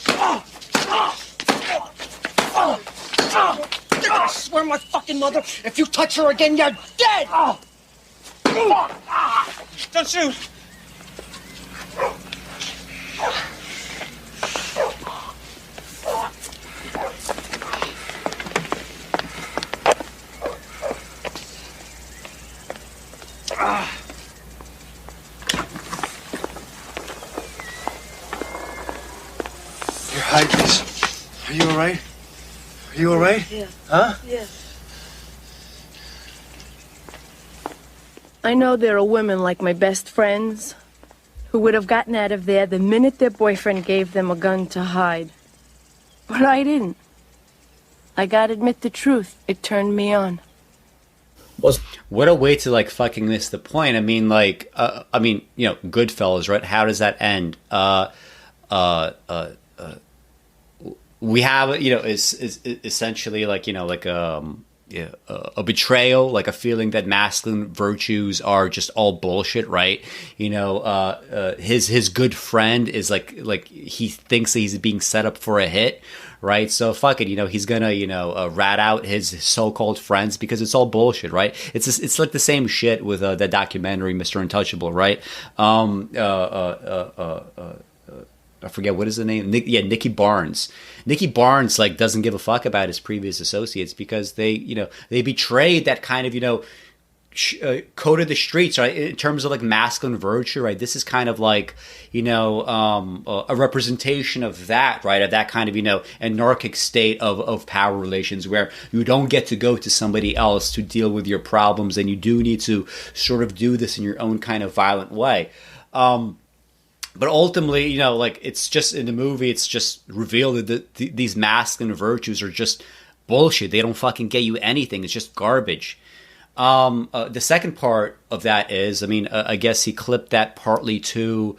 I swear my fucking mother, if you touch her again, you're dead! Don't shoot! You're hydras. Are you alright? Are you alright? Yeah. Huh? Yeah. I know there are women like my best friends who would have gotten out of there the minute their boyfriend gave them a gun to hide. But I didn't. I gotta admit the truth. It turned me on. What a way to fucking miss the point. I mean, Goodfellas, right? How does that end? We have, is essentially a betrayal, a feeling that masculine virtues are just all bullshit, right? His good friend is he thinks that he's being set up for a hit, right? So fuck it, he's gonna rat out his so-called friends because it's all bullshit, right? It's like the same shit with the documentary Mr. Untouchable, right? I forget what is the name. Nicky Barnes. Nicky Barnes doesn't give a fuck about his previous associates because they betrayed that kind of code of the streets, right? In terms of masculine virtue, right? This is kind of a representation of that, right? Of that kind of anarchic state of power relations where you don't get to go to somebody else to deal with your problems, and you do need to sort of do this in your own kind of violent way. But ultimately, it's just in the movie, it's just revealed that these masculine virtues are just bullshit. They don't fucking get you anything. It's just garbage. The second part of that is, I guess he clipped that partly to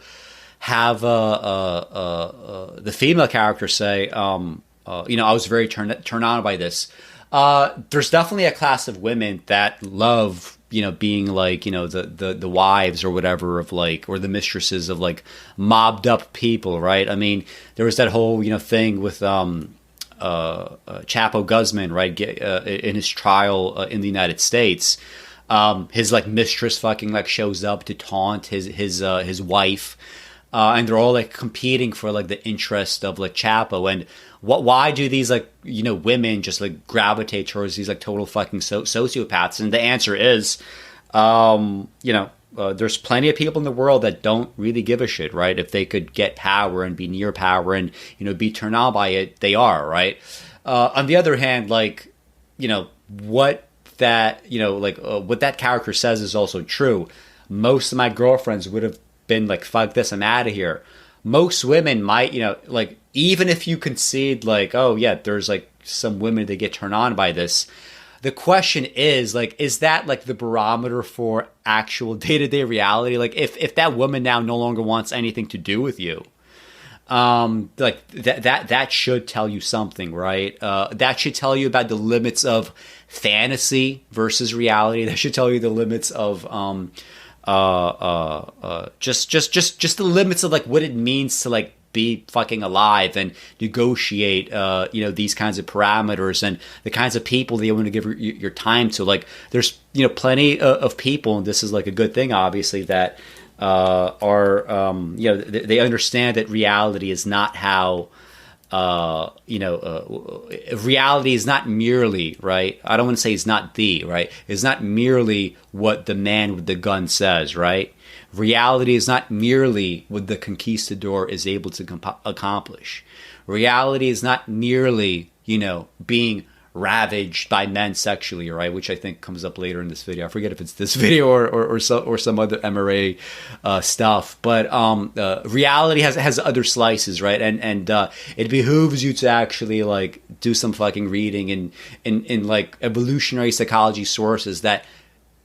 have the female character say, I was very turned on by this. There's definitely a class of women that love being the wives or whatever of or the mistresses of mobbed up people, right? There was that whole thing with Chapo Guzman, right, in his trial in the United States, his like mistress fucking like shows up to taunt his wife, and they're all like competing for like the interest of like Chapo. And why do these like, you know, women just like gravitate towards these like total fucking sociopaths? And the answer is, you know, there's plenty of people in the world that don't really give a shit, right? If they could get power and be near power and, you know, be turned on by it, they are, right? On the other hand, like, you know, what that character says is also true. Most of my girlfriends would have been like, fuck this, I'm out of here. Most women might, you know, like, even if you concede like, oh yeah, there's like some women that get turned on by this, the question is, like, is that like the barometer for actual day-to-day reality? Like, if that woman now no longer wants anything to do with you, like that should tell you something, right? That should tell you about the limits of fantasy versus reality. That should tell you the limits of just the limits of like what it means to like be fucking alive and negotiate, you know, these kinds of parameters and the kinds of people that you want to give your time to. Like, there's, you know, plenty of people, and this is like a good thing, obviously, that are, you know, they understand that reality is not how, you know, reality is not merely, right? I don't want to say it's not right? It's not merely what the man with the gun says, right? Reality is not merely what the conquistador is able to accomplish. Reality is not merely, you know, being ravaged by men sexually, right? Which I think comes up later in this video. I forget if it's this video or some other MRA stuff. But reality has other slices, right? And it behooves you to actually like do some fucking reading in like evolutionary psychology sources that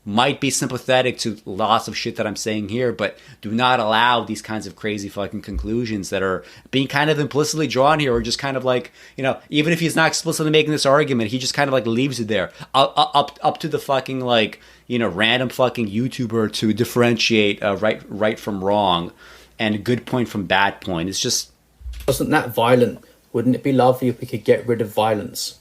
might be sympathetic to lots of shit that I'm saying here, but do not allow these kinds of crazy fucking conclusions that are being kind of implicitly drawn here, or just kind of like, you know, even if he's not explicitly making this argument, he just kind of like leaves it there, up to the fucking like, you know, random fucking YouTuber to differentiate right from wrong and good point from bad point. It's just... Wasn't that violent? Wouldn't it be lovely if we could get rid of violence?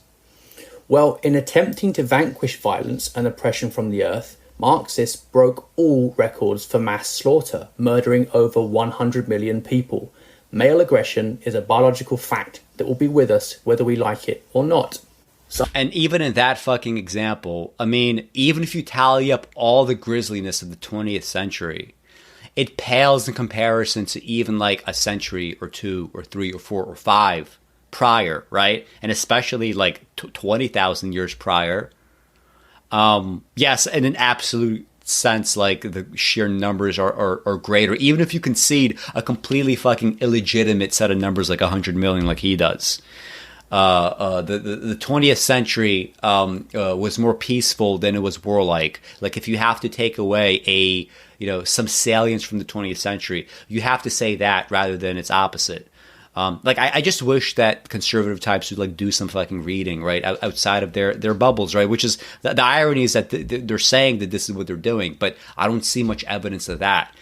Well, in attempting to vanquish violence and oppression from the earth, Marxists broke all records for mass slaughter, murdering over 100 million people. Male aggression is a biological fact that will be with us whether we like it or not. And even in that fucking example, I mean, even if you tally up all the grisliness of the 20th century, it pales in comparison to even like a century or two or three or four or five prior, right? And especially like 20,000 years prior. Yes, in an absolute sense, like the sheer numbers are greater, even if you concede a completely fucking illegitimate set of numbers like 100 million like he does. The 20th century was more peaceful than it was warlike. Like, if you have to take away some salience from the 20th century, you have to say that rather than its opposite. I just wish that conservative types would like do some fucking reading, right, outside of their bubbles, right? Which is the irony is that they're saying that this is what they're doing, but I don't see much evidence of that.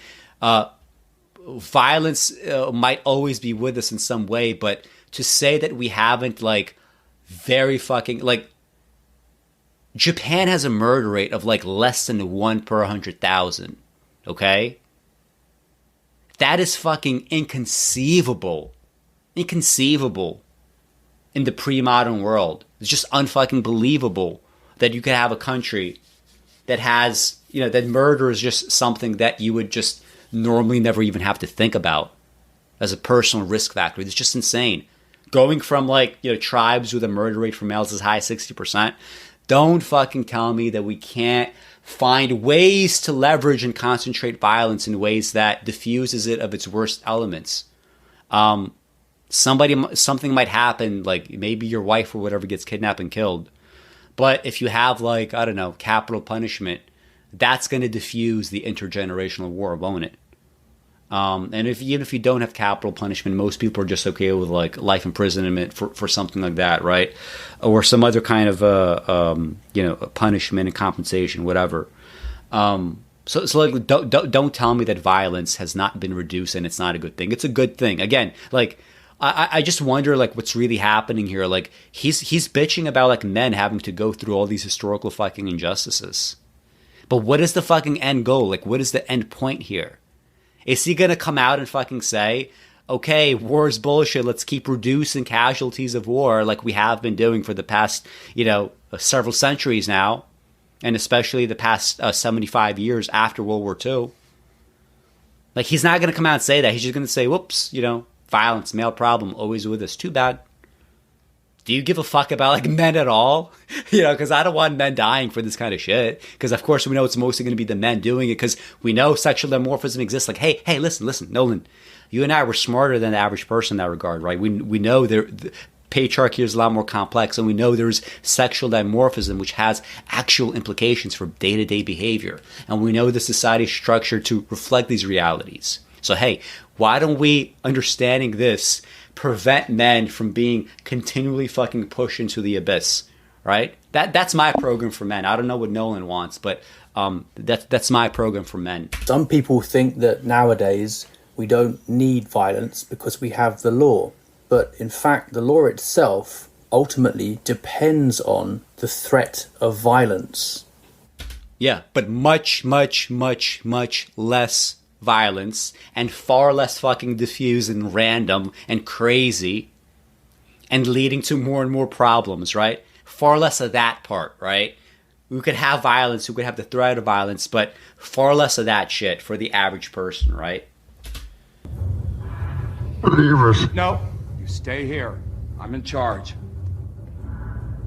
Violence might always be with us in some way, but to say that we haven't, like, very fucking, like, Japan has a murder rate of like less than 1 per 100,000. Okay, that is fucking inconceivable. Inconceivable in the pre-modern world. It's just unfucking believable that you could have a country that has, that murder is just something that you would just normally never even have to think about as a personal risk factor. It's just insane. Going from tribes with a murder rate for males as high as 60%. Don't fucking tell me that we can't find ways to leverage and concentrate violence in ways that diffuses it of its worst elements. Something might happen, like maybe your wife or whatever gets kidnapped and killed. But if you have capital punishment, that's going to diffuse the intergenerational war, won't it? And even if you don't have capital punishment, most people are just okay with like life imprisonment for something like that, right? Or some other kind of punishment and compensation, whatever. So don't tell me that violence has not been reduced and it's not a good thing. It's a good thing. Again, like, I just wonder like what's really happening here. Like he's bitching about like men having to go through all these historical fucking injustices. But what is the fucking end goal? Like what is the end point here? Is he gonna come out and fucking say, okay, war is bullshit, let's keep reducing casualties of war like we have been doing for the past, several centuries now, and especially the past 75 years after World War II? Like, he's not going to come out and say that. He's just going to say, whoops, violence, male problem, always with us. Too bad. Do you give a fuck about, like, men at all? Because I don't want men dying for this kind of shit. Because, of course, we know it's mostly going to be the men doing it because we know sexual dimorphism exists. Like, hey, listen, Knowland. You and I were smarter than the average person in that regard, right? We know the patriarchy is a lot more complex, and we know there's sexual dimorphism, which has actual implications for day-to-day behavior. And we know the society is structured to reflect these realities. So, hey, why don't we, understanding this, prevent men from being continually fucking pushed into the abyss, right? That's my program for men. I don't know what Knowland wants, but that's my program for men. Some people think that nowadays we don't need violence because we have the law. But in fact, the law itself ultimately depends on the threat of violence. Yeah, but much, much, much, much less violence and far less fucking diffuse and random and crazy and leading to more and more problems, right? Far less of that part, right? We could have violence, we could have the threat of violence, but far less of that shit for the average person, right? Believers, No, you stay here. I'm in charge.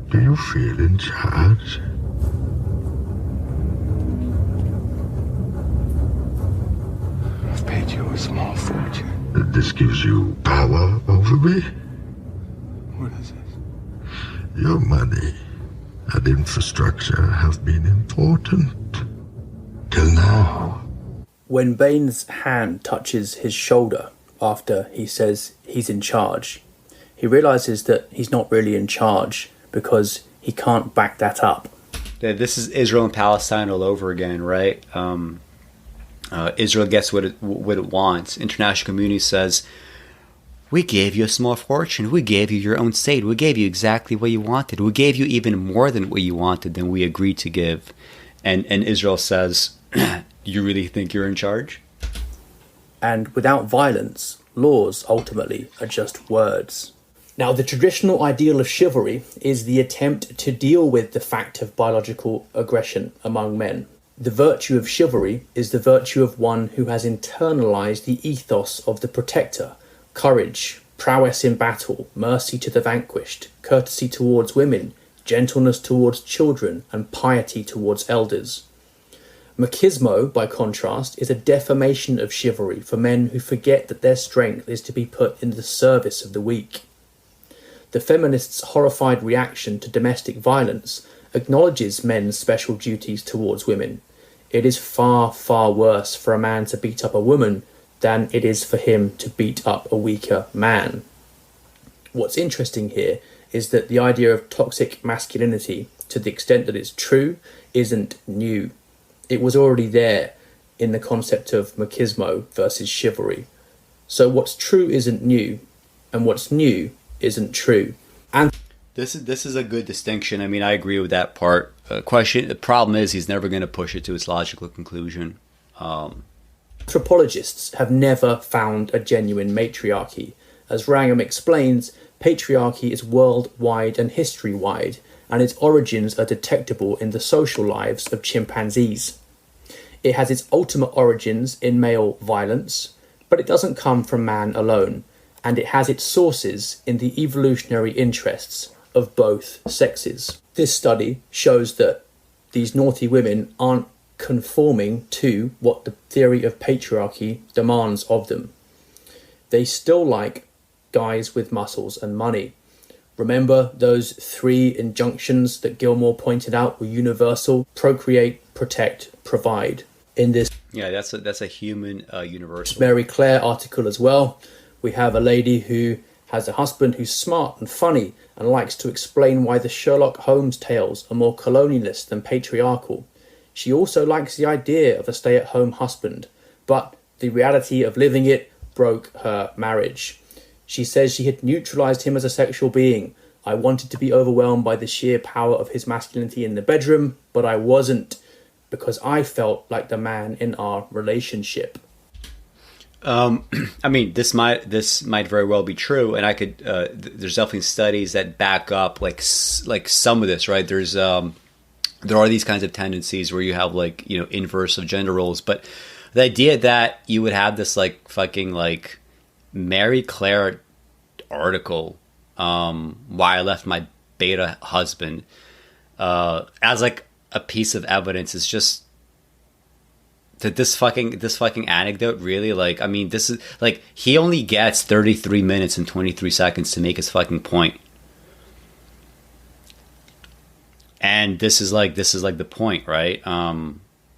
do you feel in charge? I've paid you a small fortune. This gives you power over me? What is this? Your money and infrastructure have been important. Till now. When Bane's hand touches his shoulder after he says he's in charge, he realizes that he's not really in charge because he can't back that up. Yeah, this is Israel and Palestine all over again, right? Israel gets what it wants. International community says, we gave you a small fortune. We gave you your own state. We gave you exactly what you wanted. We gave you even more than what you wanted than we agreed to give. And Israel says, you really think you're in charge? And without violence, laws ultimately are just words. Now, the traditional ideal of chivalry is the attempt to deal with the fact of biological aggression among men. The virtue of chivalry is the virtue of one who has internalized the ethos of the protector: courage, prowess in battle, mercy to the vanquished, courtesy towards women, gentleness towards children, and piety towards elders. Machismo, by contrast, is a deformation of chivalry for men who forget that their strength is to be put in the service of the weak. The feminists' horrified reaction to domestic violence acknowledges men's special duties towards women. It is far, far worse for a man to beat up a woman than it is for him to beat up a weaker man. What's interesting here is that the idea of toxic masculinity, to the extent that it's true, isn't new. It was already there in the concept of machismo versus chivalry. So what's true isn't new, and what's new isn't true. And This is a good distinction. I mean, I agree with that part. The problem is he's never going to push it to its logical conclusion. anthropologists have never found a genuine matriarchy. As Wrangham explains, patriarchy is worldwide and history-wide, and its origins are detectable in the social lives of chimpanzees. It has its ultimate origins in male violence, but it doesn't come from man alone, and it has its sources in the evolutionary interests of both sexes. This study shows that these naughty women aren't conforming to what the theory of patriarchy demands of them. They still like guys with muscles and money. Remember those 3 injunctions that Gilmore pointed out were universal? Procreate, protect, provide. In this that's a human universal. Mary Claire article as well, we have a lady who has a husband who's smart and funny and likes to explain why the Sherlock Holmes tales are more colonialist than patriarchal. She also likes the idea of a stay-at-home husband, but the reality of living it broke her marriage. She says she had neutralized him as a sexual being. I wanted to be overwhelmed by the sheer power of his masculinity in the bedroom, but I wasn't, because I felt like the man in our relationship. I mean, this might very well be true, and I could. There's definitely studies that back up like some of this, right? There are these kinds of tendencies where you have like, you know, inverse of gender roles, but the idea that you would have this like fucking like Mary Claire article, why I left my beta husband, as like a piece of evidence is just. That this fucking anecdote really, like, I mean, this is like, he only gets 33 minutes and 23 seconds to make his fucking point. And this is like the point, right?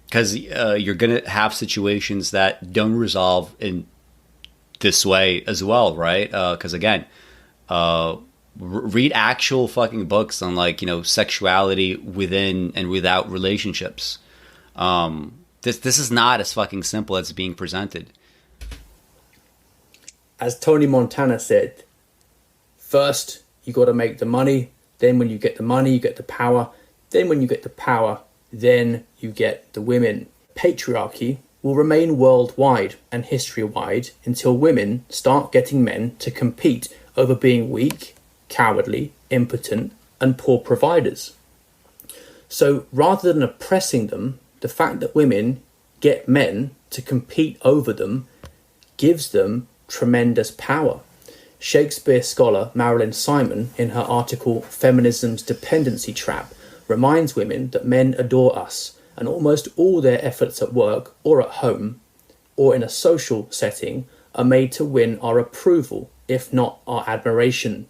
Because you're gonna have situations that don't resolve in this way as well, right? Because again, read actual fucking books on, like, you know, sexuality within and without relationships. This is not as fucking simple as being presented. As Tony Montana said, first you got to make the money, then when you get the money, you get the power, then when you get the power, then you get the women. Patriarchy will remain worldwide and history-wide until women start getting men to compete over being weak, cowardly, impotent, and poor providers. So rather than oppressing them, the fact that women get men to compete over them gives them tremendous power. Shakespeare scholar Marilyn Simon, in her article Feminism's Dependency Trap, reminds women that men adore us, and almost all their efforts at work or at home or in a social setting are made to win our approval, if not our admiration.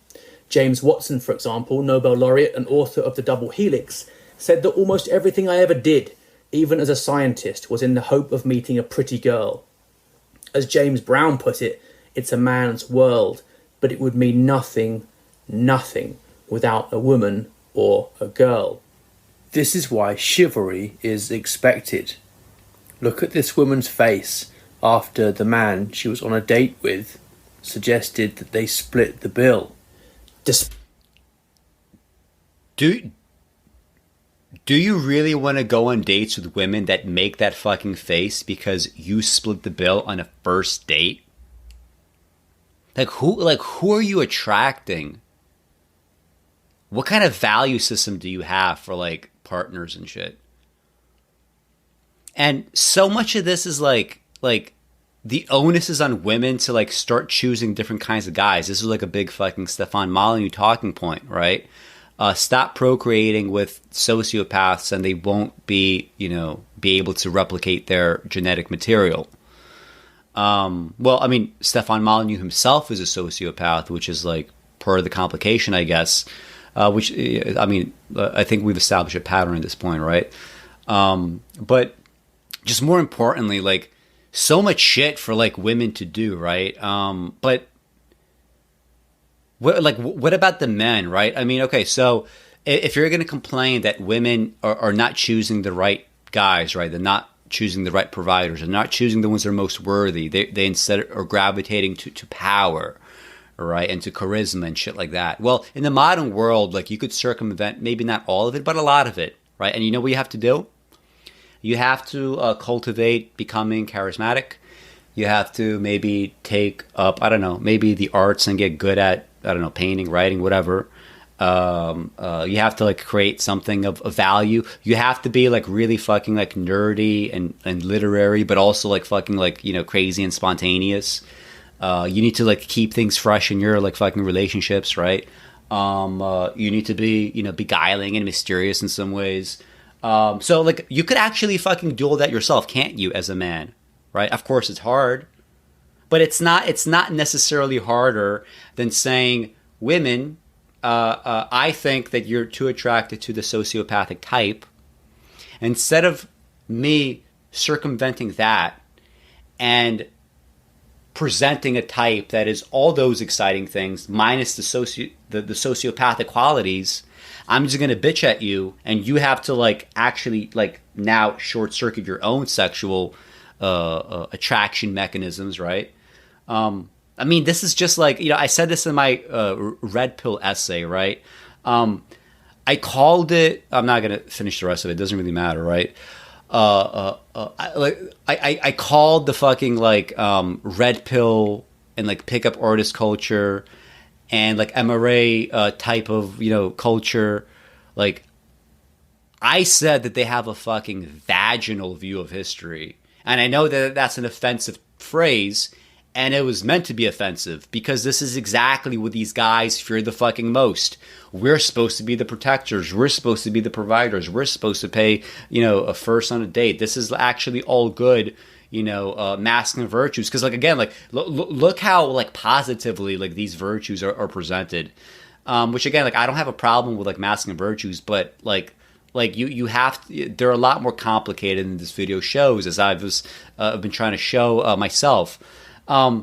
James Watson, for example, Nobel laureate and author of The Double Helix, said that almost everything I ever did, even as a scientist, was in the hope of meeting a pretty girl. As James Brown put it, it's a man's world, but it would mean nothing without a woman or a girl. This is why chivalry is expected. Look at this woman's face after the man she was on a date with suggested that they split the bill. Do you really want to go on dates with women that make that fucking face because you split the bill on a first date? Like who are you attracting? What kind of value system do you have for like partners and shit? And so much of this is like the onus is on women to like start choosing different kinds of guys. This is like a big fucking Stefan Molyneux talking point, right? Stop procreating with sociopaths and they won't be able to replicate their genetic material. Well, I mean, Stefan Molyneux himself is a sociopath, which is like part of the complication, I guess. I think we've established a pattern at this point, right? But just more importantly, like, so much shit for like women to do, right? But what about the men, right? I mean, okay, so if you're going to complain that women are not choosing the right guys, right? They're not choosing the right providers. They're not choosing the ones that are most worthy. They instead are gravitating to power, right? And to charisma and shit like that. Well, in the modern world, like, you could circumvent maybe not all of it, but a lot of it, right? And you know what you have to do? You have to cultivate becoming charismatic. You have to maybe take up, I don't know, maybe the arts and get good at, I don't know, painting, writing, whatever. You have to like create something of value. You have to be like really fucking like nerdy and literary, but also like fucking like, you know, crazy and spontaneous. You need to like keep things fresh in your like fucking relationships, right? You need to be, you know, beguiling and mysterious in some ways. So like you could actually fucking do all that yourself, can't you, as a man, right? Of course it's hard, but it's not necessarily harder than saying, women, I think that you're too attracted to the sociopathic type. Instead of me circumventing that and presenting a type that is all those exciting things minus the sociopathic qualities, I'm just gonna bitch at you, and you have to like actually like now short circuit your own sexual attraction mechanisms, right? I mean, this is just like, I said this in my Red Pill essay, right? I called it, I'm not going to finish the rest of it. It doesn't really matter, right? I called the fucking like red pill and like pickup artist culture and like MRA type of, culture. Like, I said that they have a fucking vaginal view of history. And I know that that's an offensive phrase, and it was meant to be offensive because this is exactly what these guys fear the fucking most. We're supposed to be the protectors. We're supposed to be the providers. We're supposed to pay, a first on a date. This is actually all good, masculine virtues. Because, like, again, like, look how, like, positively, like, these virtues are presented. Which, again, like, I don't have a problem with, like, masculine virtues, but, like you have to, they're a lot more complicated than this video shows, as I've been trying to show myself. I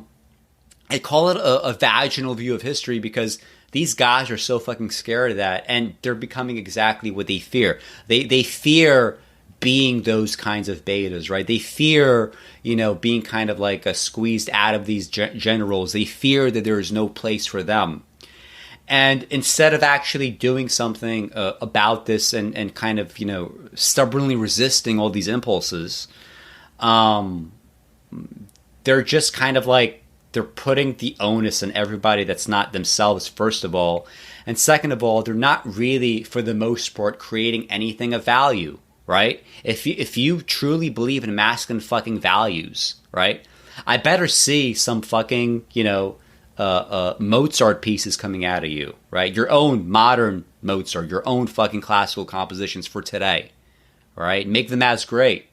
call it a vaginal view of history because these guys are so fucking scared of that, and they're becoming exactly what they fear. They fear being those kinds of betas, right? They fear, being kind of like squeezed out of these generals. They fear that there is no place for them. And instead of actually doing something about this and kind of, stubbornly resisting all these impulses, they're just kind of like, they're putting the onus on everybody that's not themselves, first of all. And second of all, they're not really, for the most part, creating anything of value, right? If you truly believe in masculine fucking values, right, I better see some fucking, Mozart pieces coming out of you, right? Your own modern Mozart, your own fucking classical compositions for today, right? Make them as great.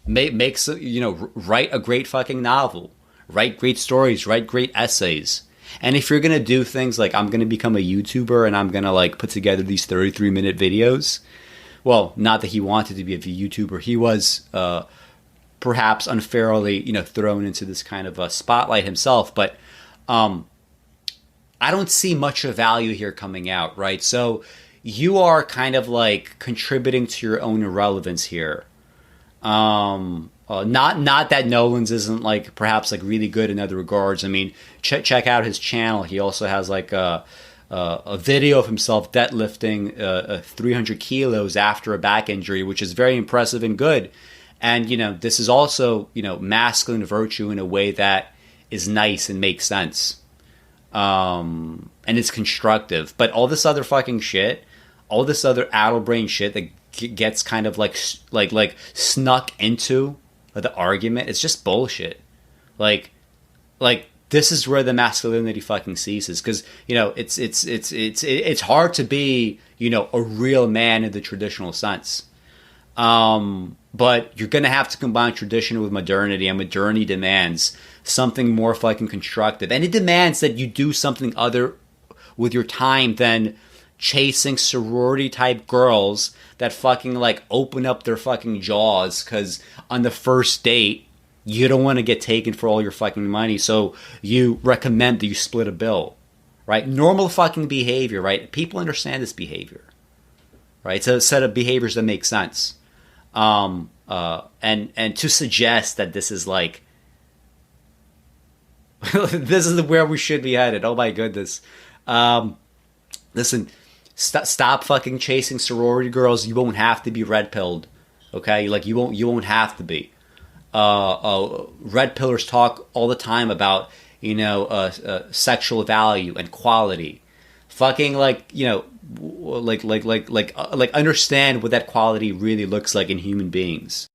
Write a great fucking novel. Write great stories. Write great essays. And if you're going to do things like I'm going to become a YouTuber and I'm going to like put together these 33-minute videos, well, not that he wanted to be a YouTuber. He was perhaps unfairly, thrown into this kind of spotlight himself. But I don't see much of value here coming out, right? So you are kind of like contributing to your own irrelevance here. Not that Knowland's isn't like perhaps like really good in other regards. I mean, check out his channel. He also has like a video of himself deadlifting 300 kilos after a back injury, which is very impressive and good. And this is also masculine virtue in a way that is nice and makes sense. And it's constructive. But all this other fucking shit, all this other addle brain shit that gets kind of like snuck into the argument, it's just bullshit. Like this is where the masculinity fucking ceases, because it's hard to be a real man in the traditional sense. But you're gonna have to combine tradition with modernity, and modernity demands something more fucking constructive, and it demands that you do something other with your time than chasing sorority type girls that fucking like open up their fucking jaws because on the first date you don't want to get taken for all your fucking money, so you recommend that you split a bill, right? Normal fucking behavior, right? People understand this behavior, right? It's a set of behaviors that make sense. And to suggest that this is like this is where we should be headed. Oh my goodness. Listen, stop fucking chasing sorority girls. You won't have to be red pilled, okay? Like you won't have to be. Red pillers talk all the time about sexual value and quality. Fucking like understand what that quality really looks like in human beings.